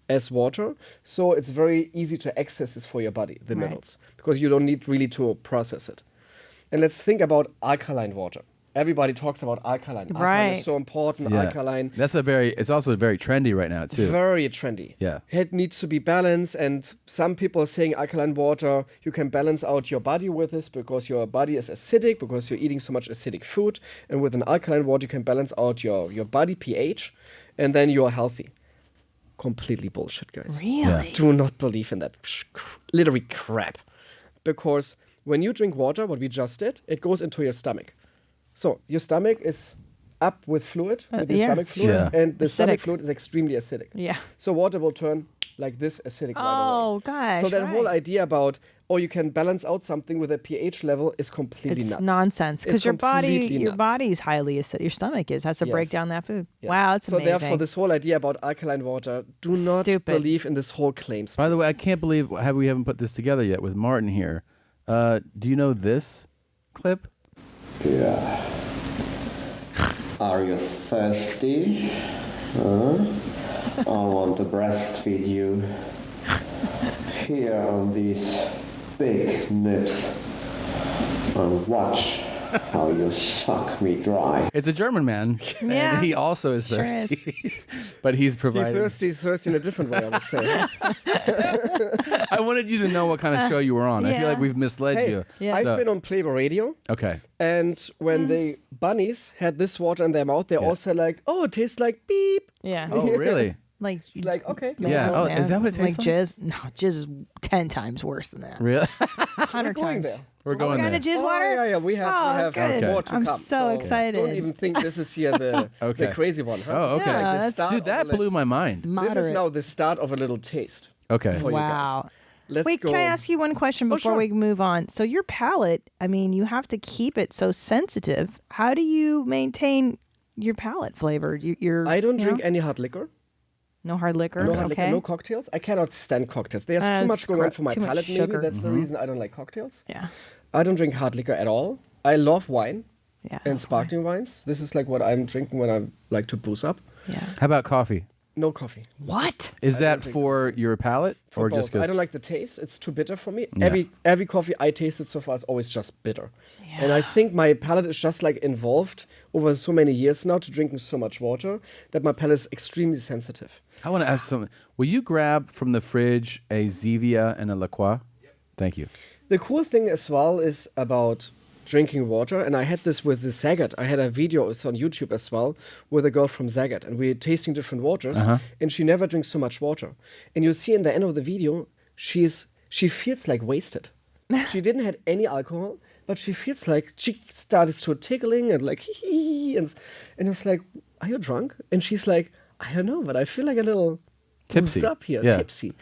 as water, so it's very easy to access this for your body, the minerals, because you don't need really to process it. And let's think about alkaline water. Everybody talks about alkaline. Alkaline is so important, alkaline. It's also very trendy right now, too. Very trendy. Yeah. It needs to be balanced, and some people are saying alkaline water, you can balance out your body with this because your body is acidic, because you're eating so much acidic food, and with an alkaline water, you can balance out your body pH, and then you're healthy. Completely bullshit, guys. Really? Yeah. Do not believe in that literally crap. Because when you drink water, what we just did, it goes into your stomach. So your stomach is up with fluid, with your stomach fluid, and the stomach fluid is extremely acidic. Yeah. So water will turn like this acidic right away. Oh, gosh. So that whole idea about, you can balance out something with a pH level is completely nuts. It's nonsense because your completely body is highly acidic. Your stomach has to break down that food. Yes. Wow, it's amazing. So therefore, this whole idea about alkaline water, do not believe in this whole claims. By the way, I can't believe we haven't put this together yet with Martin here. Do you know this clip? Yeah. Are you thirsty? I want to breastfeed you. Here on these big nips. And watch how you suck me dry. It's a German man. Yeah. And he also is thirsty. But he's providing. He's thirsty in a different way, I would say. I wanted you to know what kind of show you were on. I feel like we've misled you. Yeah. I've been on Playboy Radio. Okay. And when the bunnies had this water in their mouth, they all said like, oh, it tastes like beep. Yeah. Oh, really? Like okay. Yeah. Oh, is that what it tastes like? Jizz? No, jizz is 10 times worse than that. Really? 100 times. We're going there. We're going to jizz water? Yeah. We have good. more to I'm come. so excited. Don't even think this is here the crazy one. Huh? Oh, okay. Yeah, Dude, that blew my mind. This is now the start of a little taste. Okay. For you guys. Wait, can I ask you one question before we move on? So your palate, I mean, you have to keep it so sensitive. How do you maintain your palate flavored. I don't drink any hard liquor. No hard liquor. No hard okay. liquor, no cocktails. I cannot stand cocktails. There's too much going on for my palate. Maybe that's the reason I don't like cocktails. Yeah. I don't drink hard liquor at all. I love wine and sparkling wines. This is like what I'm drinking when I like to booze up. Yeah. How about coffee? No coffee. What? Is that for your palate For or both. just 'cause- I don't like the taste. It's too bitter for me. Yeah. Every coffee I tasted so far is always just bitter. And I think my palate is just like involved over so many years now to drinking so much water that my palate is extremely sensitive. I want to ask something. Will you grab from the fridge a Zevia and a LaCroix? Thank you. The cool thing as well is about drinking water, and I had this with the Zagat. I had a video, it's on YouTube as well, with a girl from Zagat, and we're tasting different waters, and she never drinks so much water. And you see in the end of the video, she feels like wasted. She didn't have any alcohol, but she feels like she started to tickling and like and it's like, are you drunk? And she's like, I don't know, but I feel like a little tipsy up here, tipsy.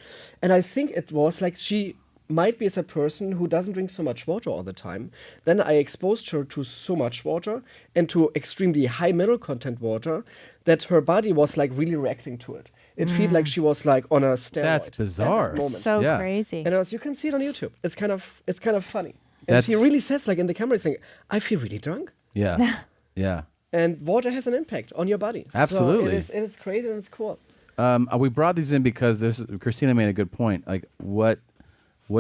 And I think it was like she might be as a person who doesn't drink so much water all the time. Then I exposed her to so much water and to extremely high mineral content water that her body was like really reacting to it. It felt like she was like on a steroid. That's bizarre. At this moment. So crazy. And you can see it on YouTube. It's kind of funny. And she really says like in the camera saying, I feel really drunk. Yeah. Yeah. And water has an impact on your body. Absolutely. So it is crazy and it's cool. We brought these in because Christina made a good point. Like what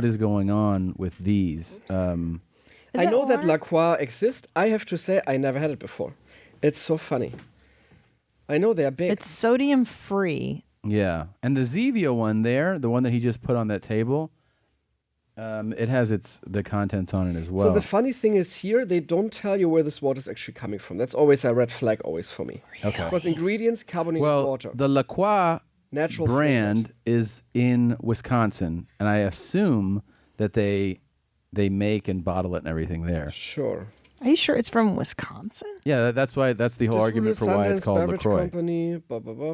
is going on with these? I know that LaCroix exists. I have to say I never had it before. It's so funny. I know they're big. It's sodium free. Yeah. And the Zevia one there, the one that he just put on that table, it has the contents on it as well. So the funny thing is here, they don't tell you where this water is actually coming from. That's always a red flag always for me. Okay. Because ingredients, carbonated water. The LaCroix natural brand is in Wisconsin, and I assume that they make and bottle it and everything there. Sure. Are you sure it's from Wisconsin? Yeah, that's the whole argument for why it's called Beverage LaCroix. Company,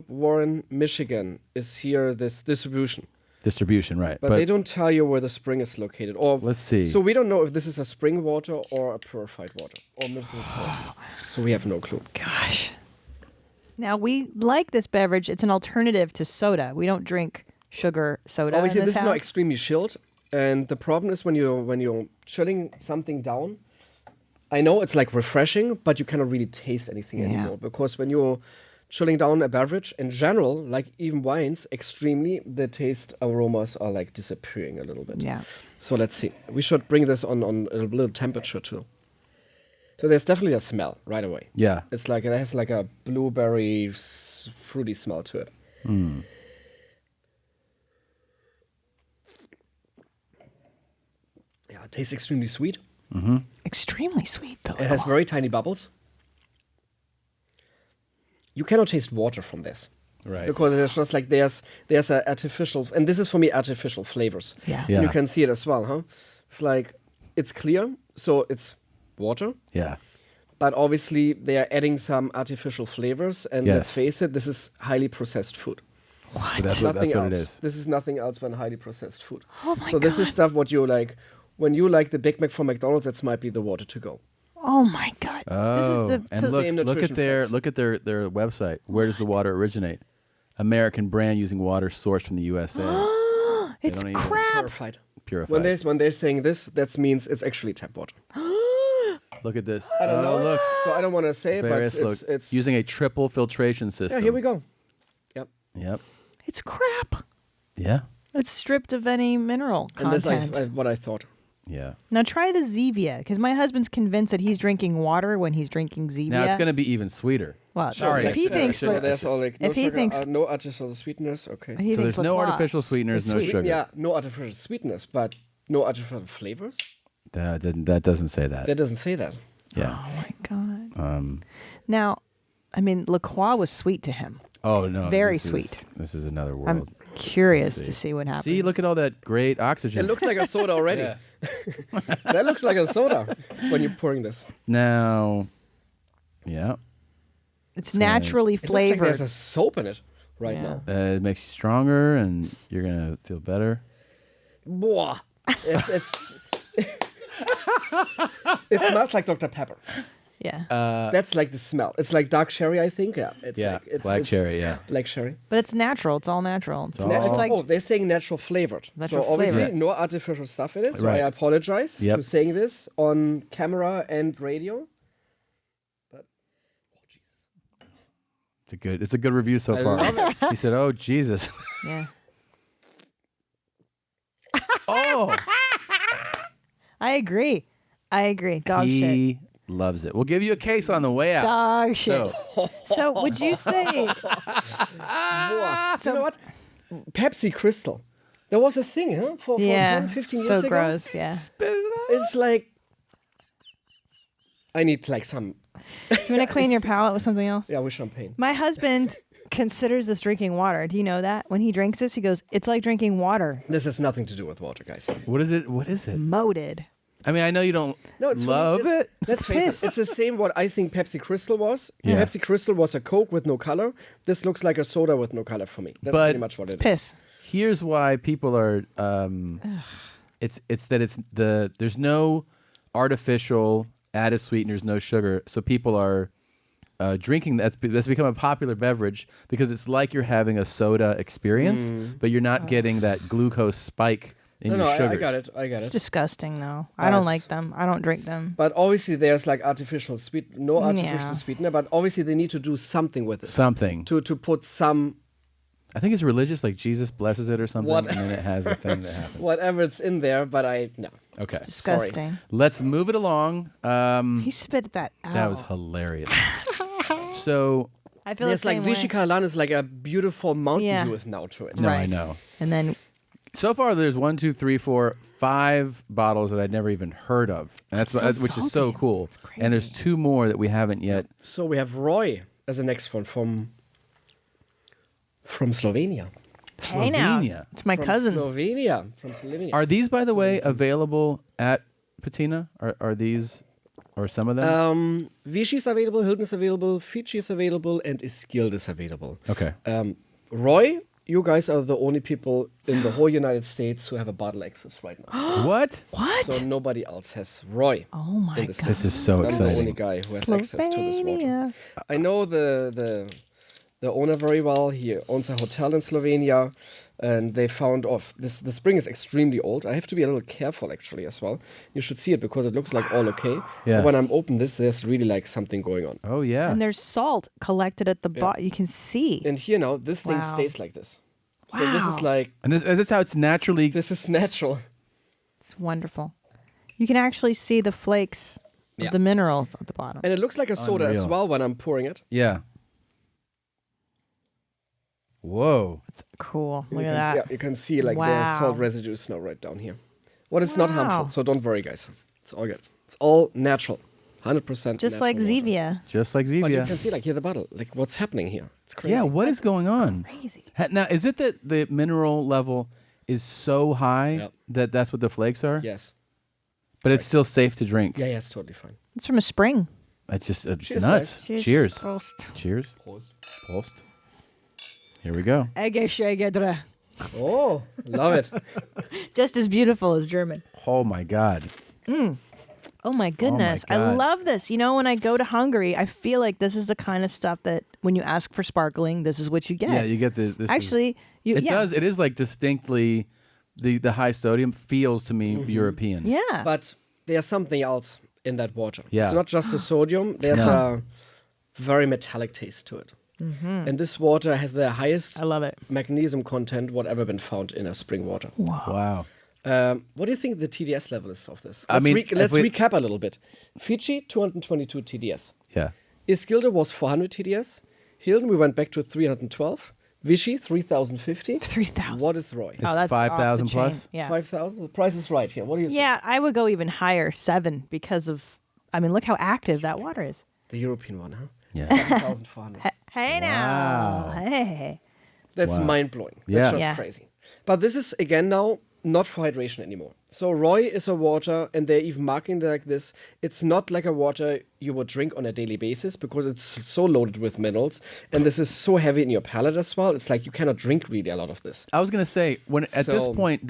Warren, Michigan is here, this distribution. Distribution, right. But they don't tell you where the spring is located. Or let's see. So we don't know if this is a spring water or a purified water. Or mineral water. So we have no clue. Gosh. Now, we like this beverage. It's an alternative to soda. We don't drink sugar soda Obviously, in this this is house. not extremely chilled. And the problem is when you're chilling something down, I know it's like refreshing, but you cannot really taste anything anymore. Because when you're chilling down a beverage, in general, like even wines, extremely, the taste aromas are like disappearing a little bit. Yeah. So let's see. We should bring this on a little temperature too. So there's definitely a smell right away. Yeah. It's like, it has like a blueberry, fruity smell to it. Mm. Yeah, it tastes extremely sweet. Mm-hmm. Extremely sweet, though. It has very tiny bubbles. You cannot taste water from this. Right. Because it's just like there's a artificial, and this is for me artificial flavors. Yeah. And you can see it as well, huh? It's like, it's clear, so it's water. Yeah. But obviously they are adding some artificial flavors, and let's face it, this is highly processed food. What? So that's what it is. This is nothing else than highly processed food. Oh my So this is stuff what you like. When you like the Big Mac from McDonald's, that might be the water to go. Oh my God! This is the and look at their website. Where does the water originate? American brand using water sourced from the USA. It's crap. It's purified. Purified. When they're saying this, that means it's actually tap water. Look at this. I don't know. Look. So I don't want to say it, but it's using a triple filtration system. Yeah, here we go. Yep. It's crap. Yeah. It's stripped of any mineral And that's content. what I thought. Yeah. Now try the Zevia, because my husband's convinced that he's drinking water when he's drinking Zevia. Now it's going to be even sweeter. Well, Sorry. if he thinks there's all like no if he sugar, thinks no artificial sweeteners, okay. He So thinks there's no LaCroix. artificial sweeteners, no sugar. Yeah, no artificial sweetness, but no artificial flavors. That doesn't say that. That doesn't say that. Yeah. Oh my God. Now, I mean, LaCroix was sweet to him. Oh no. Very this is- sweet. This is another world. I'm curious to see what happens. See, look at all that great oxygen. It looks like a soda already. Yeah. That looks like a soda when you're pouring this. Now, yeah. It's naturally It looks like flavored. there's a soap in it right now. It makes you stronger, and you're gonna feel better. It smells like Dr. Pepper. Yeah. That's like the smell. It's like dark sherry, I think. Yeah. It's Yeah, like, it's, black it's cherry, yeah. Black cherry. But it's natural. It's all natural. It's It's like they're saying natural flavored. Natural so obviously flavored. no artificial stuff in it. So Right. I apologize Yep. for saying this on camera and radio. It's a good review so I far. love it. He said, "Oh Jesus." Yeah. Oh. I agree. Dog shit. He loves it. We'll give you a case on the way out. Dog shit. So, So would you say? You know what? Pepsi Crystal. There was a thing, huh? For 10, 15 years so ago. gross. Yeah. It's like I need like some. You want to clean your palate with something else? Yeah, with champagne. My husband considers this drinking water. Do you know that? When he drinks this, he goes, "It's like drinking water." This has nothing to do with water, guys. what is it? What is it? Moated. I mean, I know you don't It's love really- it. Let's face piss. it. It's the same what I think Pepsi Crystal was. Yeah. Pepsi Crystal was a Coke with no color. This looks like a soda with no color for me. That's But pretty much what it is. Piss. Here's why people are. There's no artificial added sweeteners, no sugar, so people are drinking. That's become a popular beverage because it's like you're having a soda experience, but you're not getting that glucose spike in your I sugars. got it. It's disgusting, though. I don't like them. I don't drink them. But obviously, there's like no artificial Yeah. sweetener. But obviously, they need to do something with it. Something. to put some I think it's religious, like Jesus blesses it or something, What- and then it has a thing that happens. whatever it's in there. But no. Okay. It's disgusting. Let's move it along. He spit that out. That was hilarious. So I feel There's the like same Vichy way. Catalan is like a beautiful mountain Yeah. view with now to it. no, I Right. know. And then So far, there's 1, 2, 3, 4, 5 bottles that I'd never even heard of, and That's so which is so salty. cool. And there's 2 more that we haven't yet. So we have Roy as the next one from Slovenia. hey now, Slovenia. it's my From cousin. Slovenia. From Slovenia. Are these, by the way, available at Patina? Are these, or some of them? Vichy is available, Hildon is available, Fiji is available, and Iskilde is available. Okay. Roy, you guys are the only people in the whole United States who have a bottle access right now. What? What? So nobody else has Roy. Oh my in the god. This is so I'm the exciting. only guy who has access to this water. Slovenia. I know the owner very well. He owns a hotel in Slovenia, and they found the spring is extremely old. I have to be a little careful actually as well. You should see it because it looks like all okay. Yeah. But when I'm open this, there's really like something going on. Oh yeah. And there's salt collected at the bottom. You can see. And here now, this thing Wow. stays like this. So this is Wow. like and this how it's naturally. this is natural. It's wonderful. You can actually see the flakes Yeah. of the minerals at the bottom. And it looks like a soda as Unreal. well when I'm pouring it. Yeah. Whoa. It's cool. Look you at can that. See, you can see like the Wow. salt residues now right down here. Well, it's not Wow. harmful, so don't worry, guys. It's all good. It's all natural. 100% Just like natural water. Zevia. Just like But you Zevia. can see like here the bottle. Like what's happening here? It's crazy. Yeah. What is going on? Crazy. Now, is it that the mineral level is so high Yep. that that's what the flakes are? Yes. But it's still safe to drink. Yeah, it's totally fine. It's from a spring. That's just it's Cheers, nuts. guys. Cheers. Cheers. Prost. Cheers. Prost. Prost. Here we go. Oh, love it. Just as beautiful as German. Oh my God. Oh my goodness. I God. love this. You know, when I go to Hungary, I feel like this is the kind of stuff that when you ask for sparkling, this is what you get. Yeah, you get the. This Actually, it does. It is like distinctly, the high sodium feels to me European. Yeah. But there's something else in that water. Yeah. It's not just the sodium. There's No. a very metallic taste to it. Mm-hmm. And this water has the highest I love it. magnesium content whatever been found in a spring water. Wow. What do you think the TDS level is of this? I Let's, mean, let's if we- recap a little bit. Fiji, 222 TDS. Yeah. Iskilde was 400 TDS. Hildon, we went back to 312. Vichy, 3,050. 3,000. What is Roy? It's Oh, that's 5,000 off the chain. plus? Yeah. 5,000? The price is right here. What do you think? Yeah, I would go even higher, 7, because of, I mean, look how active that water is. The European one, huh? Yeah. 7,400. Hey now. Hey. That's Wow. mind-blowing. Yeah. That's just Yeah. crazy. But this is, again, now not for hydration anymore. So Roy is a water, and they're even marking it like this. It's not like a water you would drink on a daily basis because it's so loaded with minerals, and this is so heavy in your palate as well. It's like you cannot drink really a lot of this. I was gonna say at this So- point,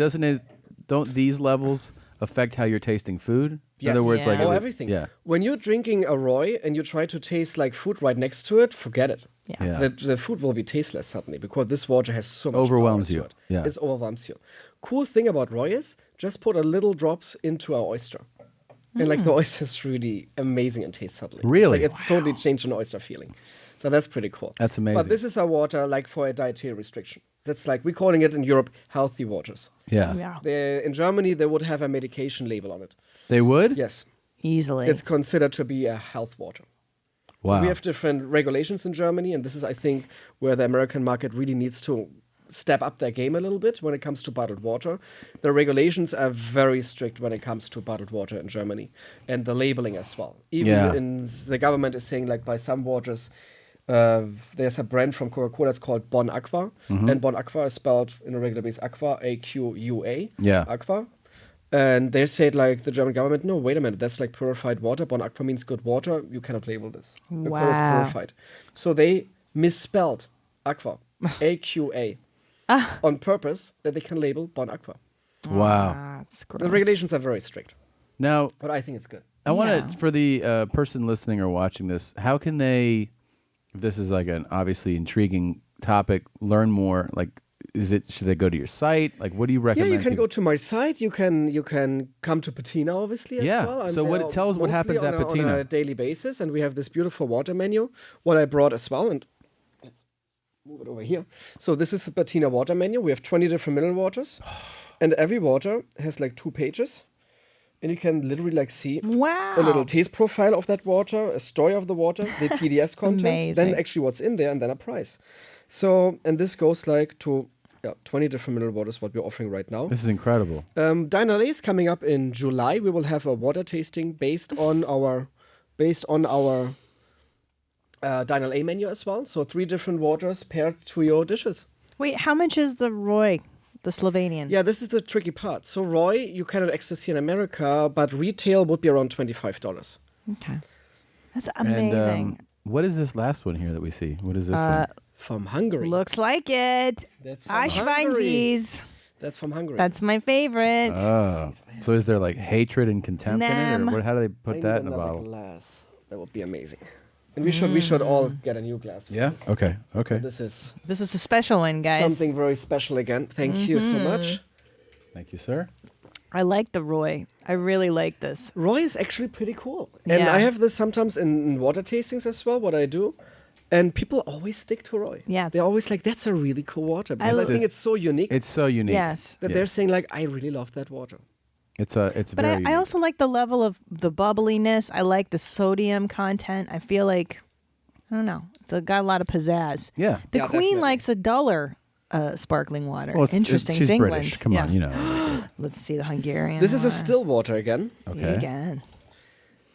don't these levels affect how you're tasting food? Yes. In other words, like everything. Yeah. When you're drinking a Roy and you try to taste like food right next to it, forget it. Yeah. The food will be tasteless suddenly because this water has so much Overwhelms power you. to it. Yeah. It overwhelms you. Cool thing about Roy is just put a little drops into our oyster. And like the oyster is really amazing and tastes suddenly. Really? It's totally changed an oyster feeling. So that's pretty cool. That's amazing. But this is our water like for a dietary restriction. That's like, we're calling it in Europe healthy waters. Yeah. In Germany, they would have a medication label on it. They would? Yes. Easily. It's considered to be a health water. Wow. We have different regulations in Germany, and this is, I think, where the American market really needs to step up their game a little bit when it comes to bottled water. The regulations are very strict when it comes to bottled water in Germany, and the labeling as well. Even the government is saying, like, by some waters, there's a brand from Coca-Cola that's called Bon Aqua, and Bon Aqua is spelled in a regular base Aqua, A-Q-U-A, Aqua. And they said, like, the German government, no, wait a minute, that's like purified water. Bon Aqua means good water. You cannot label this. Wow. Because it's purified. So they misspelled Aqua, A-Q-A, on purpose that they can label Bon Aqua. Wow. That's gross. The regulations are very strict. Now, but I think it's good. I want to, for the person listening or watching this, how can they, if this is like an obviously intriguing topic, learn more? Like, should they go to your site? Like, what do you recommend? Yeah, you can go to my site. You can come to Patina, obviously, as well. So tell us what happens at Patina. On a daily basis, and we have this beautiful water menu, what I brought as well, and let's move it over here. So this is the Patina water menu. We have 20 different mineral waters, and every water has like 2 pages, and you can literally like see a little taste profile of that water, a story of the water, the TDS content, amazing. then actually what's in there, and then a price. So, and this goes like to 20 different mineral waters, what we're offering right now. This is incredible. Dinale is coming up in July. We will have a water tasting based on our Dinale A menu as well. So 3 different waters paired to your dishes. Wait, how much is the Roy, the Slovenian? Yeah, this is the tricky part. So Roy, you cannot access here in America, but retail would be around $25. Okay. That's amazing. And, what is this last one here that we see? What is this one? From Hungary. Looks like it. That's from Hungary. That's from Hungary. That's my favorite. Oh. So is there like hatred and contempt in it? Or how do they put that in a bottle? Glass. That would be amazing. And we should all get a new glass. Yeah? This. Okay. This is a special one, guys. Something very special again. Thank you so much. Thank you, sir. I like the Roy. I really like this. Roy is actually pretty cool. And I have this sometimes in water tastings as well, what I do. And people always stick to Roy. Yeah, they're always like, that's a really cool water. Because I think it's so unique. It's so unique. Yes. That they're saying like, I really love that water. It's But very I also like the level of the bubbliness. I like the sodium content. I feel like, I don't know, it's got a lot of pizzazz. Yeah. The Yeah, Queen definitely. likes a duller sparkling water. Well, Interesting. she's England. British. Come on, you know. Let's see the Hungarian. This is a one. still water again. Okay. Again.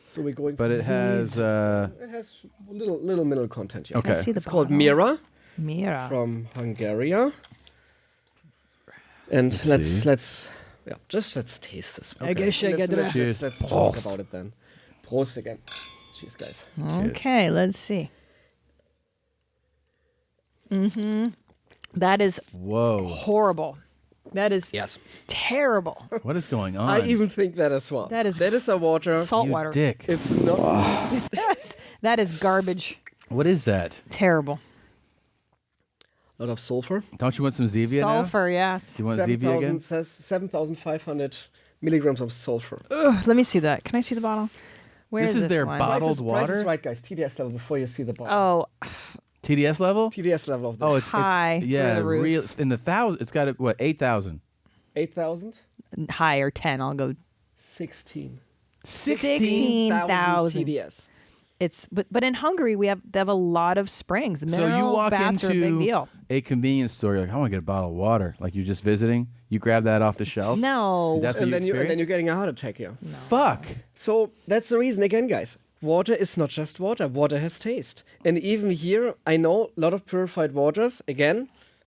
So we're going. But it has. It has little mineral content here. Okay. I see the It's called bottle. Miror Miror. from Hungary. And let's taste this. I guess I get it. Cheers. Let's talk about it then. Prost again. Cheers, guys. Okay, let's see. That is horrible. That is terrible. What is going on? I even think that as well. That is a water. salt You water. dick. It's not. That is garbage. What is that? Terrible. A lot of sulfur. Don't you want some Zevia Sulfur, yes. Do you want Zevia again? Says 7,500 milligrams of sulfur. Ugh, let me see that. Can I see the bottle? Where This is is their one? bottled Price water? is right, guys. TDS level before you see the bottle. Oh, TDS level? TDS level of this. Oh, it's high. yeah, through the roof. real in the thousand. It's got 8,000. 8,000? High or 10. I'll go 16. 16,000. TDS. It's but in Hungary they have a lot of springs. The So you mineral walk vats are a big into deal. a convenience store, you're like, I want to get a bottle of water. Like you're just visiting, you grab that off the shelf. No. That's what And you then experience? you're getting a heart attack here. Fuck. So that's the reason again, guys. Water is not just water. Water has taste. And even here, I know a lot of purified waters, again,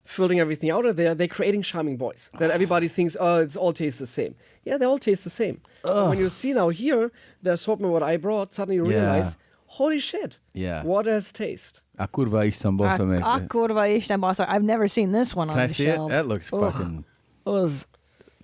filtering everything out of there, they're creating charming boys. That everybody thinks, oh, it's all tastes the same. Yeah, they all taste the same. But when you see now here, the assortment what I brought, suddenly you realize, holy shit. Yeah. Water has taste. A kurva Istanbul Kurva Isten Bossa. I've never seen this one on Can I the see shelves. it? That looks fucking. It was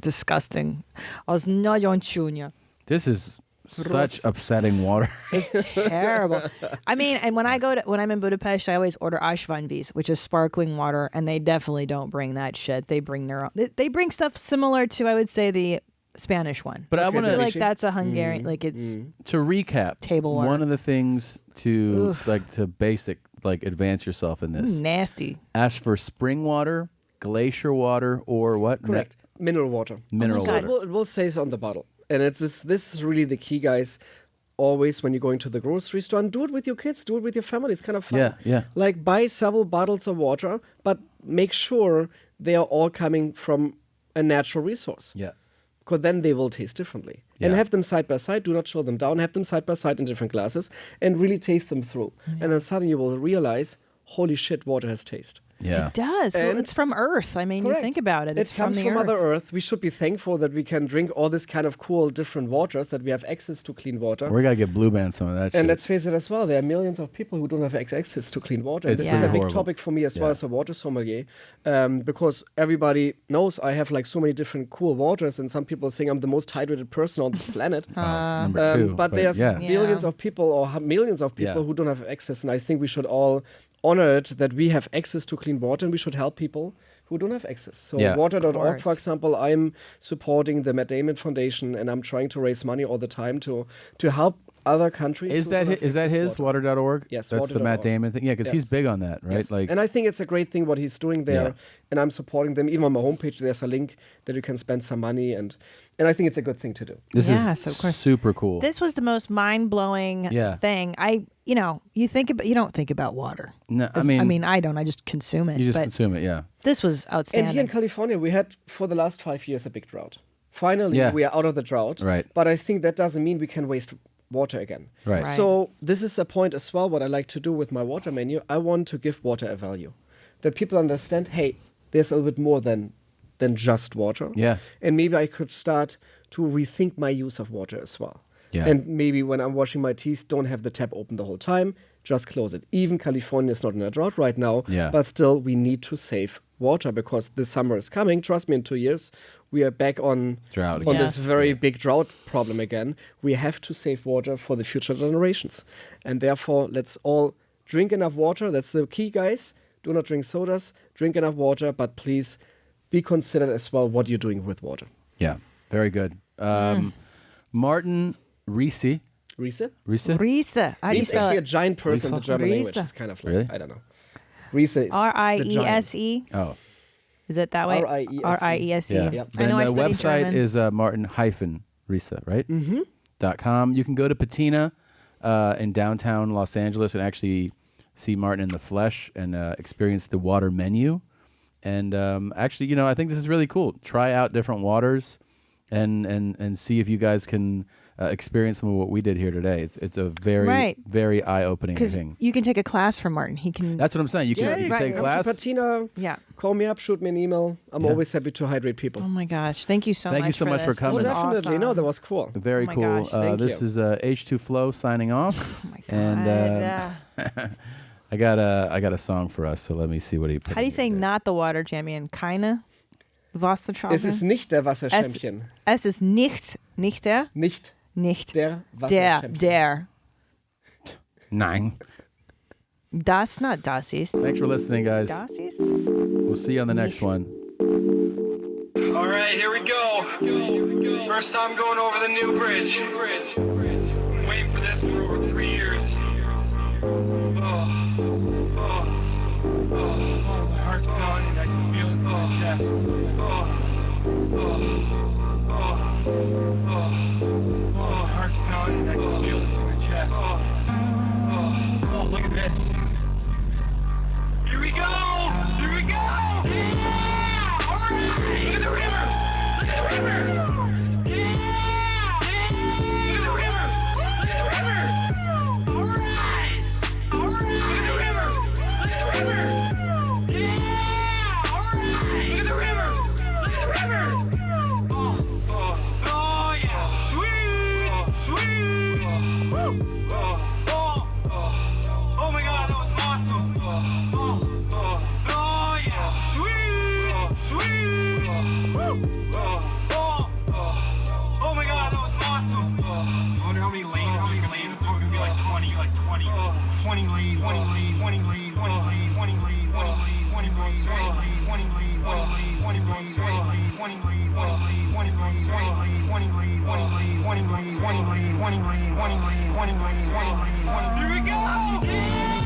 disgusting. Oznajończenie. This is such upsetting water. It's terrible. I mean, and when I'm in Budapest, I always order Ásványvíz, which is sparkling water, and they definitely don't bring that shit. They bring their own. They bring stuff similar to, I would say, the Spanish one. But I want to feel like that's a Hungarian. Like it's to recap. Table water. One of the things to advance yourself in this. Nasty. Ask for spring water, glacier water, or what? Correct. Mineral water. Mineral water. It will say so on the bottle. And this is really the key, guys. Always when you're going to the grocery store, and do it with your kids, do it with your family. It's kind of fun. Yeah. Like buy several bottles of water, but make sure they are all coming from a natural resource. Yeah. Because then they will taste differently. Yeah. And have them side by side. Do not chill them down. Have them side by side in different glasses and really taste them through. And then suddenly you will realize, holy shit, water has taste. Yeah. It does. Well, it's from Earth. I mean, Correct. you think about it. It's It comes from Earth. Mother Earth. We should be thankful that we can drink all this kind of cool different waters, that we have access to clean water. We got to get Blue Band some of that shit. And let's face it as well, there are millions of people who don't have access to clean water. It's This is a big horrible. topic for me as well as a water sommelier, because everybody knows I have like so many different cool waters, and some people think I'm the most hydrated person on this planet. Number two. But there's billions of people or millions of people who don't have access, and I think we should all honor it that we have access to clean water, and we should help people who don't have access. So water.org, for example, I'm supporting the Matt Damon Foundation, and I'm trying to raise money all the time to help other countries. Is that his water.org? Yes, that's the Matt Damon thing. Yeah, because he's big on that, right? Yes. Like, and I think it's a great thing what he's doing there, and I'm supporting them. Even on my homepage, there's a link that you can spend some money, and I think it's a good thing to do. This Yes, is of course. super cool. This was the most mind-blowing thing. You don't think about water. No, I mean, I don't. I just consume it. You just but consume it, yeah. This was outstanding. And here in California, we had for the last 5 years a big drought. Finally, we are out of the drought. Right. But I think that doesn't mean we can waste water again. Right. So this is the point as well, what I like to do with my water menu. I want to give water a value. That people understand, hey, there's a little bit more than just water. Yeah. And maybe I could start to rethink my use of water as well. Yeah. And maybe when I'm washing my teeth, don't have the tap open the whole time. Just close it. Even California is not in a drought right now. Yeah. But still, we need to save water because the summer is coming. Trust me, in 2 years, we are back on drought on again. this very big drought problem again. We have to save water for the future generations. And therefore, let's all drink enough water. That's the key, guys. Do not drink sodas. Drink enough water, but please be considered as well what you're doing with water. Yeah, very good. Martin Riese. Riese? Riese? Riese. How do you He's spell actually it? a giant person in the German Riese. language. It's kind of like, Really? I don't know. Riese is Riese. Oh. Is it that way? Riese. Riese. Yeah. Yep. I know I And the studied website German. is Martin-Riese, right? Mm-hmm. .com. You can go to Patina in downtown Los Angeles and actually see Martin in the flesh and experience the water menu. And actually, I think this is really cool. Try out different waters and see if you guys can experience some of what we did here today. It's a very, very eye-opening thing. You can take a class from Martin. He can. That's what I'm saying. You can take a Come to class. Patina. Yeah. Call me up, shoot me an email. I'm always happy to hydrate people. Oh my gosh! Thank you so Thank much. you so much for this. coming. This was Definitely. awesome. No, that was cool. Very Oh my cool. gosh, thank This you. is H2 Flow signing off. Oh my God. And I got a song for us, so let me see what he put. How do you say not the water champion? Keine Wasserschaukel? Es ist nicht der Wasserschämmchen. Es ist nicht der? Nicht der Wasserschämmchen. Der. Nein. Das, not das ist. Thanks for listening, guys. Das ist? We'll see you on the next one. All right, here we go. First time going over the new bridge. Waiting for this for over 3 years. My heart's pounding. I can feel it in my chest. My heart's pounding. I can feel it in my chest. Oh, look at this. Here we go! Here we go! Yeah! All right! Look at the river! Look at the river! Yeah! Look at the river! Look at the river! All right! All right! Look at the river! Look at the river! Yeah! All right! Look at the river! Look at the river! Oh, yeah! Sweet! Sweet! Woo! Oh my God, that was awesome! Oh yeah, sweet, sweet. Woo. Here we go!